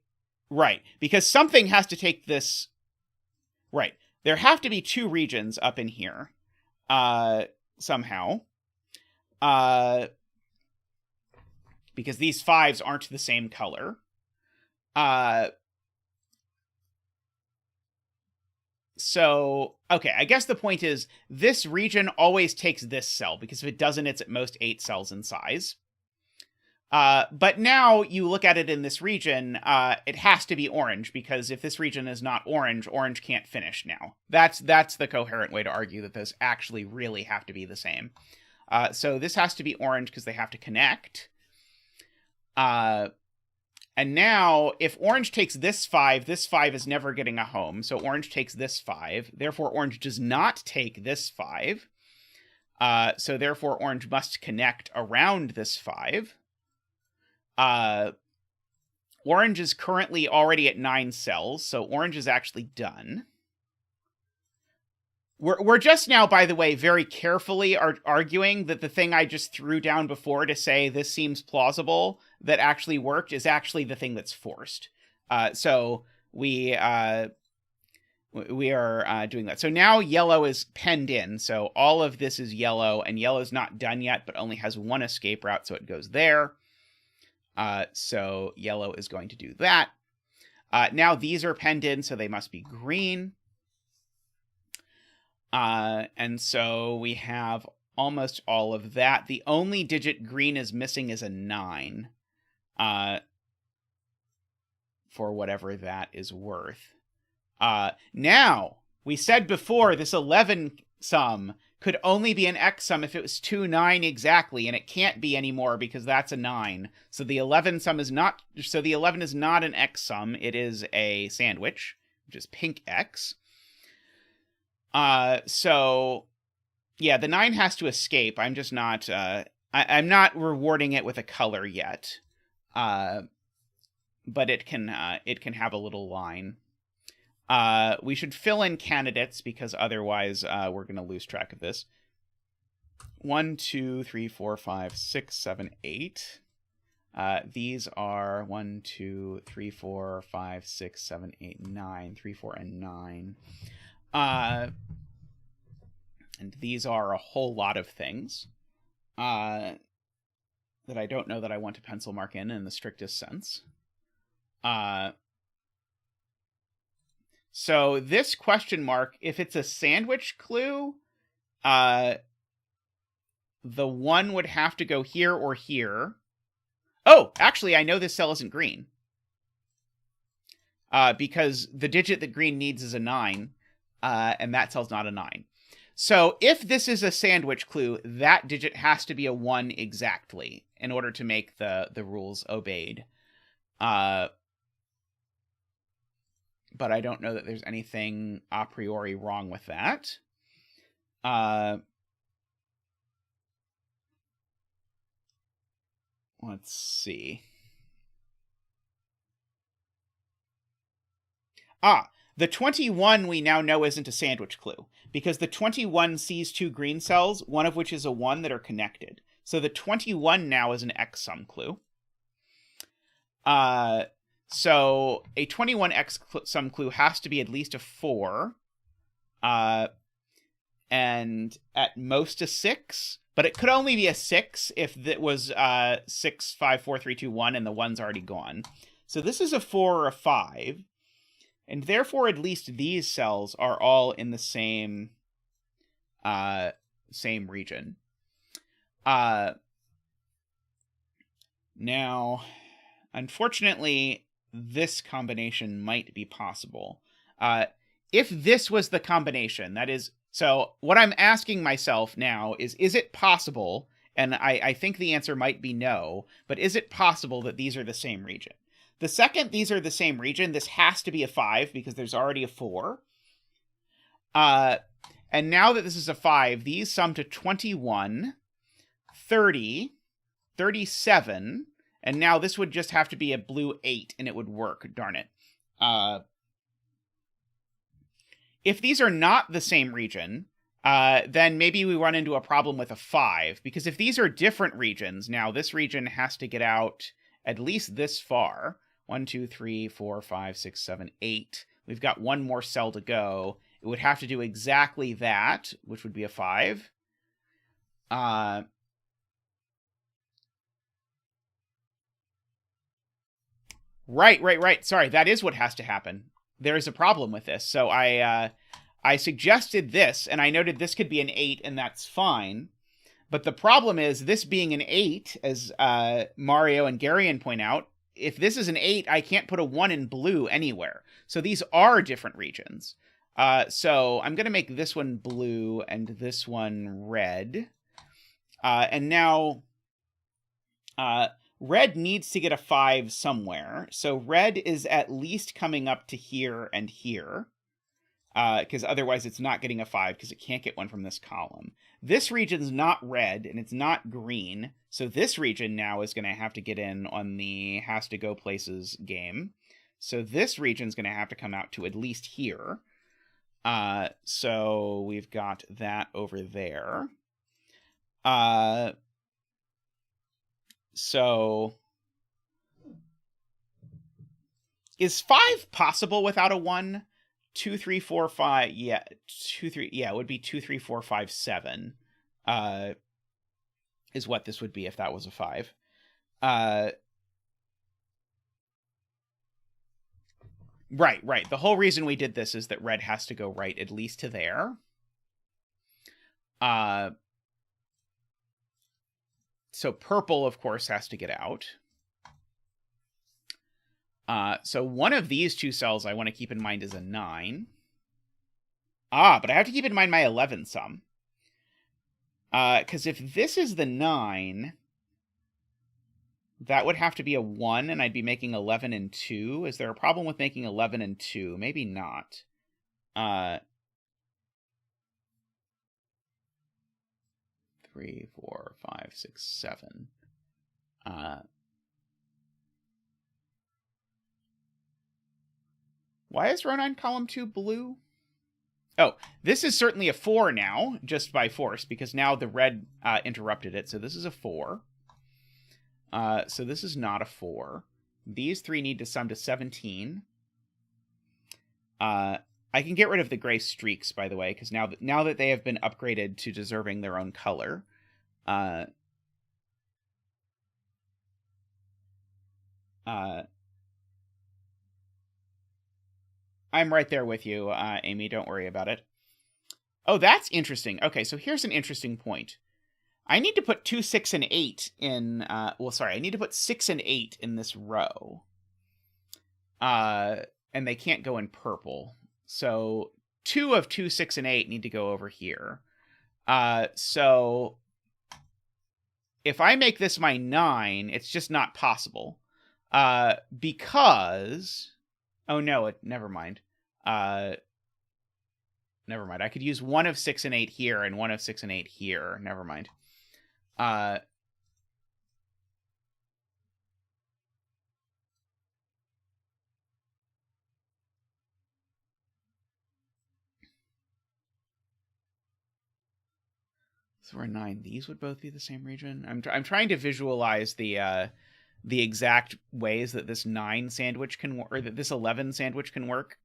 Right. Because something has to take this... Right. There have to be 2 regions up in here. Somehow. Because these 5s aren't the same color. So, okay, I guess the point is this region always takes this cell, because if it doesn't, it's at most 8 cells in size. But now you look at it in this region, it has to be orange, because if this region is not orange, orange can't finish now. That's the coherent way to argue that those actually really have to be the same. So this has to be orange because they have to connect. And now, if orange takes this 5 is never getting a home. So orange takes this 5. Therefore, orange does not take this 5. So therefore, orange must connect around this 5. Orange is currently already at 9 cells, so orange is actually done. We're just now, by the way, very carefully arguing that the thing I just threw down before to say this seems plausible that actually worked is actually the thing that's forced. So we are doing that. So now yellow is penned in. So all of this is yellow, and yellow is not done yet, but only has 1 escape route, so it goes there. So yellow is going to do that. Now these are penned in, so they must be green. And so we have almost all of that. The only digit green is missing is a 9. For whatever that is worth. Now, we said before this 11 sum could only be an X sum if it was 2, 9 exactly, and it can't be anymore because that's a 9. So the 11 sum is not, so the 11 is not an X sum, it is a sandwich, which is pink X. So yeah, the 9 has to escape. I'm just not, I'm not rewarding it with a color yet. But it can have a little line. We should fill in candidates because otherwise we're going to lose track of this. 1, 2, 3, 4, 5, 6, 7, 8. These are 1, 2, 3, 4, 5, 6, 7, 8, 9. 3, 4, and 9. And these are a whole lot of things that I don't know that I want to pencil mark in the strictest sense. So this question mark, if it's a sandwich clue, the 1 would have to go here or here. Oh, actually, I know this cell isn't green. Because the digit that green needs is a 9, and that cell's not a 9. So if this is a sandwich clue, that digit has to be a 1 exactly in order to make the rules obeyed. But I don't know that there's anything a priori wrong with that. Let's see. The 21 we now know isn't a sandwich clue, because the 21 sees 2 green cells, one of which is a 1 that are connected. So the 21 now is an X sum clue. So a 21 X sum clue has to be at least a 4, and at most a 6, but it could only be a 6 if it was 6, 5, 4, 3, 2, 1, and the 1's already gone. So this is a 4 or a 5. And therefore, at least these cells are all in the same region. Now, unfortunately, this combination might be possible. If this was the combination, that is... So what I'm asking myself now is it possible, and I think the answer might be no, but is it possible that these are the same region? The second these are the same region, this has to be a 5 because there's already a 4. And now that this is a 5, these sum to 21, 30, 37, and now this would just have to be a blue 8 and it would work, darn it. If these are not the same region, then maybe we run into a problem with a 5, because if these are different regions, now this region has to get out at least this far. 1, 2, 3, 4, 5, 6, 7, 8. We've got one more cell to go. It would have to do exactly that, which would be a 5. Right. Sorry, that is what has to happen. There is a problem with this. So I suggested this, and I noted this could be an 8, and that's fine. But the problem is, this being an 8, as Mario and Garion point out, if this is an 8, I can't put a 1 in blue anywhere. So these are different regions. So I'm going to make this one blue and this one red. And now red needs to get a 5 somewhere. So red is at least coming up to here and here. Because otherwise it's not getting a 5 because it can't get one from this column. This region's not red and it's not green. So this region now is going to have to get in on the has to go places game. So this region's going to have to come out to at least here. So we've got that over there. So is 5 possible without a 1? 2, 3, 4, 5. Yeah, 2, 3. Yeah, it would be 2, 3, 4, 5, 7. Is what this would be if that was a 5. Right. The whole reason we did this is that red has to go right at least to there. So purple, of course, has to get out. So one of these 2 cells I want to keep in mind is a 9. But I have to keep in mind my 11 sum. Because if this is the 9, that would have to be a 1, and I'd be making 11 and 2. Is there a problem with making 11 and 2? Maybe not. 3, 4, 5, 6, 7. Why is row 9 column 2 blue? Oh, this is certainly a 4 now, just by force, because now the red interrupted it, so this is a 4. So this is not a 4. These 3 need to sum to 17. I can get rid of the gray streaks, by the way, because now that they have been upgraded to deserving their own color. I'm right there with you, Amy. Don't worry about it. Oh, that's interesting. Okay, so here's an interesting point. I need to put 2, 6, and 8 in, well, sorry, I need to put 6 and 8 in this row. And they can't go in purple. So 2 of 2, 6, and 8 need to go over here. So if I make this my 9, it's just not possible. Because, oh no, never mind. Never mind. I could use 1 of 6 and 8 here and 1 of 6 and 8 here. Never mind. So we're 9. These would both be the same region. I'm trying to visualize the exact ways that this 9 sandwich can work, or that this 11 sandwich can work.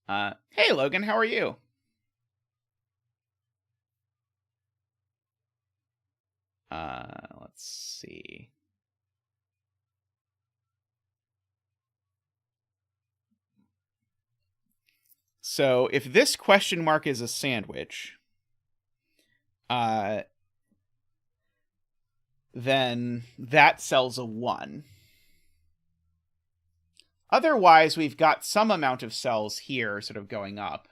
Hey Logan, how are you? Let's see. So if this question mark is a sandwich, then that sells a 1. Otherwise, we've got some amount of cells here sort of going up.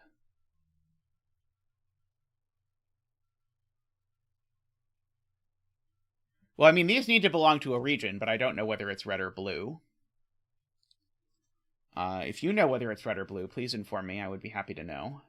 Well, I mean, these need to belong to a region, but I don't know whether it's red or blue. If you know whether it's red or blue, please inform me. I would be happy to know.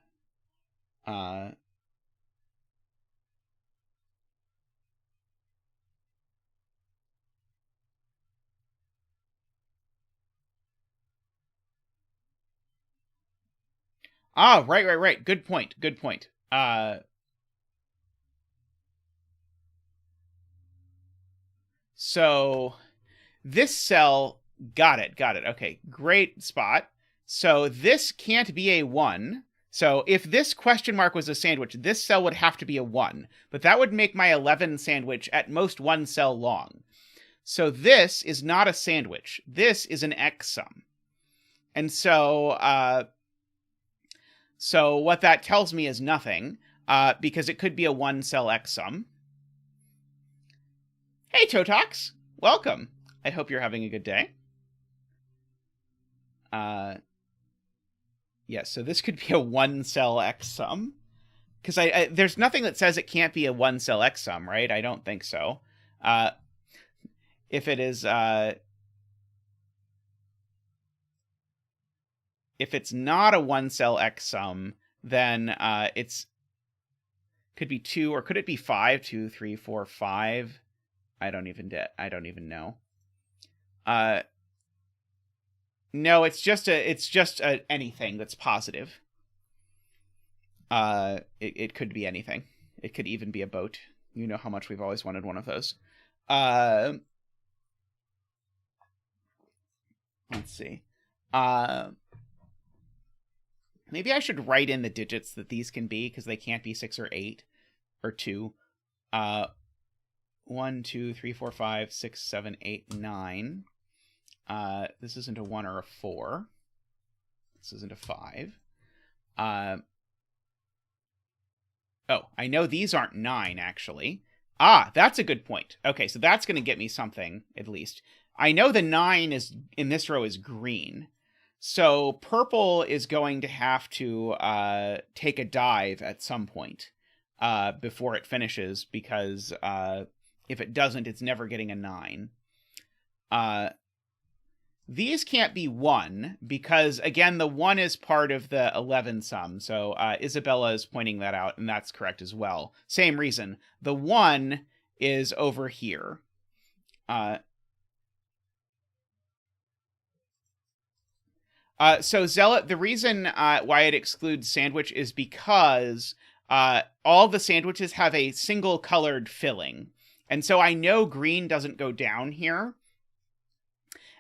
Right. Good point. So this cell, got it. Okay, great spot. So this can't be a 1. So if this question mark was a sandwich, this cell would have to be a 1. But that would make my 11 sandwich at most 1 cell long. So this is not a sandwich. This is an X sum. And so, so what that tells me is nothing, because it could be a 1 cell X sum. Hey, Totox! Welcome! I hope you're having a good day. Yeah, so this could be a 1 cell X sum. Because there's nothing that says it can't be a 1 cell X sum, right? I don't think so. If it is, if it's not a 1 cell X sum, then it's could be 2, or could it be 5? 2, 3, 4, 5. I don't even know. No, it's just anything that's positive. It could be anything. It could even be a boat. You know how much we've always wanted one of those. Let's see. Maybe I should write in the digits that these can be, because they can't be 6 or 8 or 2. 1, 2, 3, 4, 5, 6, 7, 8, 9. This isn't a 1 or a 4. This isn't a 5. Oh, I know these aren't 9, actually. That's a good point. Okay, so that's going to get me something, at least. I know the 9 is in this row is green. So purple is going to have to take a dive at some point before it finishes, because if it doesn't, it's never getting a 9. These can't be 1, because, again, the 1 is part of the 11 sum. So Isabella is pointing that out, and that's correct as well. Same reason. The 1 is over here. So Zealot, the reason why it excludes sandwich is because all the sandwiches have a single colored filling. And so I know green doesn't go down here.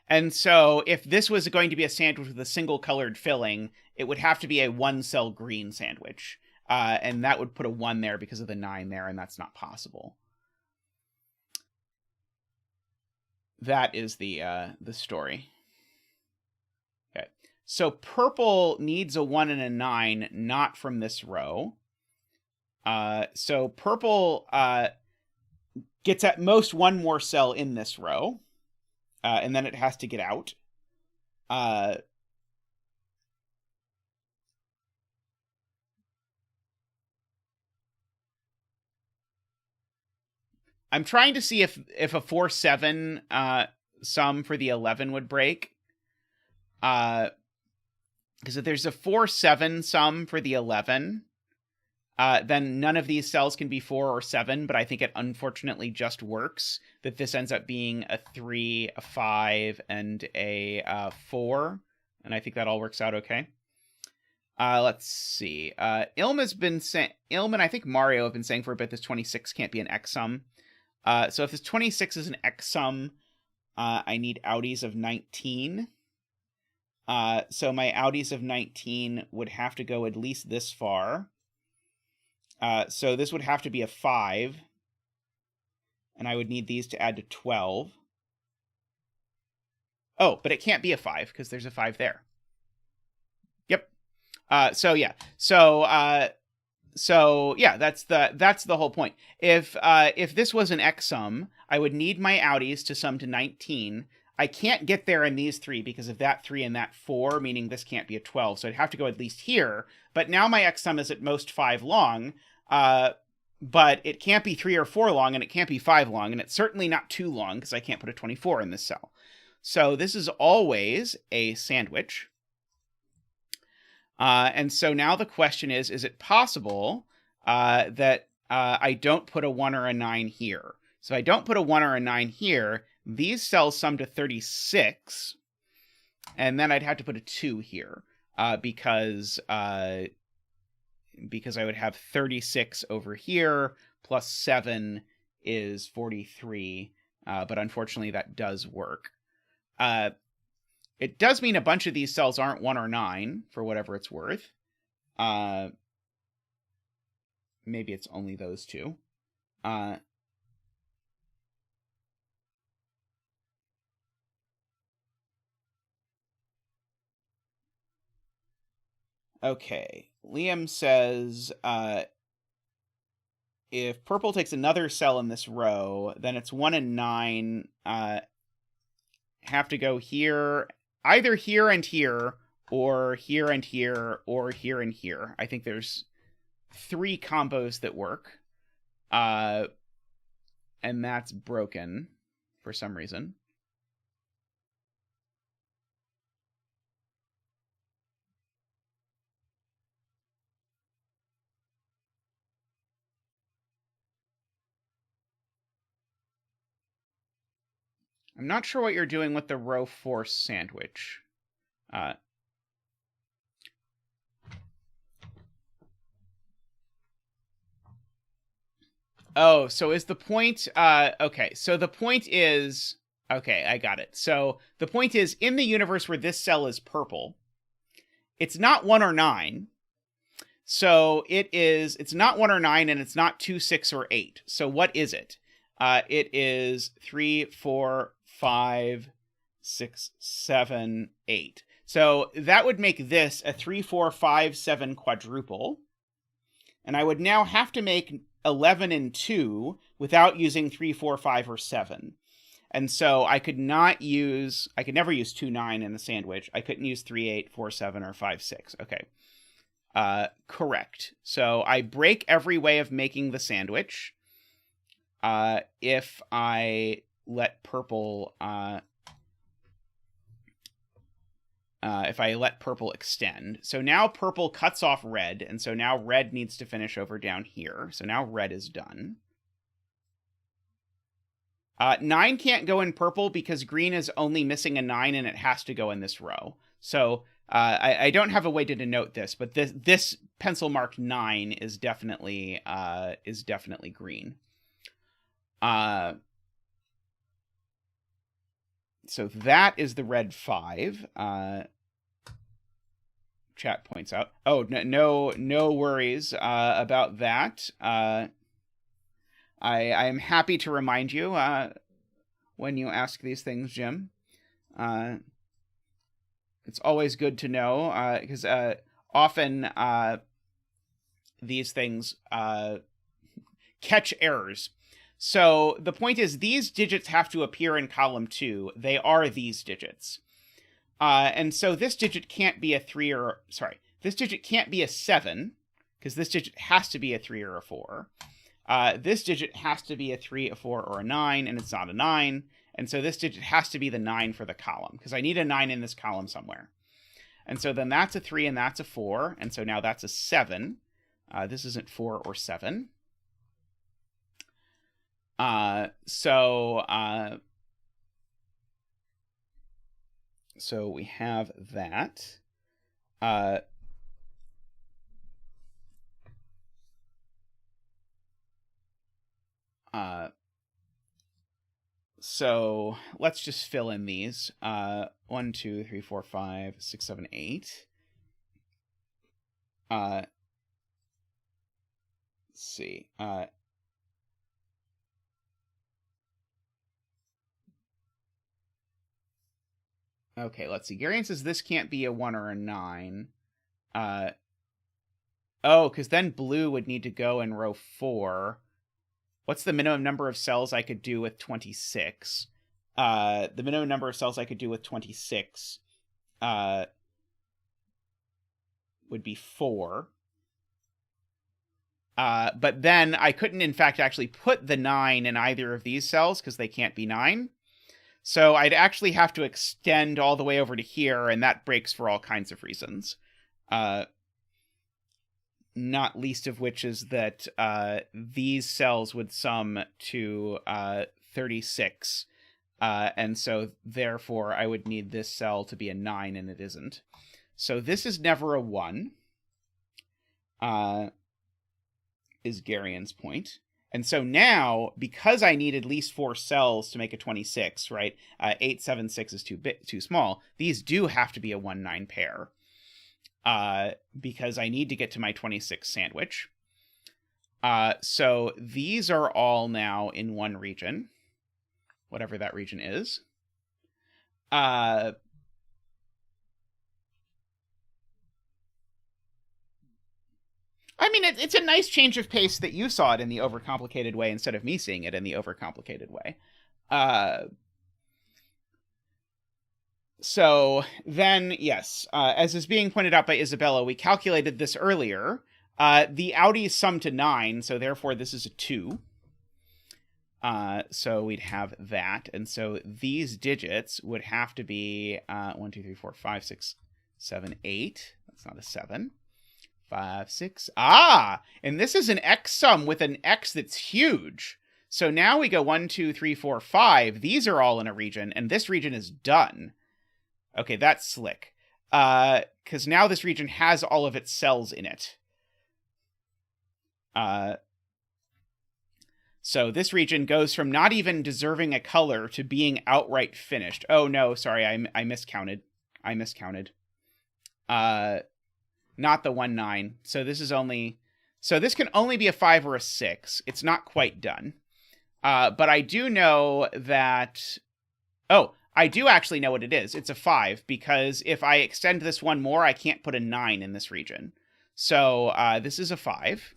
And so if this was going to be a sandwich with a single colored filling, it would have to be a 1 cell green sandwich. And that would put a 1 there because of the 9 there, and that's not possible. That is the story. Okay. So purple needs a 1 and a 9, not from this row. So purple gets at most one more cell in this row, and then it has to get out. I'm trying to see if a 4-7 sum for the 11 would break. Because if there's a 4-7 sum for the 11, then none of these cells can be 4 or 7, but I think it unfortunately just works that this ends up being a 3, a 5, and a 4, and I think that all works out okay. Let's see. Ilma's been saying, Ilma and I think Mario have been saying for a bit this 26 can't be an X sum. So if this 26 is an X sum, I need outies of 19. So my outies of 19 would have to go at least this far. So this would have to be a 5. And I would need these to add to 12. Oh, but it can't be a 5 because there's a 5 there. Yep. So yeah. So yeah, that's the whole point. If this was an X sum, I would need my outies to sum to 19. I can't get there in these 3 because of that 3 and that 4, meaning this can't be a 12. So I'd have to go at least here. But now my X sum is at most 5 long. But it can't be 3 or 4 long, and it can't be 5 long, and it's certainly not too long because I can't put a 24 in this cell. So this is always a sandwich. And so now the question is it possible that I don't put a 1 or a 9 here? So if I don't put a 1 or a 9 here, these cells sum to 36, and then I'd have to put a 2 here because I would have 36 over here, plus 7 is 43, but unfortunately that does work. It does mean a bunch of these cells aren't 1 or 9, for whatever it's worth. Maybe it's only those 2. Okay, Liam says, if purple takes another cell in this row, then it's 1 and 9 have to go here, either here and here, or here and here, or here and here. I think there's 3 combos that work, and that's broken for some reason. I'm not sure what you're doing with the row 4 sandwich. Oh, so is the point... okay, so the point is... Okay, I got it. So the point is, in the universe where this cell is purple, it's not 1 or 9. So it's not 1 or 9, and it's not 2, 6, or 8. So what is it? It is 3, 4, 5, 6, 7, 8. So that would make this a 3, 4, 5, 7 quadruple. And I would now have to make 11 and 2 without using 3, 4, 5, or 7. And so I could never use 2, 9 in the sandwich. I couldn't use 3, 8, 4, 7, or 5, 6. Okay. Correct. So I break every way of making the sandwich. If I let purple, extend. So now purple cuts off red, and so now red needs to finish over down here. So now red is done. 9 can't go in purple because green is only missing a 9, and it has to go in this row. So I don't have a way to denote this, but this pencil marked 9 is definitely green. So that is the red 5. Chat points out. Oh, no worries about that. I am happy to remind you when you ask these things, Jim. It's always good to know because often these things catch errors. So the point is these digits have to appear in column 2. They are these digits. And so this digit can't be a 3 or... Sorry. This digit can't be a 7, because this digit has to be a 3 or a 4. This digit has to be a 3, a 4, or a 9, and it's not a 9. And so this digit has to be the 9 for the column, because I need a 9 in this column somewhere. And so then that's a 3 and that's a 4, and so now that's a 7. This isn't 4 or 7. So we have that. So let's just fill in these. 1, 2, 3, 4, 5, 6, 7, 8. Let's see. Okay, let's see. Garion says this can't be a 1 or a 9. Oh, because then blue would need to go in row 4. What's the minimum number of cells I could do with 26? The minimum number of cells I could do with 26 would be 4. But then I couldn't, in fact, actually put the 9 in either of these cells because they can't be 9. So I'd actually have to extend all the way over to here, and that breaks for all kinds of reasons. Not least of which is that these cells would sum to 36. And so, therefore, I would need this cell to be a 9, and it isn't. So this is never a 1, is Garion's point. And so now, because I need at least 4 cells to make a 26, right? 8, 7, 6 is too small. These do have to be a 1, 9 pair. Because I need to get to my 26 sandwich. So these are all now in one region. Whatever that region is. I mean, it's a nice change of pace that you saw it in the overcomplicated way instead of me seeing it in the overcomplicated way. So then, yes, as is being pointed out by Isabella, we calculated this earlier. The Audis sum to 9, so therefore this is a 2. So we'd have that. And so these digits would have to be 1, 2, 3, 4, 5, 6, 7, 8. That's not a 7. 5, 6. Ah! And this is an X sum with an X that's huge. So now we go 1, 2, 3, 4, 5. These are all in a region, and this region is done. Okay, that's slick. Because now this region has all of its cells in it. So this region goes from not even deserving a color to being outright finished. Oh, no, sorry, I miscounted. Not the 1, 9. So this is only... So this can only be a 5 or a 6. It's not quite done. But I do know that... Oh, I do actually know what it is. It's a 5, because if I extend this one more, I can't put a 9 in this region. So this is a 5.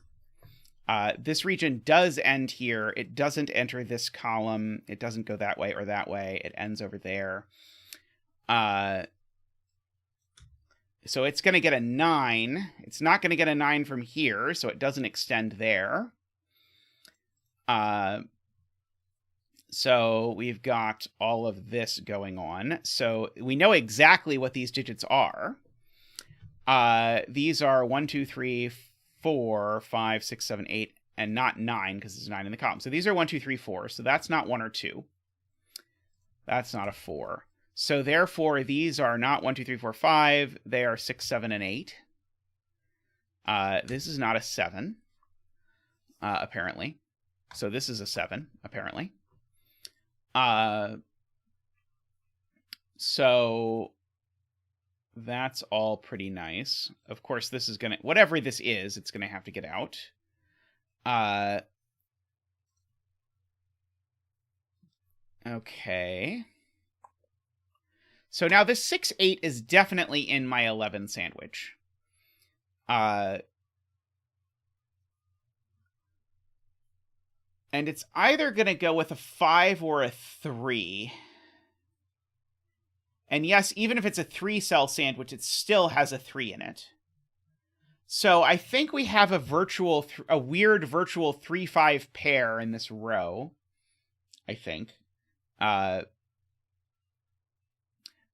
This region does end here. It doesn't enter this column. It doesn't go that way or that way. It ends over there. So it's going to get a 9. It's not going to get a 9 from here, so it doesn't extend there. So we've got all of this going on. So we know exactly what these digits are. These are 1, 2, 3, 4, 5, 6, 7, 8, and not 9, because there's 9 in the column. So these are 1, 2, 3, 4. So that's not 1 or 2. That's not a 4. So therefore, these are not 1, 2, 3, 4, 5. They are 6, 7, and 8. This is not a 7, apparently. So this is a 7, apparently. So that's all pretty nice. Of course, this is going to... Whatever this is, it's going to have to get out. Okay. So now this 6, 8 is definitely in my 11 sandwich. And it's either going to go with a 5 or a 3. And yes, even if it's a 3-cell sandwich, it still has a 3 in it. So I think we have a weird virtual 3-5 pair in this row. I think.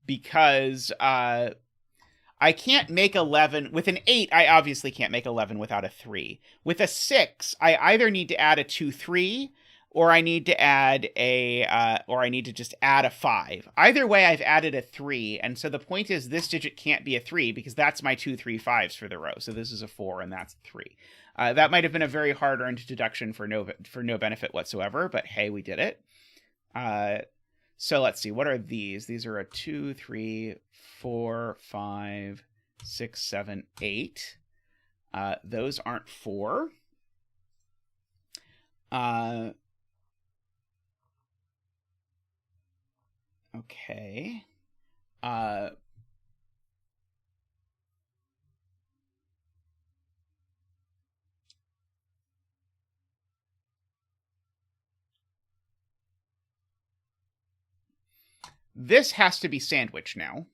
Because I can't make 11 with an 8. I obviously can't make 11 without a 3. With a 6, I either need to add a 2-3, or I need to add or I need to just add a 5. Either way, I've added a 3, and so the point is this digit can't be a 3 because that's my 2, 3, 5s for the row. So this is a 4, and that's a 3. That might have been a very hard-earned deduction for no benefit whatsoever, but hey, we did it. So let's see, what are these? These are a 2, 3, 4, 5, 6, 7, 8. Those aren't 4. Okay. This has to be sandwich now,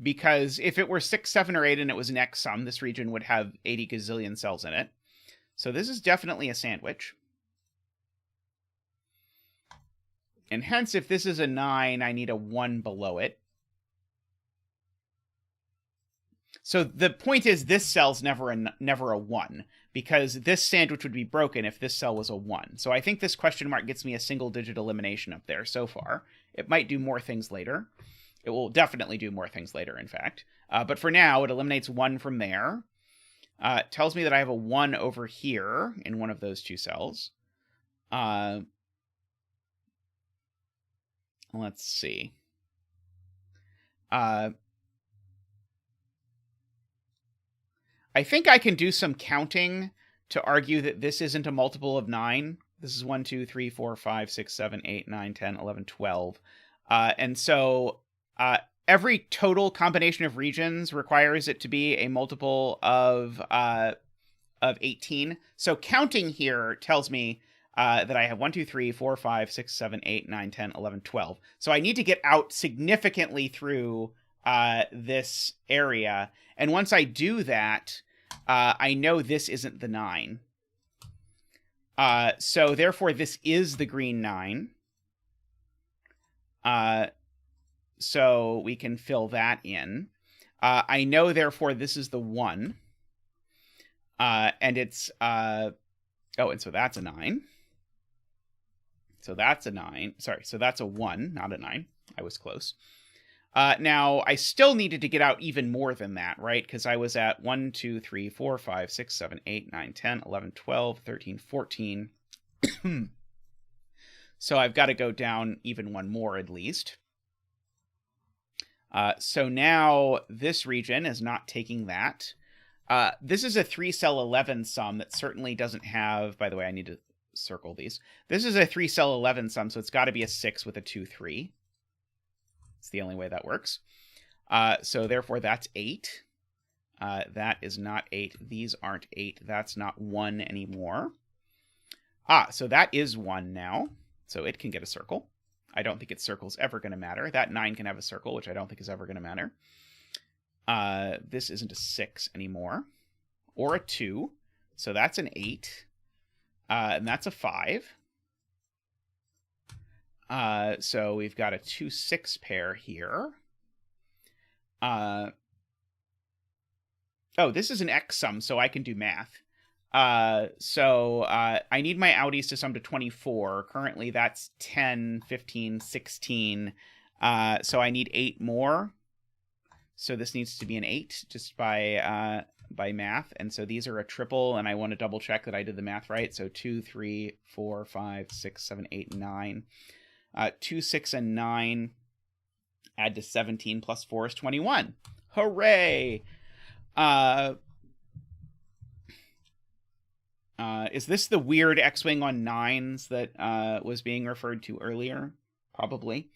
because if it were 6, 7, or 8 and it was an X sum, this region would have 80 gazillion cells in it. So this is definitely a sandwich. And hence, if this is a 9, I need a 1 below it. So the point is, this cell's never a 1, because this sandwich would be broken if this cell was a 1. So I think this question mark gets me a single-digit elimination up there so far. It might do more things later. It will definitely do more things later, in fact. But for now, it eliminates 1 from there. It tells me that I have a 1 over here in one of those 2 cells. Let's see. I think I can do some counting to argue that this isn't a multiple of 9. This is 1, 2, 3, 4, 5, 6, 7, 8, 9, 10, 11, 12. And so every total combination of regions requires it to be a multiple of 18. So counting here tells me that I have 1, 2, 3, 4, 5, 6, 7, 8, 9, 10, 11, 12. So I need to get out significantly through this area. And once I do that, I know this isn't the 9. So therefore, this is the green 9. So we can fill that in. I know, therefore, this is the 1. And it's... and so that's a 9. So that's a 9. Sorry, so that's a 1, not a 9. I was close. Now, I still needed to get out even more than that, right? Because I was at 1, 2, 3, 4, 5, 6, 7, 8, 9, 10, 11, 12, 13, 14. So I've got to go down even one more at least. So now this region is not taking that. This is a 3-cell 11 sum that certainly doesn't have... By the way, I need to circle these. This is a 3-cell 11 sum, so it's got to be a 6 with a 2, 3. It's the only way that works. So therefore, that's 8. That is not 8. These aren't 8. That's not 1 anymore. So that is 1 now. So it can get a circle. I don't think its circle's ever going to matter. That 9 can have a circle, which I don't think is ever going to matter. This isn't a 6 anymore. Or a 2. So that's an 8. And that's a 5. So we've got a 2, 6 pair here. This is an X sum, so I can do math. So I need my outies to sum to 24. Currently, that's 10, 15, 16. So I need 8 more. So this needs to be an 8 just by math. And so these are a triple, and I want to double check that I did the math right. So 2, 3, 4, 5, 6, 7, 8, 9. 2, 6, and 9 add to 17 plus 4 is 21. Hooray! Is this the weird X-Wing on 9s that was being referred to earlier? Probably.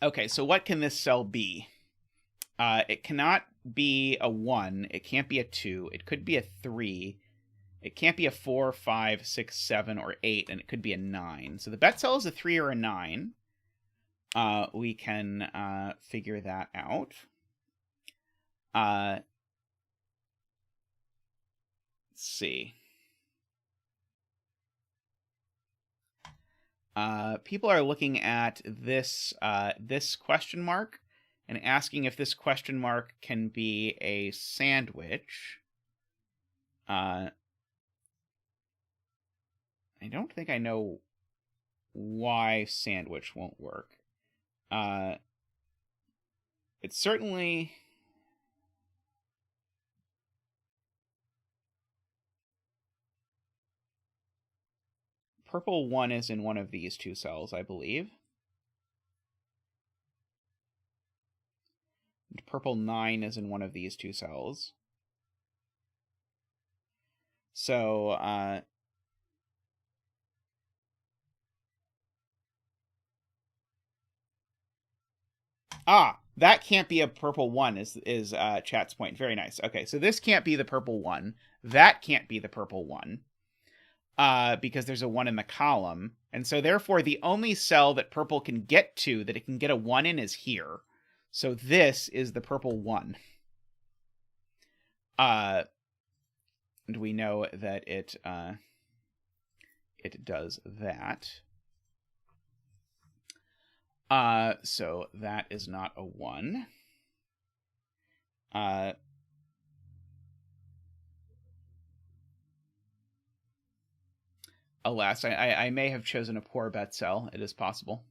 Okay, so what can this cell be? It cannot be a 1. It can't be a 2. It could be a 3. It can't be a 4, 5, 6, 7, or 8, and it could be a 9. So the bet cell is a 3 or a 9. We can figure that out. Let's see. People are looking at this this question mark and asking if this question mark can be a sandwich. I don't think I know why sandwich won't work. It's certainly... Purple 1 is in one of these two cells, I believe. And purple 9 is in one of these two cells. So, that can't be a purple 1 is chat's point. Very nice. Okay, so this can't be the purple 1. That can't be the purple 1. Because there's a 1 in the column. And so therefore the only cell that purple can get to, that it can get a 1 in, is here. So this is the purple 1. And we know that it does that. So that is not a 1. Alas, I may have chosen a poor bet cell. It is possible.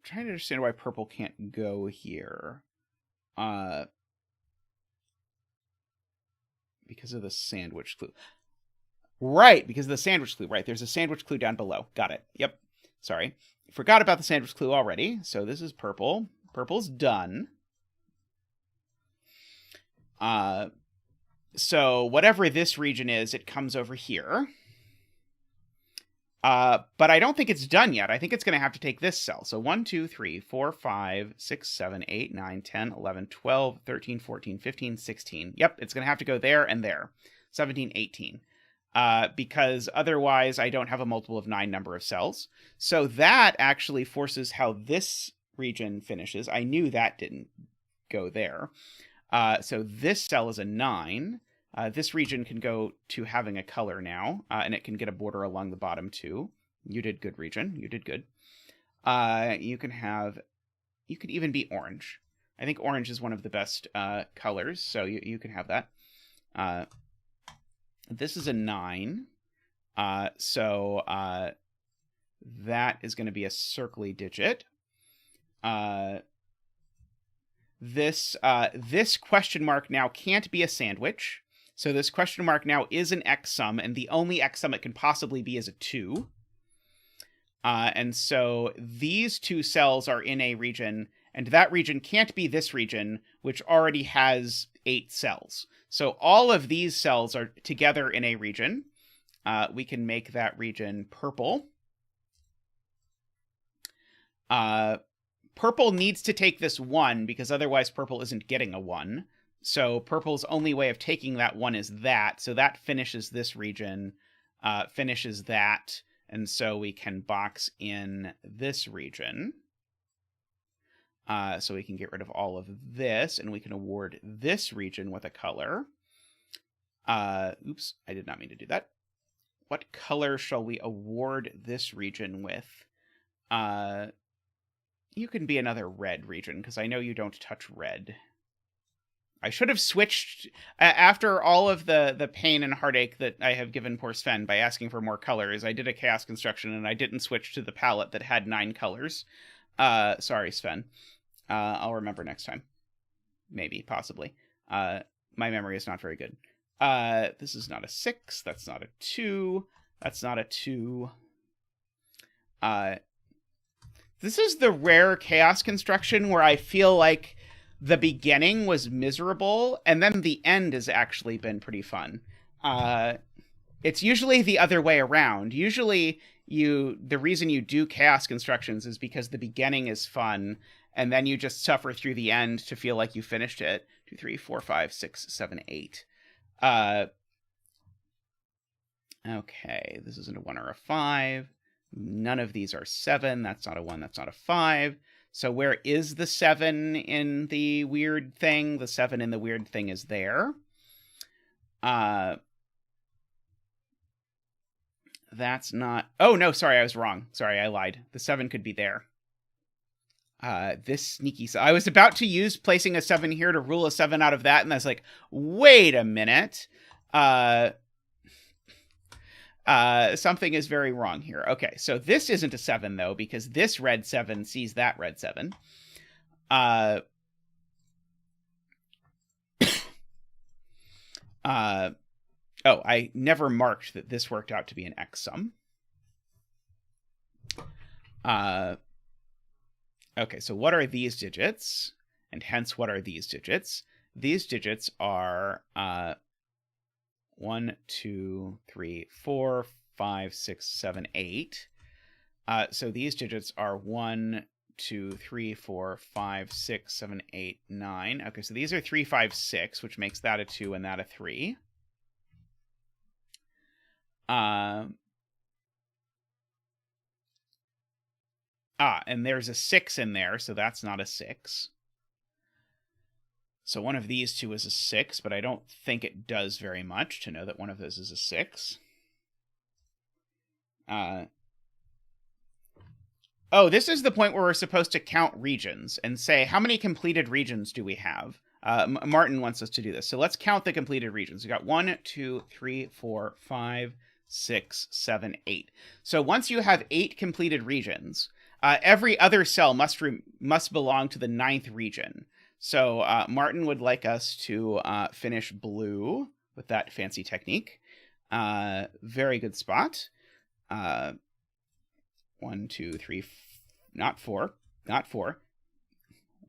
Trying to understand why purple can't go here. Because of the sandwich clue. Right, because of the sandwich clue. Right, there's a sandwich clue down below. Got it. Yep. Sorry. Forgot about the sandwich clue already. So this is purple. Purple's done. So whatever this region is, it comes over here. But I don't think it's done yet. I think it's going to have to take this cell. So 1, 2, 3, 4, 5, 6, 7, 8, 9, 10, 11, 12, 13, 14, 15, 16. Yep, it's going to have to go there and there. 17, 18. Because otherwise I don't have a multiple of 9 number of cells. So that actually forces how this region finishes. I knew that didn't go there. So this cell is a 9. This region can go to having a color now, and it can get a border along the bottom too. You did good, region. You did good. You could even be orange. I think orange is one of the best colors, so you can have that. This is a 9, so that is going to be a circly digit. This question mark now can't be a sandwich. So this question mark now is an X sum, and the only X sum it can possibly be is a 2. And so these two cells are in a region, and that region can't be this region, which already has 8 cells. So all of these cells are together in a region. We can make that region purple. Purple needs to take this 1, because otherwise purple isn't getting a 1. So purple's only way of taking that 1 is that. So that finishes this region, finishes that. And so we can box in this region. So we can get rid of all of this, and we can award this region with a color. Oops, I did not mean to do that. What color shall we award this region with? You can be another red region, because I know you don't touch red. I should have switched, after all of the pain and heartache that I have given poor Sven by asking for more colors, I did a chaos construction, and I didn't switch to the palette that had 9 colors. Sorry, Sven. I'll remember next time. Maybe, possibly. My memory is not very good. This is not a 6. That's not a 2. That's not a 2. This is the rare chaos construction where I feel like the beginning was miserable, and then the end has actually been pretty fun. It's usually the other way around. Usually, the reason you do chaos constructions is because the beginning is fun, and then you just suffer through the end to feel like you finished it. 2, 3, 4, 5, 6, 7, 8. Okay, this isn't a 1 or a 5. None of these are 7. That's not a 1. That's not a 5. So where is the 7 in the weird thing? The 7 in the weird thing is there. That's not... Oh, no, sorry, I was wrong. Sorry, I lied. The 7 could be there. This sneaky... I was about to use placing a 7 here to rule a 7 out of that, and I was like, wait a minute. Something is very wrong here. Okay, so this isn't a 7, though, because this red 7 sees that red 7. Oh, I never marked that this worked out to be an X sum. Okay, so what are these digits? And hence, what are these digits? These digits are 1, 2, 3, 4, 5, 6, 7, 8. So these digits are 1, 2, 3, 4, 5, 6, 7, 8, 9. Okay, so these are 3, 5, 6, which makes that a 2 and that a 3. And there's a 6 in there, so that's not a 6. So one of these two is a 6, but I don't think it does very much to know that one of those is a 6. Oh, this is the point where we're supposed to count regions and say, how many completed regions do we have? Martin wants us to do this. So let's count the completed regions. We got 1, 2, 3, 4, 5, 6, 7, 8. So once you have 8 completed regions, every other cell must belong to the 9th region. So Martin would like us to finish blue with that fancy technique. Very good spot. 1, 2, 3, not 4.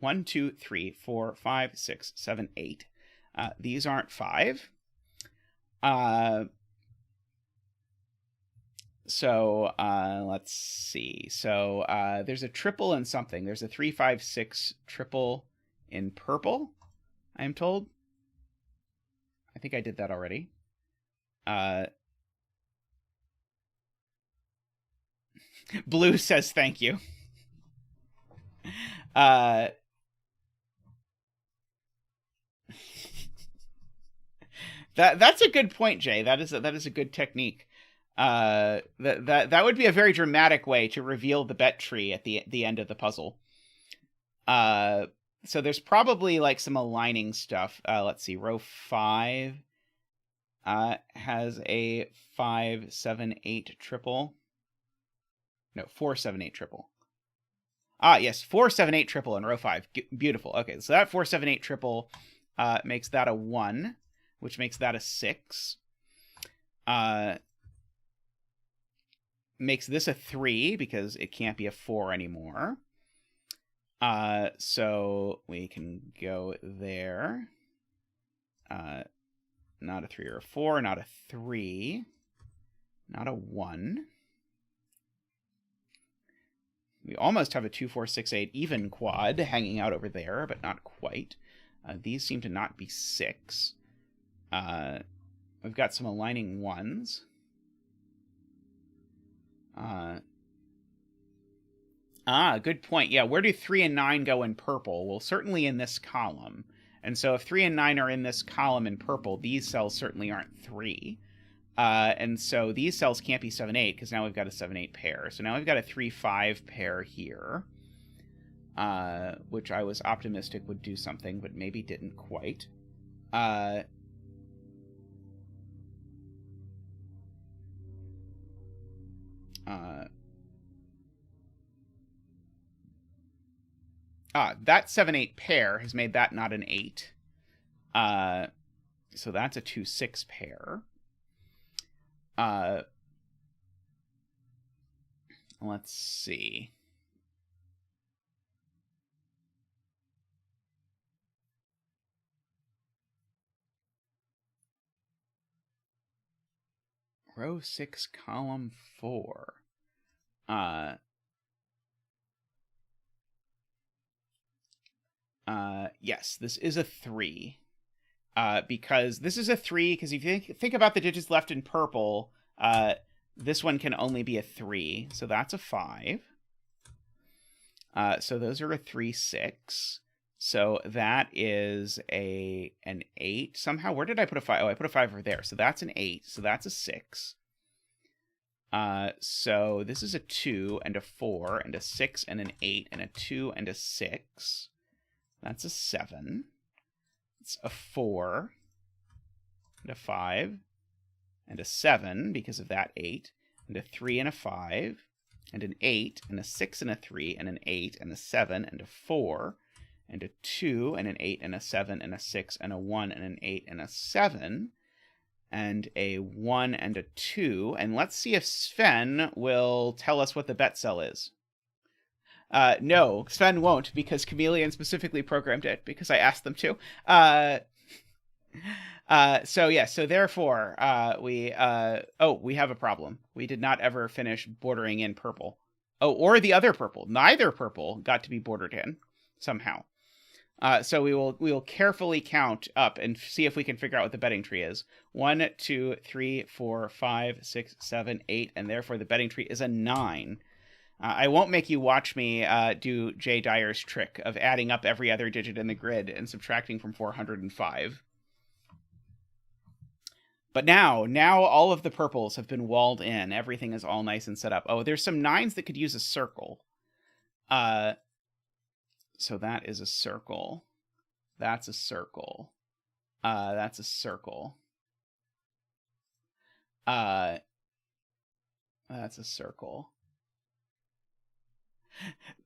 1, 2, 3, 4, 5, 6, 7, 8. These aren't 5. So let's see. So there's a triple in something. There's a 3, 5, 6 triple in purple, I am told. I think I did that already. Blue says thank you. That's a good point, Jay. That is a good technique. That would be a very dramatic way to reveal the bet tree at the end of the puzzle. So there's probably like some aligning stuff. Let's see. Row 5 has a 5, 7, 8 triple. No, 4, 7, 8 triple. Yes, 4, 7, 8 triple in row 5. Beautiful. Okay, so that 4, 7, 8 triple makes that a 1, which makes that a 6. Makes this a 3 because it can't be a 4 anymore. So we can go there. Not a 3 or a 4, not a 3, not a 1. We almost have a 2, 4, 6, 8 even quad hanging out over there, but not quite. These seem to not be 6. We've got some aligning 1s. Good point. Yeah, where do 3 and 9 go in purple? Well, certainly in this column. And so if 3 and 9 are in this column in purple, these cells certainly aren't 3. And so these cells can't be 7, 8, because now we've got a 7, 8 pair. So now we've got a 3, 5 pair here, which I was optimistic would do something, but maybe didn't quite. That 7, 8 pair has made that not an 8. So that's a 2, 6 pair. Let's see. row 6, column 4. Yes, this is a 3. Because this is a 3, because if you think about the digits left in purple, this one can only be a 3, so that's a 5. So those are a 3, 6. So that is an 8. Somehow, where did I put a 5? Oh, I put a 5 over there. So that's an 8. So that's a 6. So this is a 2 and a 4 and a 6 and an 8 and a 2 and a 6. That's a 7. It's a 4 and a 5 and a 7 because of that 8 and a 3 and a 5 and an 8 and a 6 and a 3 and an 8 and a 7 and a 4 and a 2 and an 8 and a 7 and a 6 and a 1 and an 8 and a 7 and a 1 and a 2. And let's see if Sven will tell us what the bet cell is. No, Sven won't, because Chameleon specifically programmed it, because I asked them to. So therefore, we have a problem. We did not ever finish bordering in purple. Oh, or the other purple. Neither purple got to be bordered in, somehow. So we will carefully count up and see if we can figure out what the betting tree is. 1, 2, 3, 4, 5, 6, 7, 8, and therefore the betting tree is a 9. I won't make you watch me do Jay Dyer's trick of adding up every other digit in the grid and subtracting from 405. But now all of the purples have been walled in. Everything is all nice and set up. Oh, there's some 9s that could use a circle. So that is a circle. That's a circle. That's a circle. That's a circle.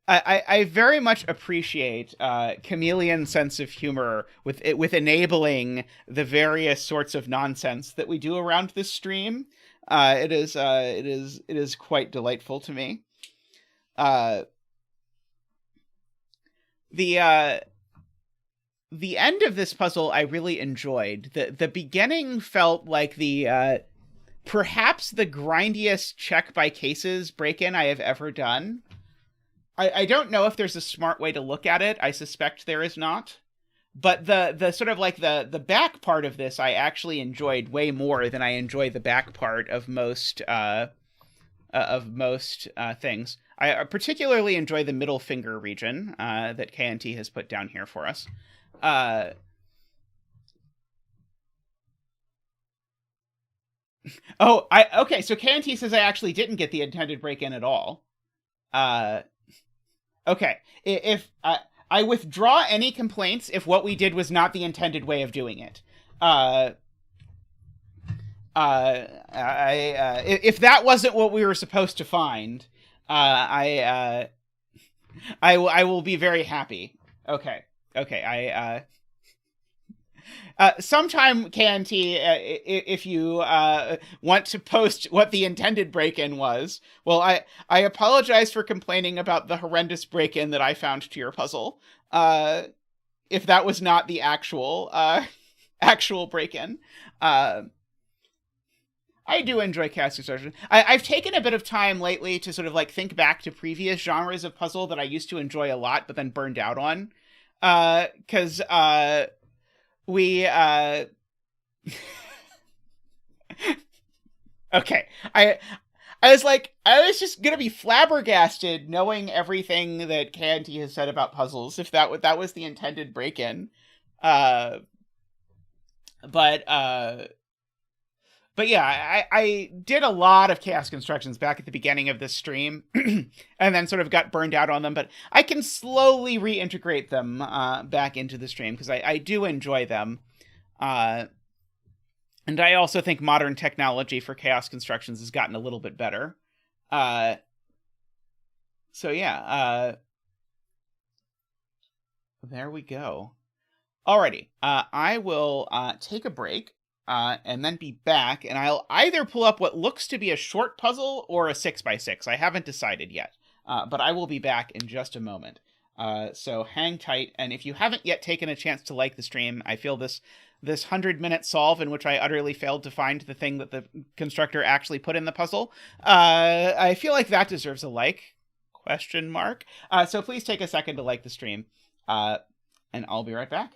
I very much appreciate Chameleon's sense of humor with enabling the various sorts of nonsense that we do around this stream. It is quite delightful to me. The end of this puzzle I really enjoyed. The beginning felt like perhaps the grindiest check by cases break-in I have ever done. I don't know if there's a smart way to look at it. I suspect there is not. But the sort of like the back part of this I actually enjoyed way more than I enjoy the back part of most things. I particularly enjoy the middle finger region that KNT has put down here for us. Okay, so KNT says I actually didn't get the intended break-in at all. Okay, if I withdraw any complaints if what we did was not the intended way of doing it. If that wasn't what we were supposed to find, I will be very happy. Okay. Sometime, KNT, if you want to post what the intended break-in was, well, I apologize for complaining about the horrendous break-in that I found to your puzzle. If that was not the actual break-in. I do enjoy Chaos Construction. I've taken a bit of time lately to sort of like think back to previous genres of puzzle that I used to enjoy a lot, but then burned out on. Because we okay, I was just gonna be flabbergasted knowing everything that KNT has said about puzzles if that was the intended break-in. But yeah, I did a lot of Chaos Constructions back at the beginning of this stream, and then sort of got burned out on them, but I can slowly reintegrate them back into the stream, because I do enjoy them. And I also think modern technology for Chaos Constructions has gotten a little bit better. So yeah, there we go. Alrighty, I will take a break. And then be back, and I'll either pull up what looks to be a short puzzle or a 6x6. I haven't decided yet, but I will be back in just a moment. So hang tight, and if you haven't yet taken a chance to like the stream, I feel this 100-minute solve in which I utterly failed to find the thing that the constructor actually put in the puzzle, I feel like that deserves a like, ? So please take a second to like the stream, and I'll be right back.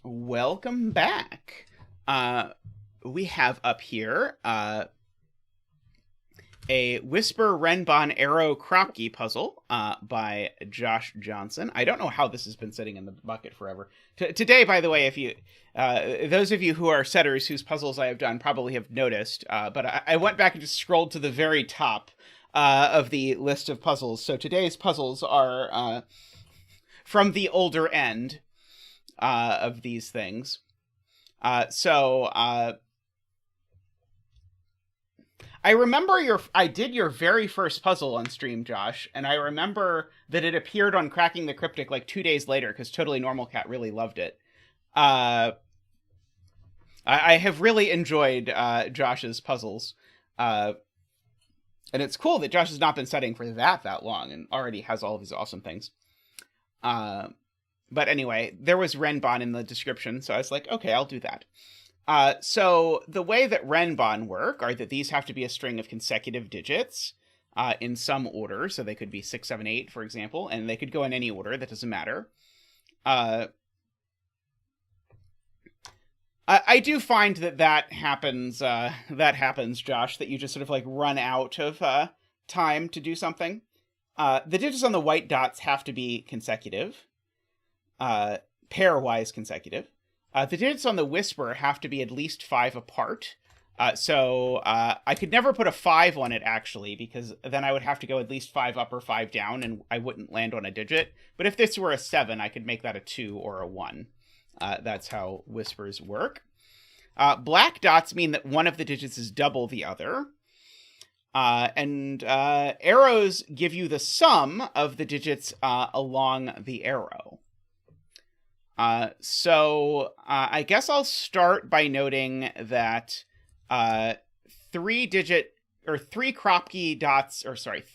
Welcome back. We have up here a Whisper Renban Arrow Kropki puzzle by Josh Johnson. I don't know how this has been sitting in the bucket forever. Today, by the way, if you those of you who are setters whose puzzles I have done probably have noticed, but I went back and just scrolled to the very top of the list of puzzles. So today's puzzles are from the older end of these things. I remember I did your very first puzzle on stream, Josh, and I remember that it appeared on Cracking the Cryptic like 2 days later because Totally Normal Cat really loved it. I have really enjoyed Josh's puzzles. And it's cool that Josh has not been studying for that long and already has all of these awesome things. But anyway, there was Renban in the description, so I was like, okay, I'll do that. So the way that Renban work are that these have to be a string of consecutive digits in some order. So they could be 6, 7, 8, for example, and they could go in any order. That doesn't matter. I do find that happens, Josh, that you just sort of like run out of time to do something. The digits on the white dots have to be consecutive, pairwise consecutive. The digits on the whisper have to be at least 5 apart. So I could never put a 5 on it, actually, because then I would have to go at least 5 up or 5 down, and I wouldn't land on a digit. But if this were a 7, I could make that a 2 or a 1. That's how whispers work. Black dots mean that one of the digits is double the other. And arrows give you the sum of the digits along the arrow. So I guess I'll start by noting that 3 Kropki dots,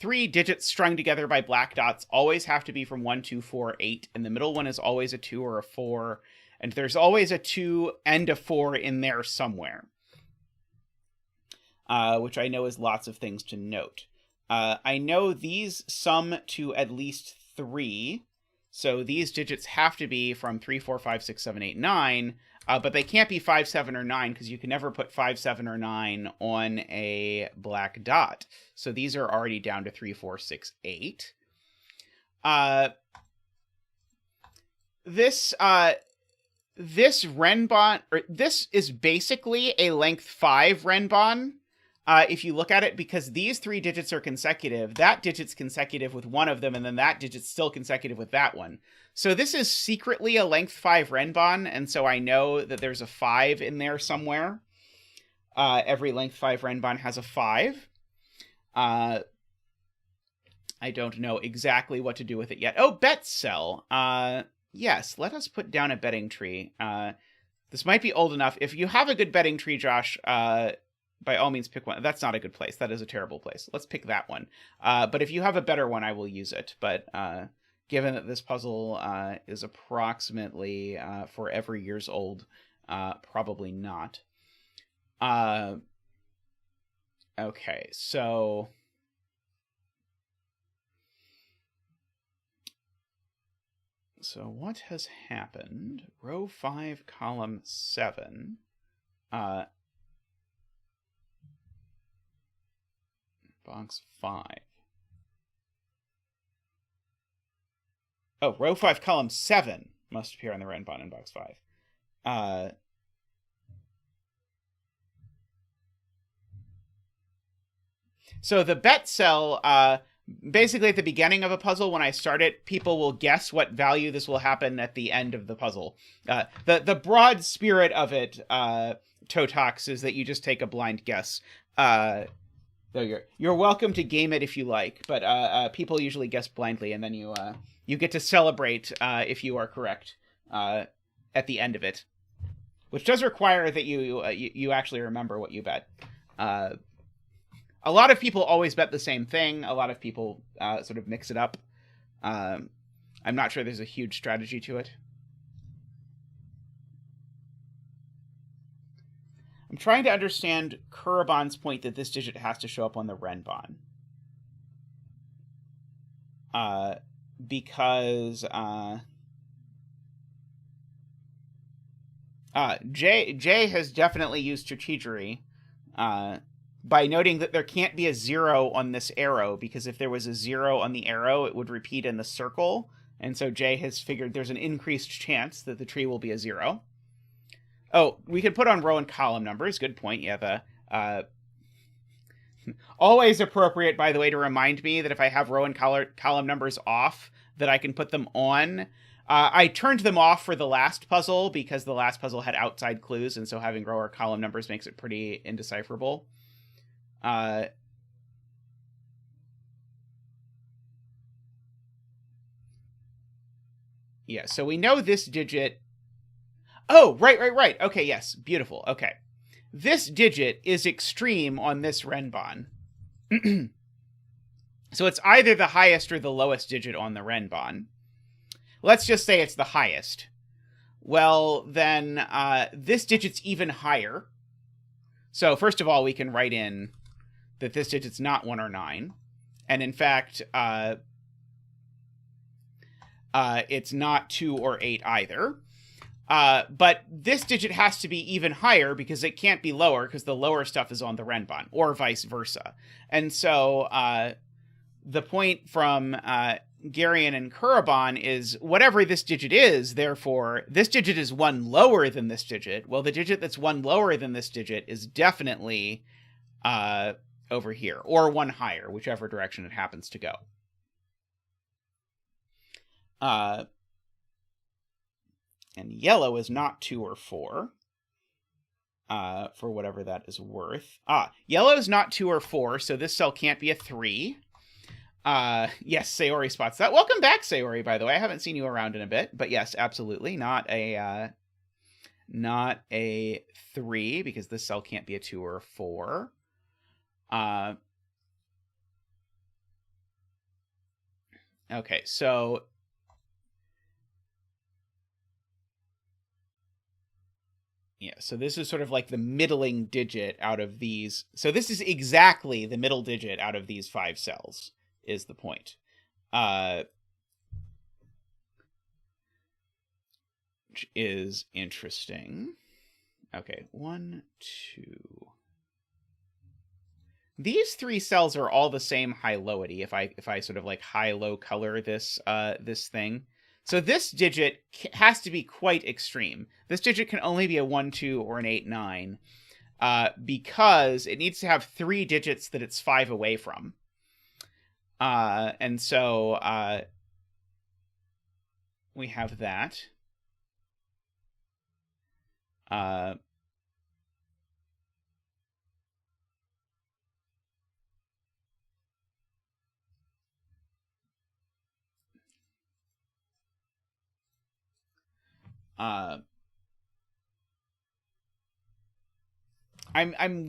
3 digits strung together by black dots always have to be from 1, 2, 4, 8, and the middle one is always a 2 or a 4, and there's always a 2 and a 4 in there somewhere, which I know is lots of things to note. I know these sum to at least 3, so these digits have to be from 3, 4, 5, 6, 7, 8, 9, but they can't be 5, 7, or 9, because you can never put 5, 7, or 9 on a black dot. So these are already down to 3, 4, 6, 8. This Renban, or this is basically a length 5 Renban, if you look at it, because these 3 digits are consecutive. That digit's consecutive with one of them, and then that digit's still consecutive with that one. So this is secretly a length 5 Renban, and so I know that there's a 5 in there somewhere. Every length 5 Renban has a 5. I don't know exactly what to do with it yet. Oh, bet cell. Yes, let us put down a betting tree. This might be old enough. If you have a good betting tree, Josh, by all means pick one. That's not a good place. That is a terrible place. Let's pick that one. But if you have a better one, I will use it. But given that this puzzle is approximately forever years old, probably not. Okay, so... So what has happened? Row 5, column 7. Box 5. Oh, row 5, column 7 must appear on the Renban in box 5. So the bet cell, basically at the beginning of a puzzle, when I start it, people will guess what value this will happen at the end of the puzzle. The broad spirit of it, Totox, is that you just take a blind guess. You're welcome to game it if you like, but people usually guess blindly, and then you get to celebrate if you are correct at the end of it, which does require that you actually remember what you bet. A lot of people always bet the same thing. A lot of people sort of mix it up. I'm not sure there's a huge strategy to it. I'm trying to understand Kurabon's point that this digit has to show up on the Renban. Because Jay has definitely used strategery by noting that there can't be a 0 on this arrow, because if there was a 0 on the arrow, it would repeat in the circle. And so Jay has figured there's an increased chance that the tree will be a 0. Oh, we could put on row and column numbers. Good point. Yeah, always appropriate, by the way, to remind me that if I have row and column numbers off, that I can put them on. I turned them off for the last puzzle because the last puzzle had outside clues, and so having row or column numbers makes it pretty indecipherable. Yeah, so we know this digit. Oh, right. Okay, yes, beautiful. Okay. This digit is extreme on this Renban. So it's either the highest or the lowest digit on the Renban. Let's just say it's the highest. Well, then this digit's even higher. So first of all, we can write in that this digit's not 1 or 9. And in fact, it's not 2 or 8 either. But this digit has to be even higher because it can't be lower because the lower stuff is on the Renban, or vice versa. And so the point from Garian and Kurobon is whatever this digit is, therefore, this digit is 1 lower than this digit. Well, the digit that's 1 lower than this digit is definitely over here, or 1 higher, whichever direction it happens to go. And yellow is not 2 or 4, for whatever that is worth. Yellow is not 2 or 4, so this cell can't be a 3. Yes, Sayori spots that. Welcome back, Sayori, by the way. I haven't seen you around in a bit, but yes, absolutely. Not a 3, because this cell can't be a 2 or a 4. Okay, so yeah, so this is sort of like the middling digit out of these. So this is exactly the middle digit out of these 5 cells, is the point. Which is interesting. Okay, 1, 2. These 3 cells are all the same high-lowity if I sort of like high-low color this this thing. So this digit has to be quite extreme. This digit can only be a 1, 2, or an 8, 9, because it needs to have 3 digits that it's 5 away from. And so we have that. I'm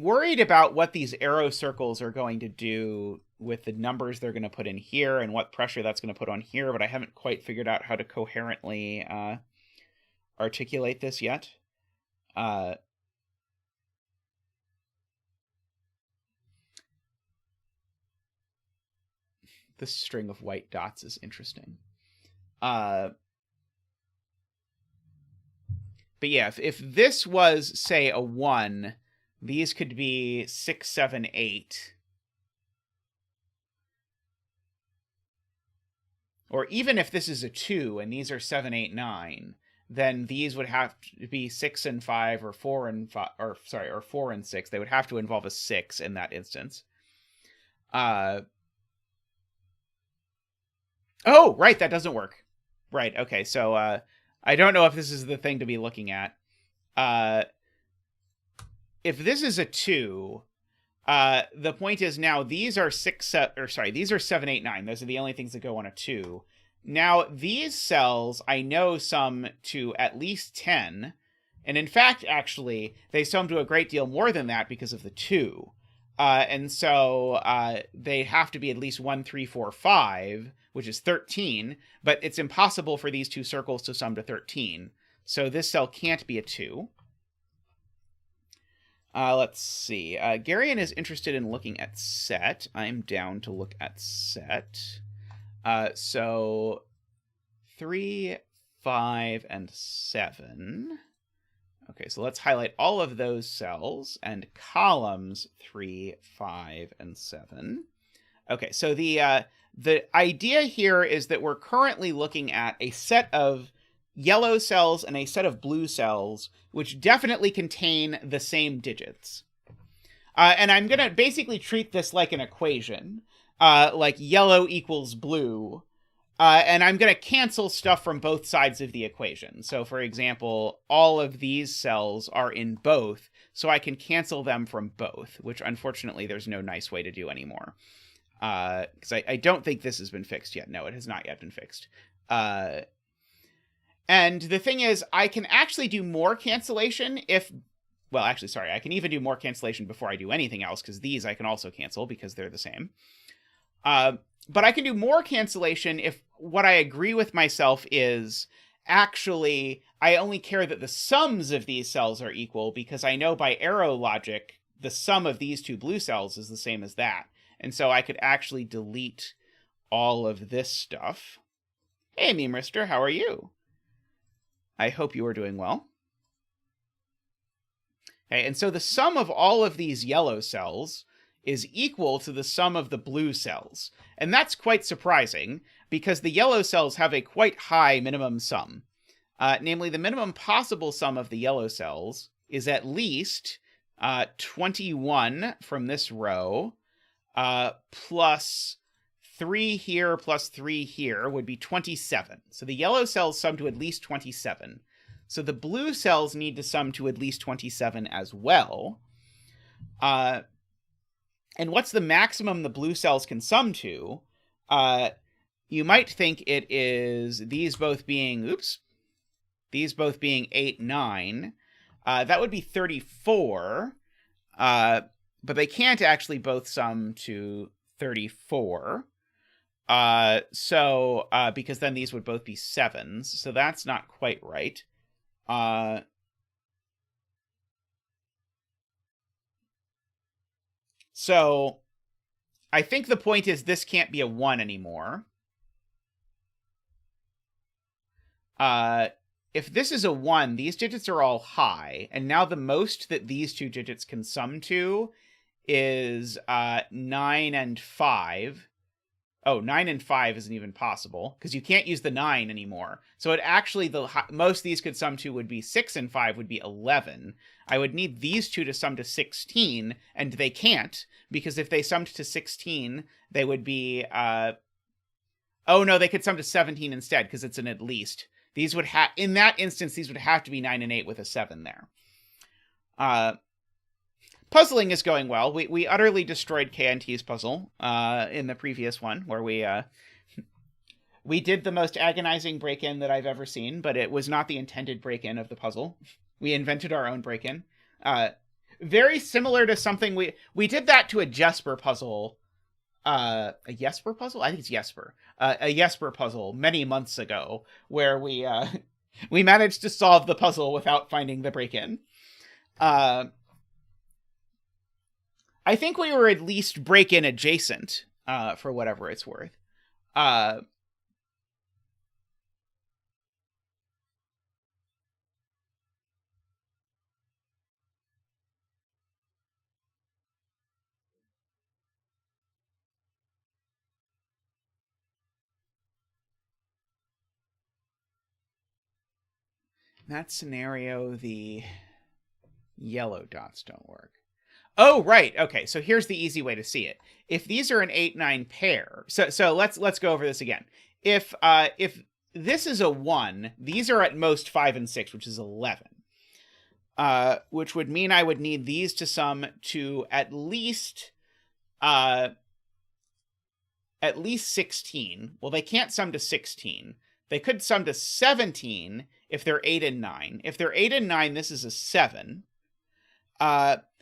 worried about what these arrow circles are going to do with the numbers they're going to put in here and what pressure that's going to put on here, but I haven't quite figured out how to coherently articulate this yet. This string of white dots is interesting. But yeah, if this was, say, a 1, these could be 6, 7, 8. Or even if this is a 2 and these are 7, 8, 9, then these would have to be 6 and 5 or 4 and 5, or 4 and 6. They would have to involve a 6 in that instance. Oh, right, that doesn't work. Right, okay, so I don't know if this is the thing to be looking at. If this is a 2, the point is now these are 7, 8, 9. Those are the only things that go on a 2. Now, these cells, I know sum to at least 10. And in fact, actually, they sum to a great deal more than that because of the 2. And so they have to be at least 1, 3, 4, 5, which is 13. But it's impossible for these 2 circles to sum to 13. So this cell can't be a 2. Let's see. Garian is interested in looking at set. I'm down to look at set. So 3, 5, and 7. Okay, so let's highlight all of those cells and columns 3, 5, and 7. Okay, so the idea here is that we're currently looking at a set of yellow cells and a set of blue cells, which definitely contain the same digits. And I'm going to basically treat this like an equation, like yellow equals blue. And I'm going to cancel stuff from both sides of the equation. So, for example, all of these cells are in both. so I can cancel them from both, which unfortunately there's no nice way to do anymore. Because I don't think this has been fixed yet. No, it has not yet been fixed. And the thing is, I can actually do more cancellation if... Well, actually, sorry, I can even do more cancellation before I do anything else, because these I can also cancel because they're the same. But I can do more cancellation if what I agree with myself is, actually, I only care that the sums of these cells are equal, because I know by arrow logic, the sum of these two blue cells is the same as that. And so I could actually delete all of this stuff. Hey, Memerister, how are you? I hope you are doing well. Okay, and so the sum of all of these yellow cells is equal to the sum of the blue cells. And that's quite surprising, because the yellow cells have a quite high minimum sum. Namely, the minimum possible sum of the yellow cells is at least 21 from this row, plus 3 here plus 3 here would be 27. So the yellow cells sum to at least 27. So the blue cells need to sum to at least 27 as well. And what's the maximum the blue cells can sum to? You might think it is these both being 8, 9. That would be 34. But they can't actually both sum to 34. Because then these would both be 7s. So that's not quite right. So I think the point is this can't be a 1 anymore. If this is a 1, these digits are all high, and now the most that these two digits can sum to is 9 and 5. Oh, 9 and 5 isn't even possible, because you can't use the 9 anymore. So it actually, the most these could sum to would be 6 and 5 would be 11. I would need these two to sum to 16, and they can't, because if they summed to 16, they would be... oh, no, they could sum to 17 instead, because it's an at least. These would have... In that instance, these would have to be 9 and 8 with a 7 there. Puzzling is going well. We utterly destroyed KNT's puzzle in the previous one, where we did the most agonizing break-in that I've ever seen, but it was not the intended break-in of the puzzle. We invented our own break-in. Very similar to something we did that to a Jesper puzzle. A Jesper puzzle? I think it's Jesper. A Jesper puzzle many months ago, where we managed to solve the puzzle without finding the break-in. I think we were at least break-in adjacent, for whatever it's worth. In that scenario, the yellow dots don't work. Oh, right. Okay, so here's the easy way to see it. If these are an 8-9 pair, so let's go over this again. If this is a 1, these are at most 5 and 6, which is 11. Which would mean I would need these to sum to at least 16. Well, they can't sum to 16. They could sum to 17 if they're 8 and 9. If they're 8 and 9, this is a 7.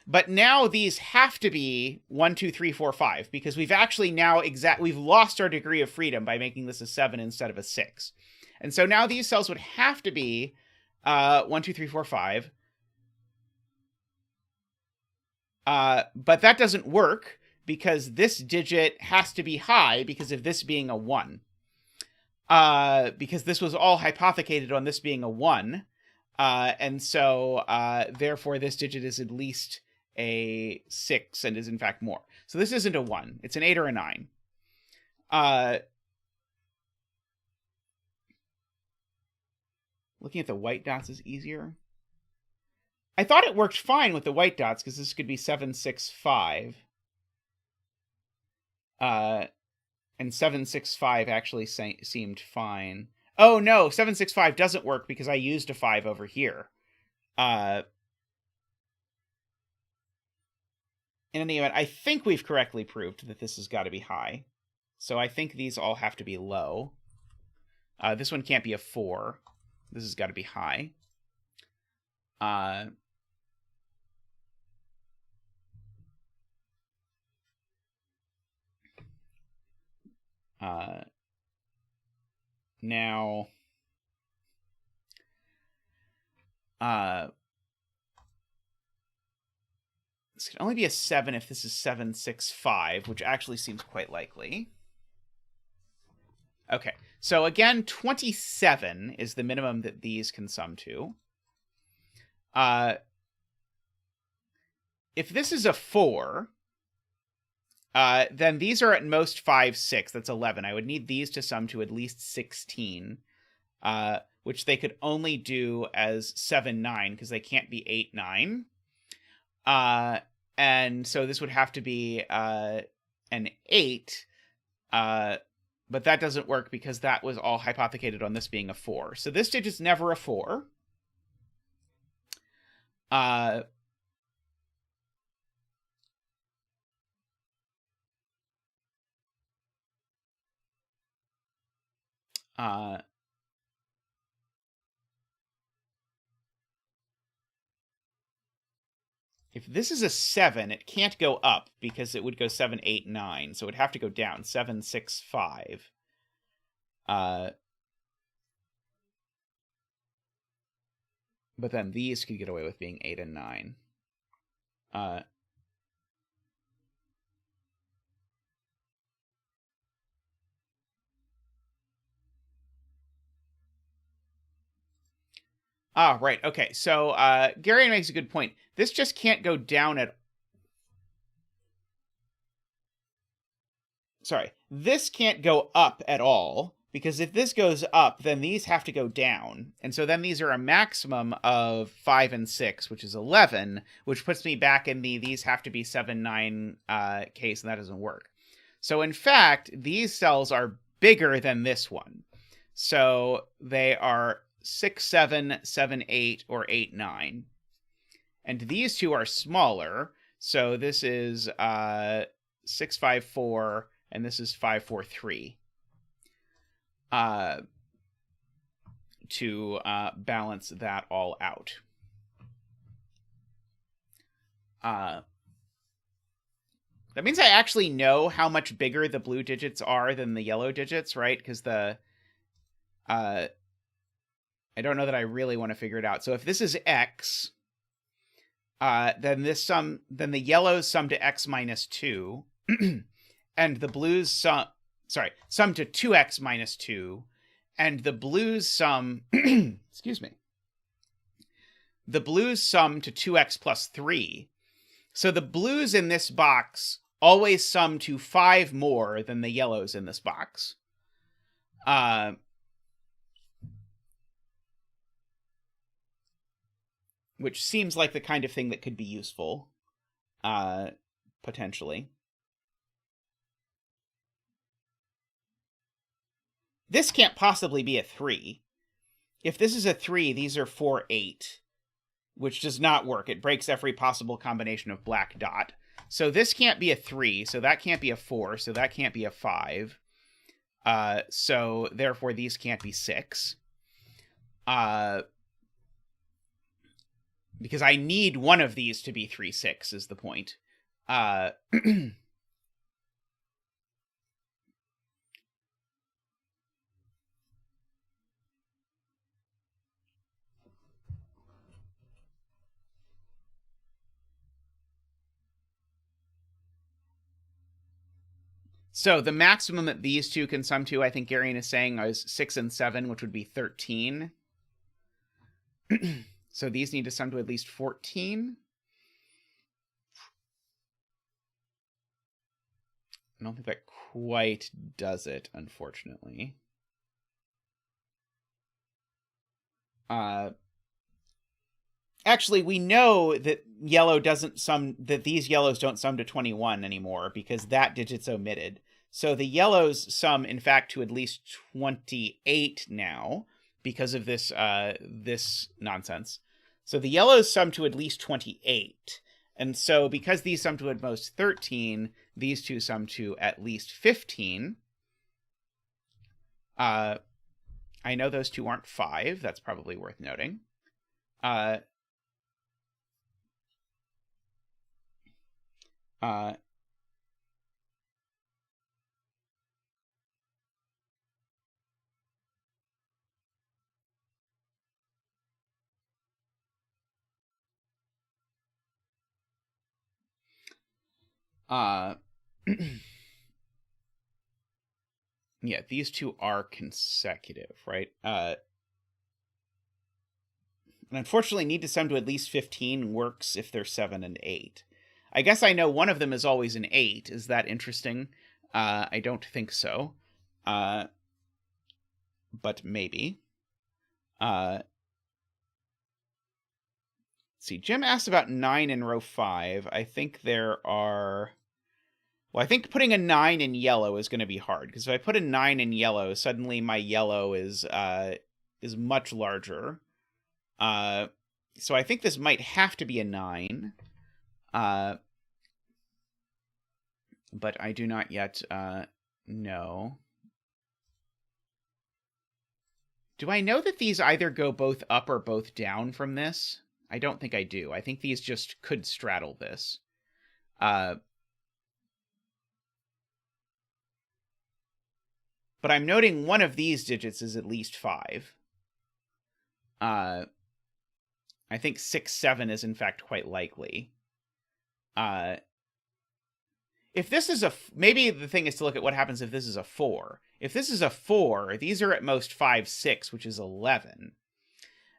But now these have to be 1, 2, 3, 4, 5, because we've actually now we've lost our degree of freedom by making this a 7 instead of a 6. And so now these cells would have to be 1, 2, 3, 4, 5. But that doesn't work, because this digit has to be high because of this being a 1. Because this was all hypothecated on this being a 1. And so, therefore, this digit is at least a 6 and is in fact more. So this isn't a 1. It's an 8 or a 9. Looking at the white dots is easier. I thought it worked fine with the white dots, because this could be 7, 6, 5. And 7, 6, 5 actually seemed fine. Oh, no, 7, 6, 5 doesn't work because I used a 5 over here. in any event, I think we've correctly proved that this has got to be high. So I think these all have to be low. This one can't be a 4. This has got to be high. Now, this can only be a 7 if this is 7, 6, 5, which actually seems quite likely. Okay, so again, 27 is the minimum that these can sum to. If this is a 4, then these are at most 5, 6. That's 11. I would need these to sum to at least 16, which they could only do as 7, 9, because they can't be 8, 9. And so this would have to be an 8, but that doesn't work because that was all hypothecated on this being a 4. So this digit's never a 4. If this is a 7, it can't go up because it would go 7, 8, 9. So it would have to go down. 7, 6, 5. But then these could get away with being 8 and 9. Right. Okay. So Gary makes a good point. This just can't go down at... Sorry. This can't go up at all, because if this goes up, then these have to go down. And so then these are a maximum of 5 and 6, which is 11, which puts me back in the these have to be 7, 9 case, and that doesn't work. So in fact, these cells are bigger than this one. So they are 6, 7, 7, 8, or 8, 9. And these two are smaller. So this is 6, 5, 4, and this is 5, 4, 3. To balance that all out. That means I actually know how much bigger the blue digits are than the yellow digits, right? Because I don't know that I really want to figure it out. So if this is x, then the yellows sum to x minus 2, and the blues sum to 2x minus 2, and the blues sum, excuse me, the blues sum to 2x plus 3. So the blues in this box always sum to 5 more than the yellows in this box. Which seems like the kind of thing that could be useful, potentially. This can't possibly be a 3. If this is a 3, these are 4, 8, which does not work. It breaks every possible combination of black dot. So this can't be a 3, so that can't be a 4, so that can't be a 5. So therefore these can't be 6. Because I need one of these to be 3, 6 is the point. So the maximum that these two can sum to, I think Garian is saying, is 6 and 7, which would be 13. So these need to sum to at least 14. I don't think that quite does it, unfortunately. Actually, we know that these yellows don't sum to 21 anymore because that digit's omitted. So the yellows sum, in fact, to at least 28 now because of this this nonsense. So the yellows sum to at least 28. And so because these sum to at most 13, these two sum to at least 15. I know those two aren't 5. That's probably worth noting. Yeah, these two are consecutive, right? And unfortunately, need to sum to at least 15 works if they're 7 and 8. I guess I know one of them is always an 8. Is that interesting? I don't think so. But maybe. See, Jim asked about 9 in row 5. I think there are... Well, I think putting a 9 in yellow is going to be hard, because if I put a 9 in yellow, suddenly my yellow is much larger. So I think this might have to be a 9. But I do not yet know. Do I know that these either go both up or both down from this? I don't think I do. I think these just could straddle this. But I'm noting one of these digits is at least 5. I think 6, 7 is in fact quite likely. If this is maybe the thing is to look at what happens if this is a 4. If this is a 4, these are at most 5, 6, which is 11.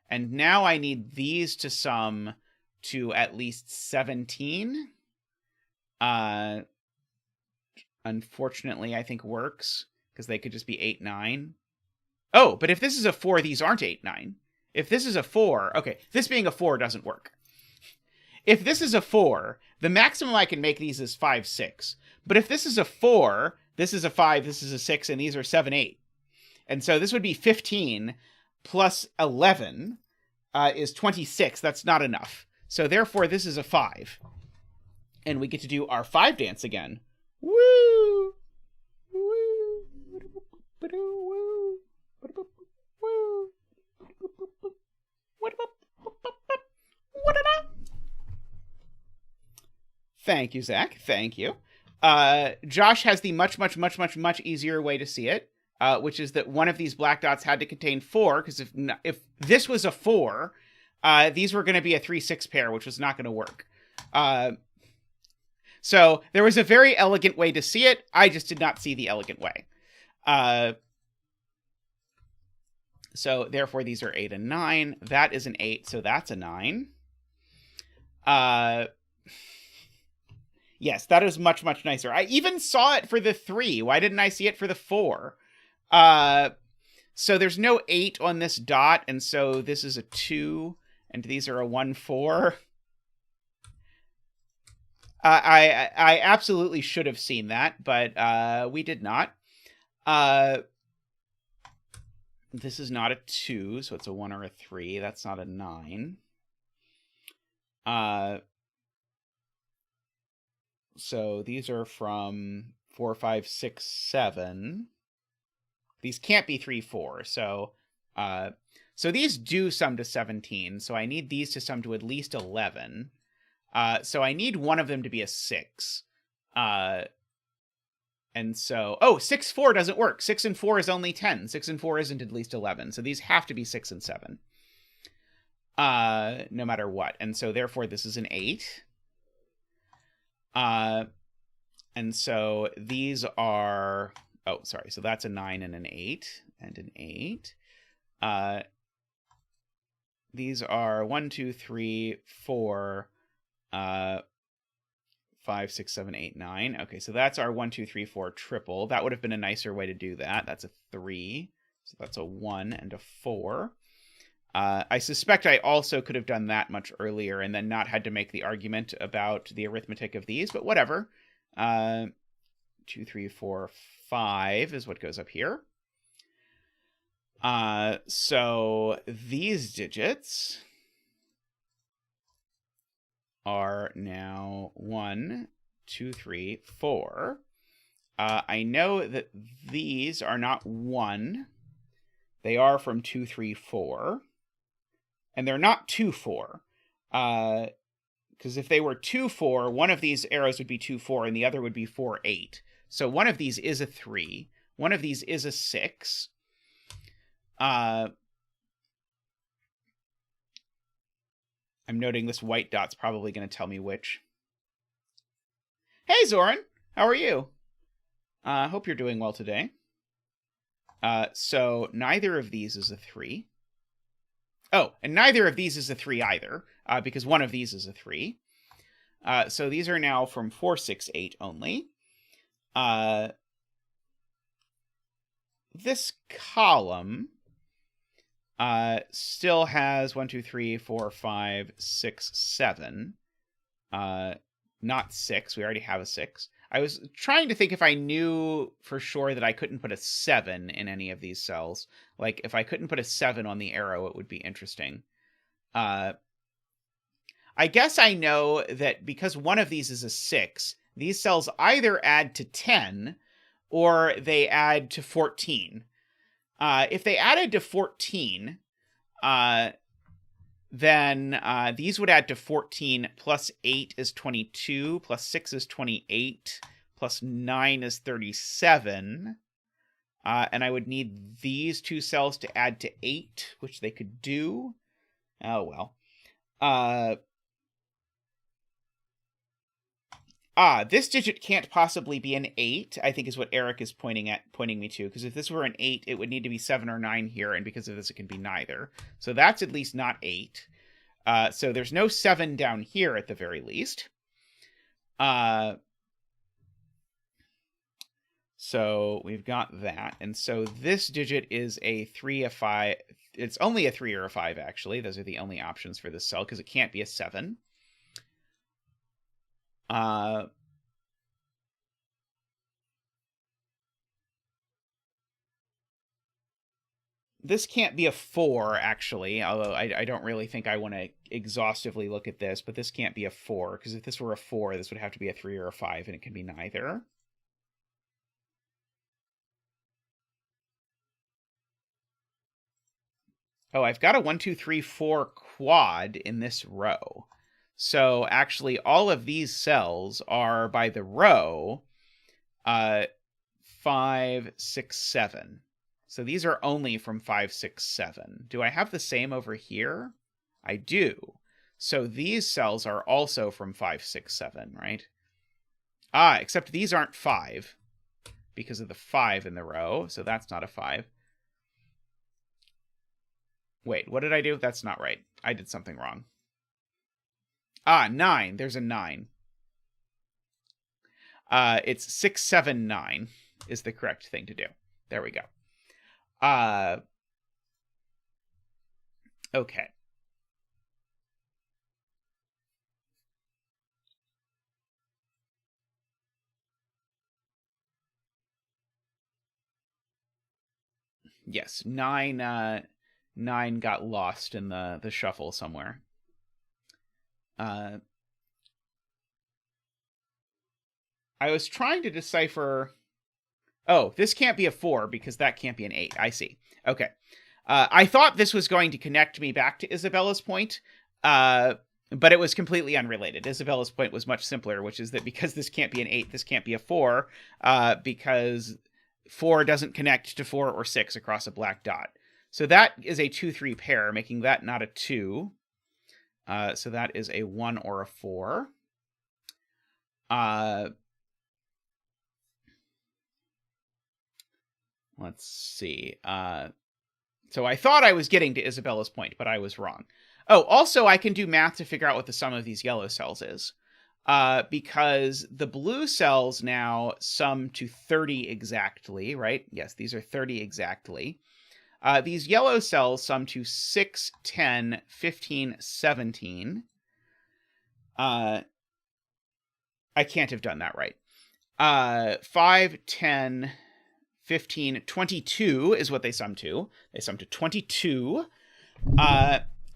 And now I need these to sum to at least 17. Unfortunately, I think works, because they could just be 8, 9. Oh, but if this is a 4, these aren't 8, 9. If this is a 4, okay, this being a 4 doesn't work. If this is a 4, the maximum I can make these is 5, 6. But if this is a 4, this is a 5, this is a 6, and these are 7, 8. And so this would be 15 plus 11 is 26. That's not enough. So therefore, this is a 5. And we get to do our 5 dance again. Woo! Woo! Woo! Woo! Thank you, Zach. Thank you. Josh has the much easier way to see it, which is that one of these black dots had to contain 4, because if this was a 4, these were going to be a 3-6 pair, which was not going to work. So there was a very elegant way to see it. I just did not see the elegant way. So therefore, these are 8 and 9. That is an 8, so that's a 9. Yes, that is much nicer. I even saw it for the 3. Why didn't I see it for the 4? So there's no 8 on this dot, and so this is a 2, and these are a 1, 4. I absolutely should have seen that, but we did not. This is not a 2, so it's a 1 or a 3. That's not a 9. So these are from 4, 5, 6, 7. These can't be 3, 4. So these do sum to 17. So I need these to sum to at least 11. So I need one of them to be a 6. And so, 6, 4 doesn't work. 6 and 4 is only 10. 6 and 4 isn't at least 11. So these have to be 6 and 7. No matter what. And so therefore this is an 8. And so these are, so that's a 9 and an 8 and an 8. These are 1, 2, 3, 4, 5, 6, 7, 8, 9. Okay, so that's our 1, 2, 3, 4 triple. That would have been a nicer way to do that. That's a 3. So that's a 1 and a 4. I suspect I also could have done that much earlier and then not had to make the argument about the arithmetic of these, but whatever. 2, 3, 4, 5 is what goes up here. So these digits are now 1, 2, 3, 4. I know that these are not 1. They are from 2, 3, 4. And they're not 2, 4. Because if they were 2, 4, one of these arrows would be 2, 4, and the other would be 4, 8. So one of these is a 3. One of these is a 6. I'm noting this white dot's probably going to tell me which. Hey, Zoran! How are you? Hope you're doing well today. So neither of these is a 3. Oh, and neither of these is a 3 either, because one of these is a 3. So these are now from 4, 6, 8 only. This column still has 1, 2, 3, 4, 5, 6, 7. Not 6. We already have a 6. I was trying to think if I knew for sure that I couldn't put a 7 in any of these cells. Like, if I couldn't put a 7 on the arrow, it would be interesting. I guess I know that because one of these is a 6, these cells either add to 10 or they add to 14. If they added to 14, then these would add to 14, plus 8 is 22, plus 6 is 28, plus 9 is 37. And I would need these two cells to add to 8, which they could do. Oh, well. This digit can't possibly be an 8, I think is what Eric is pointing me to. Because if this were an 8, it would need to be 7 or 9 here, and because of this, it can be neither. So that's at least not 8. So there's no 7 down here at the very least. So we've got that. And so this digit is a 3, a 5. It's only a 3 or a 5, actually. Those are the only options for this cell, because it can't be a 7. This can't be a 4, actually, although I don't really think I want to exhaustively look at this, but this can't be a 4, because if this were a 4, this would have to be a 3 or a 5, and it can be neither. Oh, I've got a 1, 2, 3, 4 quad in this row. So actually, all of these cells are by the row 5, 6, 7. So these are only from 5, 6, 7. Do I have the same over here? I do. So these cells are also from 5, 6, 7, right? Except these aren't 5 because of the 5 in the row. So that's not a 5. Wait, what did I do? That's not right. I did something wrong. 9. There's a 9. It's 6, 7, 9 is the correct thing to do. There we go. Okay. Yes, 9 got lost in the shuffle somewhere. I was trying to decipher... Oh, this can't be a 4 because that can't be an 8. I see. Okay. I thought this was going to connect me back to Isabella's point, but it was completely unrelated. Isabella's point was much simpler, which is that because this can't be an 8, this can't be a 4, because 4 doesn't connect to 4 or 6 across a black dot. So that is a 2-3 pair, making that not a 2. So that is a 1 or a 4. Let's see. So I thought I was getting to Isabella's point, but I was wrong. Oh, also I can do math to figure out what the sum of these yellow cells is. Because the blue cells now sum to 30 exactly, right? Yes, these are 30 exactly. These yellow cells sum to 6, 10, 15, 17. I can't have done that right. 5, 10, 15, 22 is what they sum to. They sum to 22.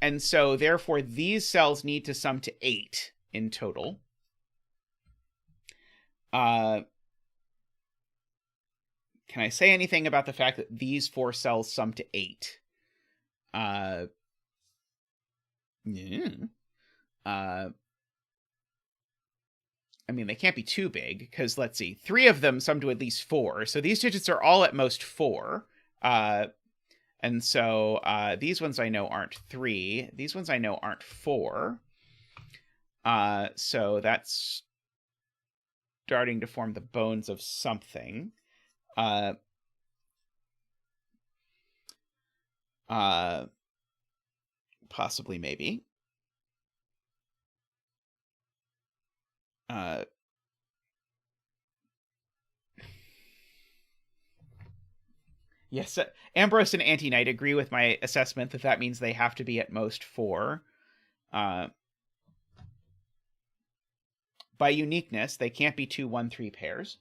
And so, therefore, these cells need to sum to 8 in total. Can I say anything about the fact that these 4 cells sum to 8? Yeah. I mean, they can't be too big, because, let's see, 3 of them sum to at least 4. So these digits are all at most 4. And so these ones I know aren't 3. These ones I know aren't 4. So that's starting to form the bones of something. Possibly, maybe. Yes, Ambrose and Anti-Knight agree with my assessment that means they have to be at most 4. By uniqueness, they can't be 2, 1, 3 pairs.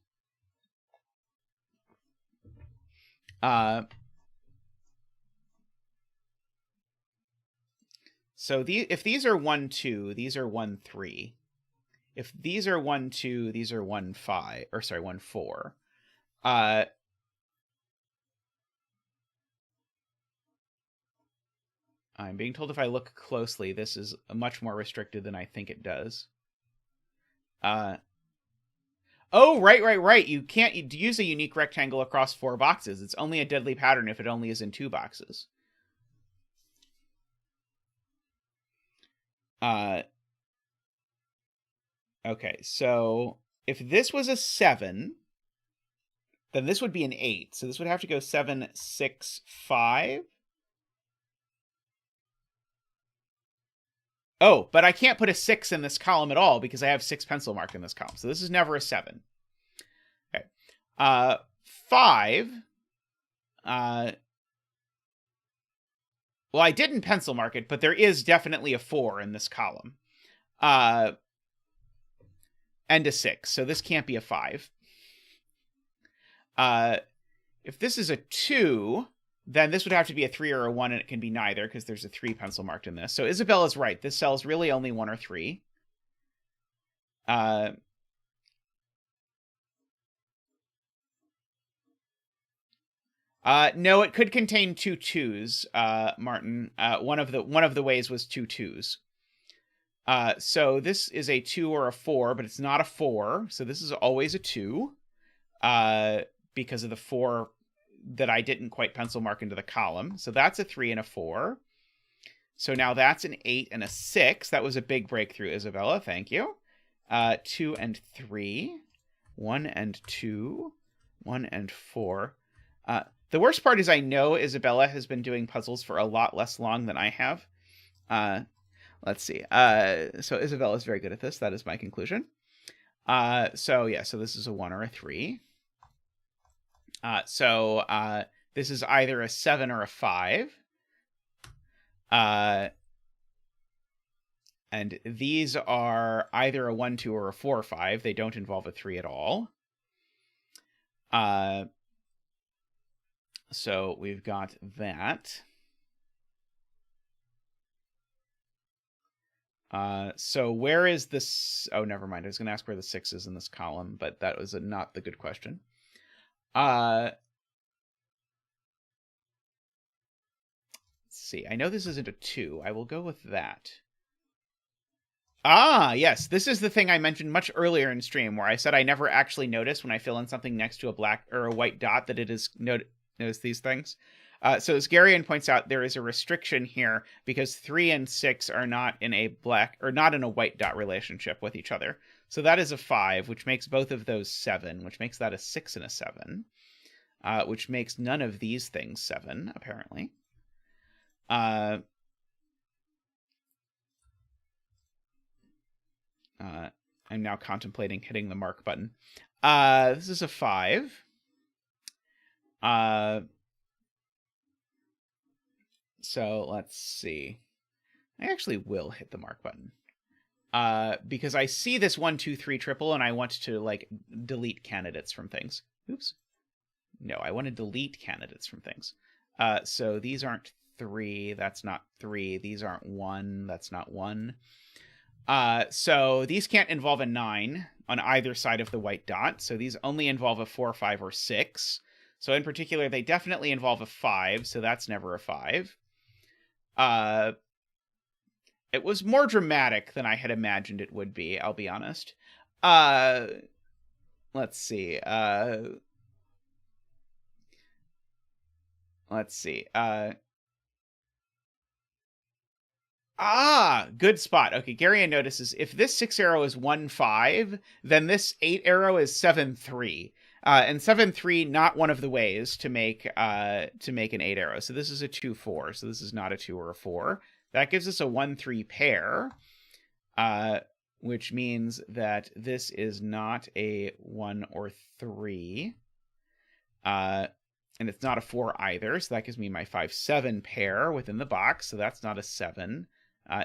So if these are 1, 2, these are 1, 3. If these are 1, 2, these are 1, 5. Or sorry, 1, 4. I'm being told if I look closely, this is much more restricted than I think it does. Oh, right. You can't use a unique rectangle across 4 boxes. It's only a deadly pattern if it only is in 2 boxes. Okay, so if this was a 7, then this would be an 8. So this would have to go 7, 6, 5. Oh, but I can't put a 6 in this column at all because I have 6 pencil marked in this column. So this is never a 7. Okay. 5. Well, I didn't pencil mark it, but there is definitely a 4 in this column. And a 6. So this can't be a 5. If this is a 2, then this would have to be a 3 or a 1, and it can be neither because there's a 3 pencil marked in this. So Isabella's right. This cell's really only 1 or 3. No, it could contain 2 2s, Martin. One of the ways was 2 2s. So this is a 2 or a 4, but it's not a 4. So this is always a 2. Because of the 4 that I didn't quite pencil mark into the column. So that's a 3 and a 4. So now that's an 8 and a 6. That was a big breakthrough, Isabella. Thank you. 2 and 3. 1 and 2. 1 and 4. The worst part is I know Isabella has been doing puzzles for a lot less long than I have. Let's see. So Isabella's very good at this. That is my conclusion. So this is a 1 or a 3. So this is either a 7 or a 5. And these are either a 1, 2, or a 4 or 5. They don't involve a 3 at all. So we've got that. So where is this? Oh, never mind. I was going to ask where the 6 is in this column, but that was not the good question. Let's see. I know this isn't a 2. I will go with that. Ah, yes. This is the thing I mentioned much earlier in stream where I said I never actually notice when I fill in something next to a black or a white dot that it is notice these things. So as Garion points out, there is a restriction here because 3 and 6 are not in a black or not in a white dot relationship with each other. So that is a 5, which makes both of those 7, which makes that a 6 and a 7, which makes none of these things 7, apparently. I'm now contemplating hitting the mark button. This is a 5. So let's see. I actually will hit the mark button. Because I see this 1, 2, 3 triple, and I want to, like, delete candidates from things. Oops. No, I want to delete candidates from things. So these aren't 3. That's not 3. These aren't 1. That's not 1. So these can't involve a 9 on either side of the white dot. So these only involve a 4, 5, or 6. So in particular, they definitely involve a 5. So that's never a 5. It was more dramatic than I had imagined it would be, I'll be honest. Let's see. Good spot. Okay, Garion notices if this 6 arrow is 1, 5, then this 8 arrow is 7, 3. And 7, 3, not one of the ways to make an 8 arrow. So this is a 2, 4. So this is not a 2 or a 4. That gives us a 1, 3 pair, which means that this is not a 1 or 3. And it's not a 4 either. So that gives me my 5, 7 pair within the box. So that's not a 7.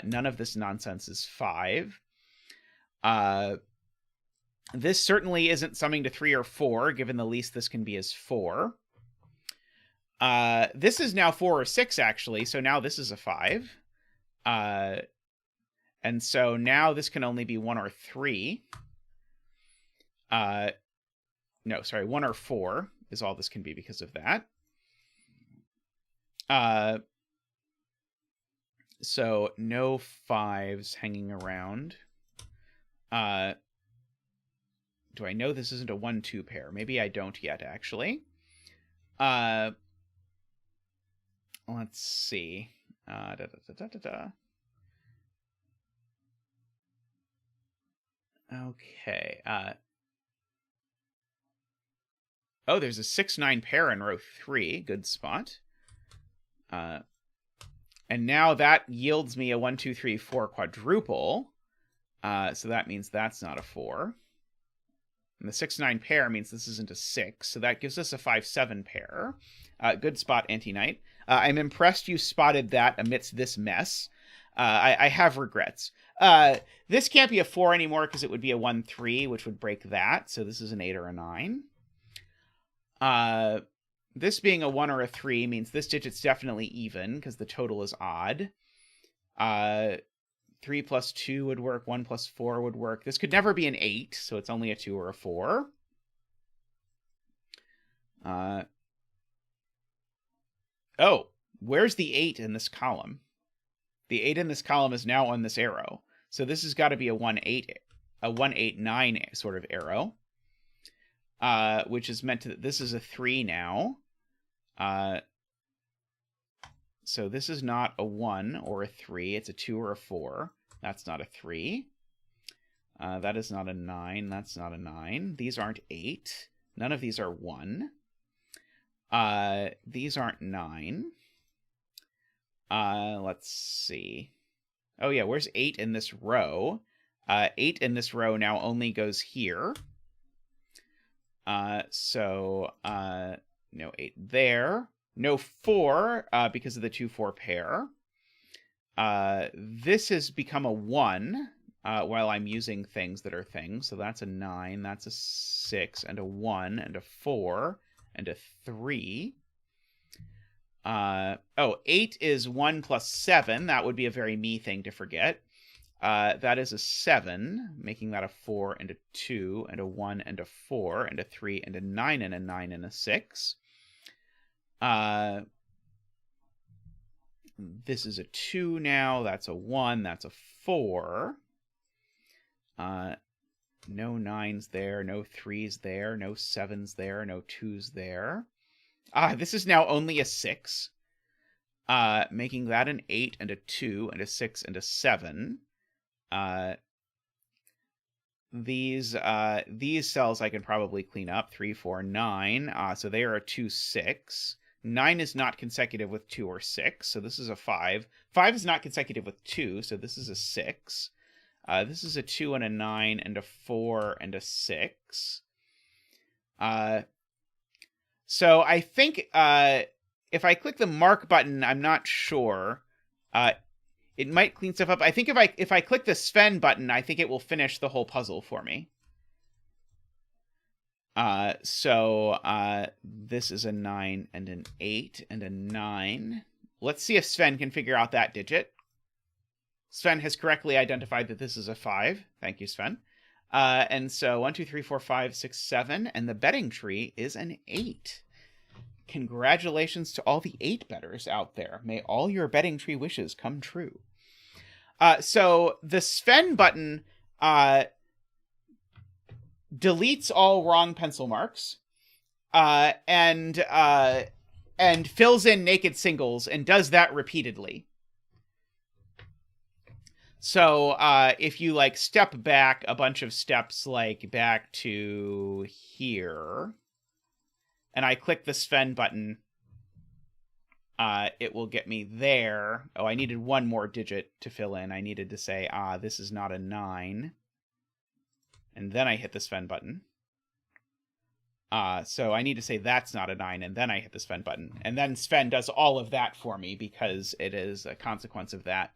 None of this nonsense is 5. This certainly isn't summing to 3 or 4, given the least this can be is 4. This is now 4 or 6, actually, so now this is a 5. And so now this can only be 1 or 3. No, sorry, 1 or 4 is all this can be because of that. So no 5s hanging around. Do I know this isn't a 1, 2 pair? Maybe I don't yet, actually. Let's see. Okay. Oh, there's a 6, 9 pair in row 3. Good spot. And now that yields me a 1, 2, 3, 4 quadruple. So that means that's not a 4. And the 6, 9 pair means this isn't a 6. So that gives us a 5, 7 pair. Good spot, Anti-Knight. I'm impressed you spotted that amidst this mess. I have regrets. This can't be a 4 anymore because it would be a 1, 3, which would break that. So this is an 8 or a 9. This being a 1 or a 3 means this digit's definitely even because the total is odd. 3 plus 2 would work. 1 plus 4 would work. This could never be an 8, so it's only a 2 or a 4. Oh, where's the 8 in this column? The 8 in this column is now on this arrow. So this has got to be a 1, 8, 9 sort of arrow. Which is meant to... This is a 3 now. So this is not a 1 or a 3. It's a 2 or a 4. That's not a 3. That is not a 9. That's not a 9. These aren't 8. None of these are 1. These aren't 9. Let's see. Oh, yeah, where's 8 in this row? 8 in this row now only goes here. So no 8 there. No 4, because of the 2, 4 pair. This has become a 1, while I'm using things that are things. So that's a 9, that's a 6, and a 1, and a 4, and a 3. 8 is 1 plus 7. That would be a very me thing to forget. That is a 7, making that a 4 and a 2 and a 1 and a 4 and a 3 and a 9 and a 9 and a 6. This is a 2 now. That's a 1. That's a 4. No 9s there. No 3s there. No 7s there. No 2s there. This is now only a 6. Making that an 8 and a 2 and a 6 and a 7. These cells I can probably clean up. 3, 4, 9. So they are a 2, 6. 9 is not consecutive with 2 or 6, so this is a 5. 5 is not consecutive with 2, so this is a 6. This is a 2 and a 9 and a 4 and a 6. So I think if I click the mark button, I'm not sure. It might clean stuff up. I think if I click the Sven button, I think it will finish the whole puzzle for me. This is a 9 and an 8 and a 9. Let's see if Sven can figure out that digit. Sven has correctly identified that this is a 5. Thank you, Sven. And so 1, 2, 3, 4, 5, 6, 7, and the betting tree is an 8. Congratulations to all the 8 bettors out there. May all your betting tree wishes come true. So the Sven button deletes all wrong pencil marks and fills in naked singles and does that repeatedly. So if you like step back a bunch of steps, like back to here, and I click the Sven button, it will get me there. Oh, I needed one more digit to fill in. I needed to say, this is not a 9. And then I hit the Sven button. So I need to say that's not a 9, and then I hit the Sven button. And then Sven does all of that for me because it is a consequence of that.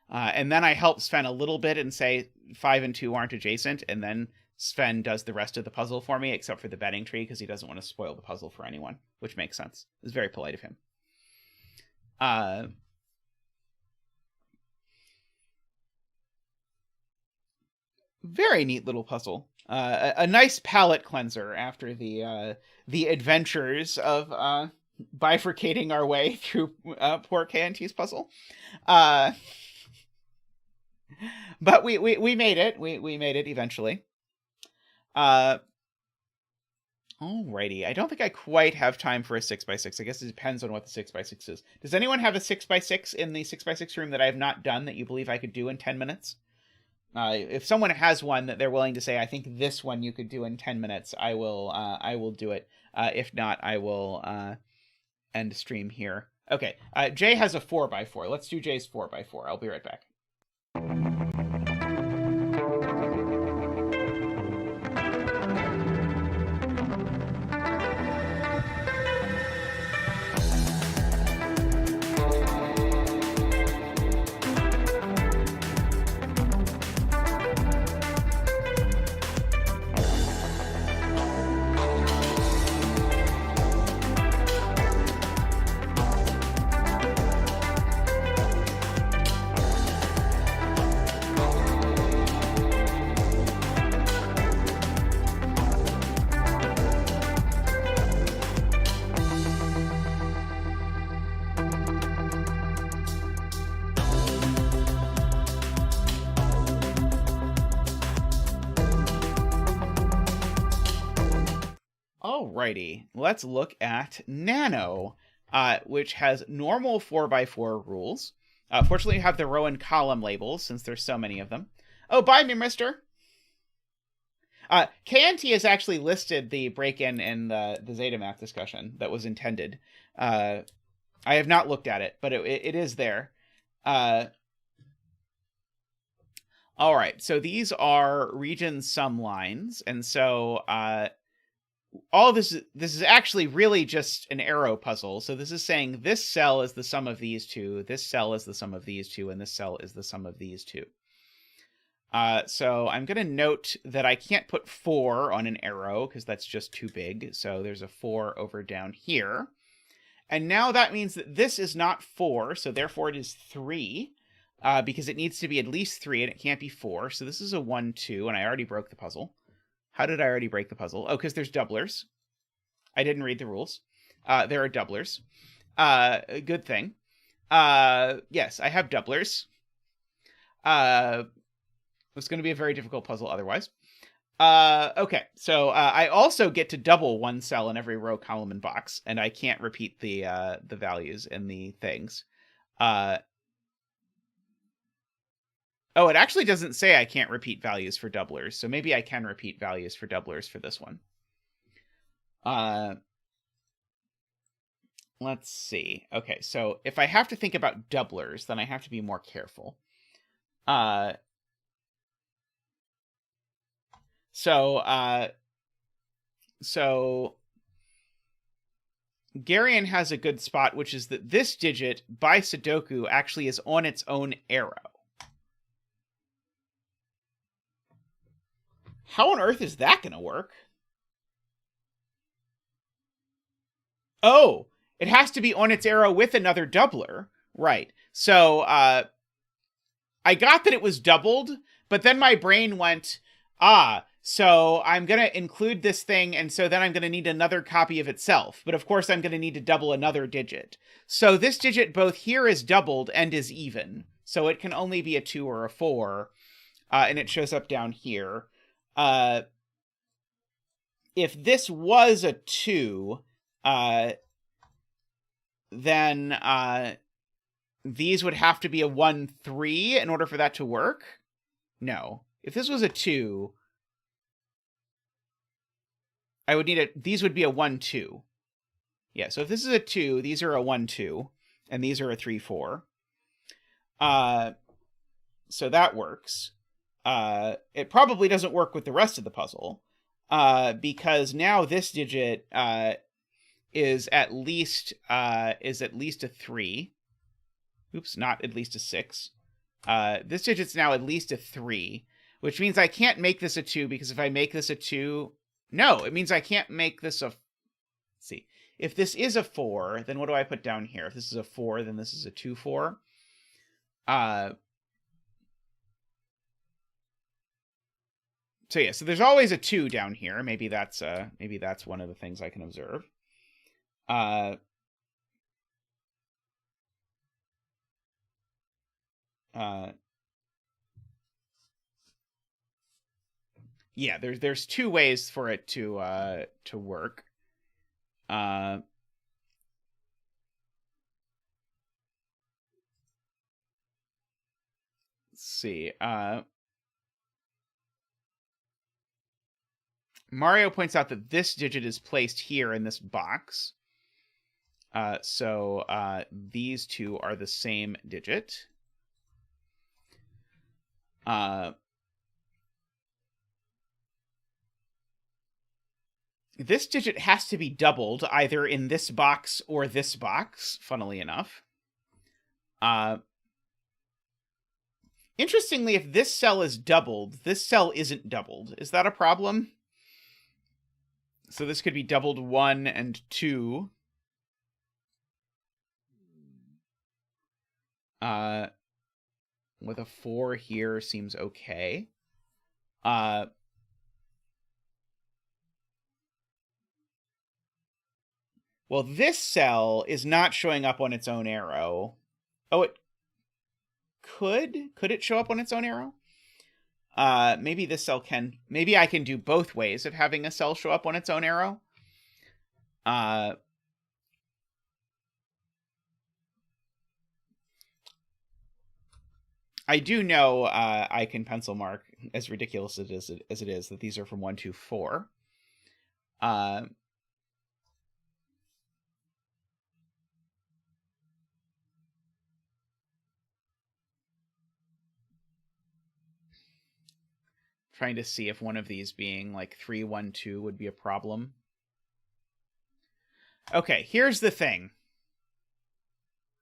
And then I help Sven a little bit and say 5 and 2 aren't adjacent, and then Sven does the rest of the puzzle for me, except for the betting tree, because he doesn't want to spoil the puzzle for anyone, which makes sense. It's very polite of him. Very neat little puzzle. A nice palate cleanser after the adventures of bifurcating our way through poor KNT's puzzle. But we made it. We made it eventually. Alrighty. I don't think I quite have time for a 6x6. I guess it depends on what the 6x6 is. Does anyone have a 6x6 in the 6x6 room that I have not done that you believe I could do in 10 minutes? If someone has one that they're willing to say, I think this one you could do in 10 minutes, I will do it. If not, I will end stream here. Okay. Jay has a 4x4. Let's do Jay's 4x4. I'll be right back. Alrighty, let's look at Nano, which has normal 4x4 rules. Fortunately, you have the row and column labels, since there's so many of them. Oh, bye, me mister! KNT has actually listed the break-in in the zetamath discussion that was intended. I have not looked at it, but it is there. Alright, so these are region sum lines, and so all this is actually really just an arrow puzzle. So this is saying this cell is the sum of these two, this cell is the sum of these two, and this cell is the sum of these two. So I'm going to note that I can't put 4 on an arrow because that's just too big. So there's a 4 over down here. And now that means that this is not 4, so therefore it is 3, because it needs to be at least 3 and it can't be 4. So this is a 1, 2, and I already broke the puzzle. How did I already break the puzzle? Oh, because there's doublers. I didn't read the rules. There are doublers. Good thing. Yes, I have doublers. It's going to be a very difficult puzzle otherwise. Okay, so I also get to double one cell in every row, column, and box, and I can't repeat the values in the things. Oh, it actually doesn't say I can't repeat values for doublers, so maybe I can repeat values for doublers for this one. Let's see. Okay, so if I have to think about doublers, then I have to be more careful. So Garion has a good spot, which is that this digit by Sudoku actually is on its own arrow. How on earth is that going to work? Oh, it has to be on its arrow with another doubler. Right. So, I I got that it was doubled, but then my brain went, so I'm going to include this thing, and so then I'm going to need another copy of itself. But of course, I'm going to need to double another digit. So this digit both here is doubled and is even. So it can only be a 2 or a 4, and it shows up down here. If this was a 2, then these would have to be a 1, 3 in order for that to work? No. If this was a 2, I would need these would be a 1, 2. Yeah, so if this is a 2, these are a 1, 2, and these are a 3, 4. So that works. It probably doesn't work with the rest of the puzzle, because now this digit is at least a 3. Oops, not at least a 6. This digit's now at least a 3, which means I can't make this a 2, because if I make this a 2... No, it means I can't make this a... Let's see. If this is a 4, then what do I put down here? If this is a 4, then this is a 2, 4. So yeah, so there's always a 2 down here. Maybe that's one of the things I can observe. Yeah, there's 2 ways for it to work. Let's see. Mario points out that this digit is placed here in this box. So these two are the same digit. This digit has to be doubled either in this box or this box, funnily enough. Interestingly, if this cell is doubled, this cell isn't doubled. Is that a problem? So this could be doubled 1 and 2. With a 4 here seems okay. Well, this cell is not showing up on its own arrow. Oh, it could? Could it show up on its own arrow? Maybe this cell can. Maybe I can do both ways of having a cell show up on its own arrow. I do know I can pencil mark, as ridiculous as it is, that these are from 1, 2, 4. Trying to see if one of these being like 3, 1, 2 would be a problem. Okay, here's the thing.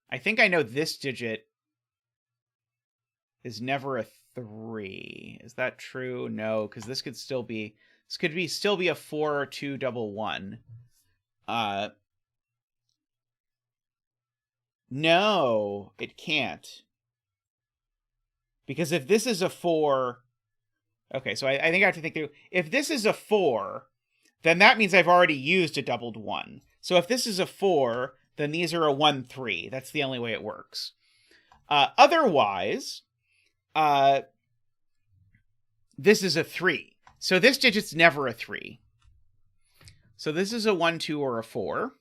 I think I know this digit is never a 3. Is that true? No, because this could still be still be a 4 or 2 double 1. No, it can't. Because if this is a 4... Okay, so I think I have to think through. If this is a 4, then that means I've already used a doubled 1. So if this is a 4, then these are a 1, 3. That's the only way it works. Otherwise, this is a 3. So this digit's never a 3. So this is a 1, 2, or a 4.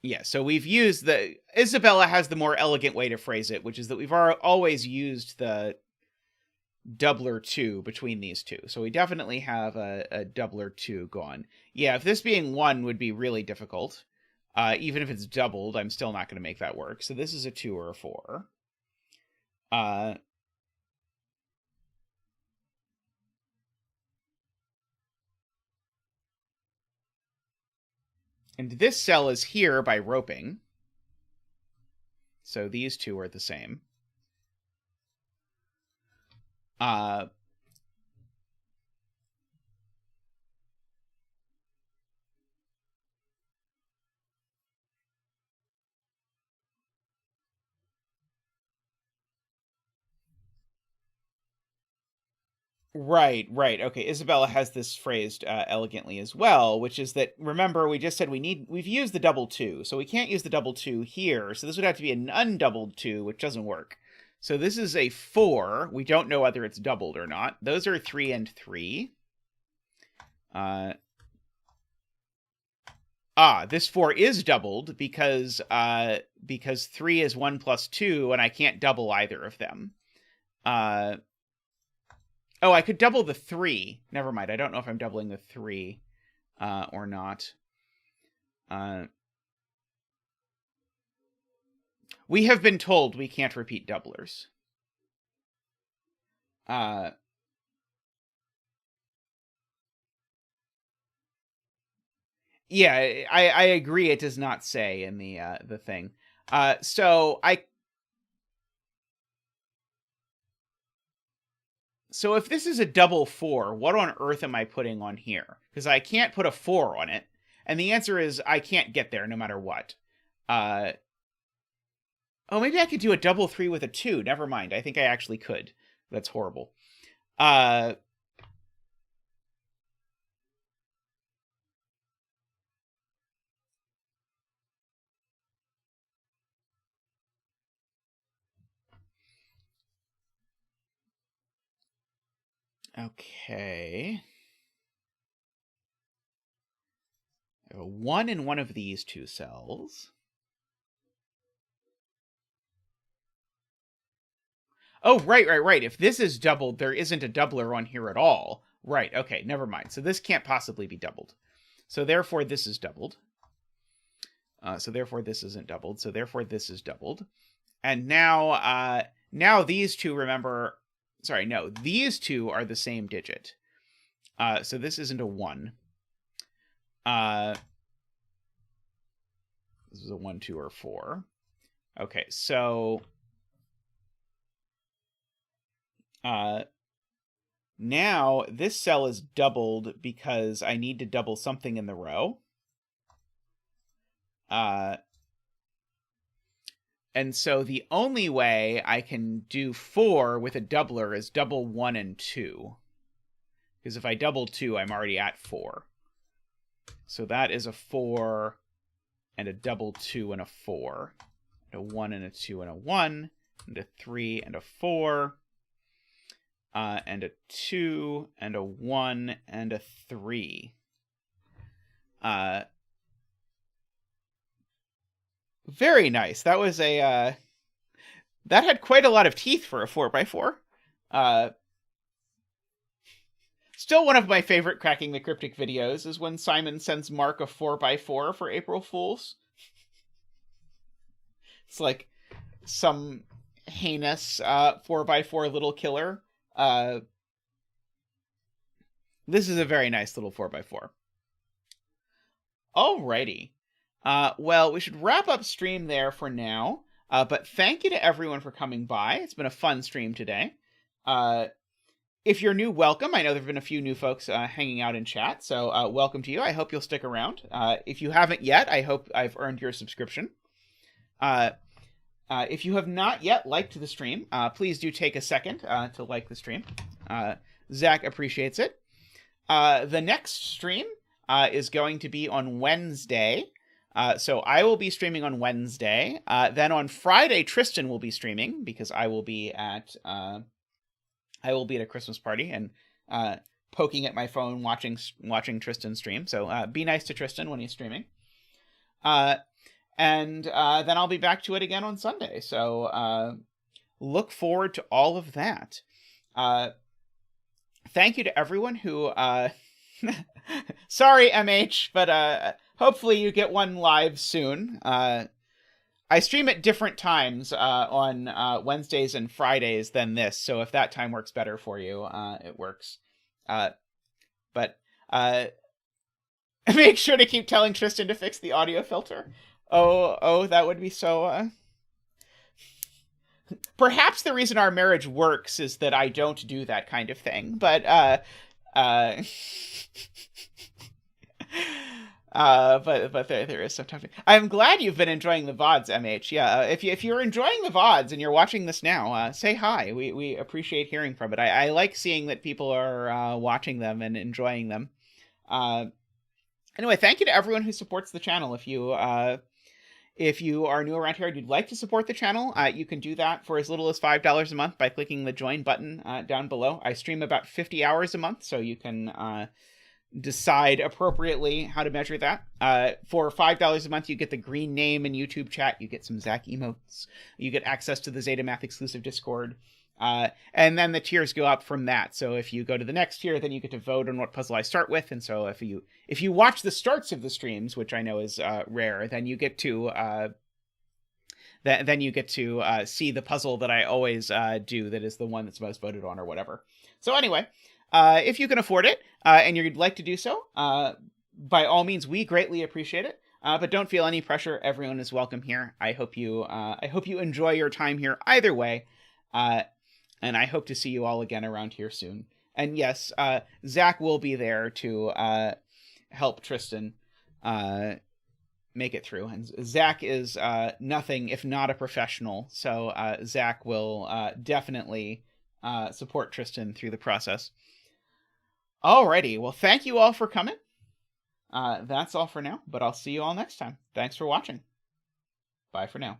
Yeah, so we've used the... Isabella has the more elegant way to phrase it, which is that we've always used the doubler 2 between these two. So we definitely have a doubler 2 gone. Yeah, if this being 1 would be really difficult. Even if it's doubled, I'm still not going to make that work. So this is a 2 or a 4. And this cell is here by roping. So these two are the same. And Right, right. Okay, Isabella has this phrased elegantly as well, which is that, remember, we just said we've used the double two, so we can't use the double two here, so this would have to be an undoubled two, which doesn't work. So this is a 4. We don't know whether it's doubled or not. Those are 3 and 3. This 4 is doubled because 3 is 1 plus 2, and I can't double either of them. Oh, I could double the 3. Never mind. I don't know if I'm doubling the 3 or not. We have been told we can't repeat doublers. Yeah, I agree. It does not say in the thing. So if this is a double 4, what on earth am I putting on here? Because I can't put a 4 on it. And the answer is I can't get there no matter what. Oh, maybe I could do a double 3 with a 2. Never mind. I think I actually could. That's horrible. Okay. I have a 1 in one of these two cells. Oh, right. If this is doubled, there isn't a doubler on here at all. Right, okay, never mind. So this can't possibly be doubled. So therefore, this is doubled. So therefore, this isn't doubled. So therefore, this is doubled. And now these two, remember... Sorry, no. These two are the same digit. So this isn't a 1. This is a 1, 2, or 4. Okay, so... now this cell is doubled because I need to double something in the row. And so the only way I can do 4 with a doubler is double 1 and 2. Because if I double 2, I'm already at 4. So that is a 4 and a double 2 and a 4. And a 1 and a 2 and a 1. And a 3 and a 4. And a 2 and a 1 and a 3. Very nice. That was a that had quite a lot of teeth for a 4x4. Still one of my favorite Cracking the Cryptic videos is when Simon sends Mark a 4x4 for April Fools. It's like some heinous 4x4 little killer. This is a very nice little 4x4. Alrighty. Well, we should wrap up stream there for now. But thank you to everyone for coming by. It's been a fun stream today. If you're new, welcome. I know there have been a few new folks hanging out in chat, so welcome to you. I hope you'll stick around. If you haven't yet, I hope I've earned your subscription. If you have not yet liked the stream, please do take a second to like the stream. Zach appreciates it. The next stream is going to be on Wednesday. So I will be streaming on Wednesday. Then on Friday, Tristan will be streaming because I will be at a Christmas party and poking at my phone watching Tristan stream. So be nice to Tristan when he's streaming. And then I'll be back to it again on Sunday. So look forward to all of that. Thank you to everyone who... Sorry, MH, but hopefully you get one live soon. I stream at different times on Wednesdays and Fridays than this, so if that time works better for you, it works. But make sure to keep telling Tristan to fix the audio filter. Oh, that would be so... Perhaps the reason our marriage works is that I don't do that kind of thing, but But there is some time. I'm glad you've been enjoying the VODs, MH. Yeah, if you're enjoying the VODs and you're watching this now, say hi. We appreciate hearing from it. I like seeing that people are watching them and enjoying them. Uh, anyway, thank you to everyone who supports the channel. If you are new around here and you'd like to support the channel, you can do that for as little as $5 a month by clicking the join button down below. I stream about 50 hours a month, so you can decide appropriately how to measure that. For $5 a month, you get the green name in YouTube chat, you get some Zach emotes, you get access to the zetamath exclusive Discord, and then the tiers go up from that. So if you go to the next tier, then you get to vote on what puzzle I start with. And so if you watch the starts of the streams, which I know is rare, then you get to see the puzzle that I always do. That is the one that's most voted on, or whatever. So anyway, if you can afford it and you'd like to do so, by all means, we greatly appreciate it. But don't feel any pressure. Everyone is welcome here. I hope you enjoy your time here either way. And I hope to see you all again around here soon. And yes, Zach will be there to help Tristan make it through. And Zach is nothing if not a professional. So Zach will definitely support Tristan through the process. Alrighty, well, thank you all for coming. That's all for now, but I'll see you all next time. Thanks for watching. Bye for now.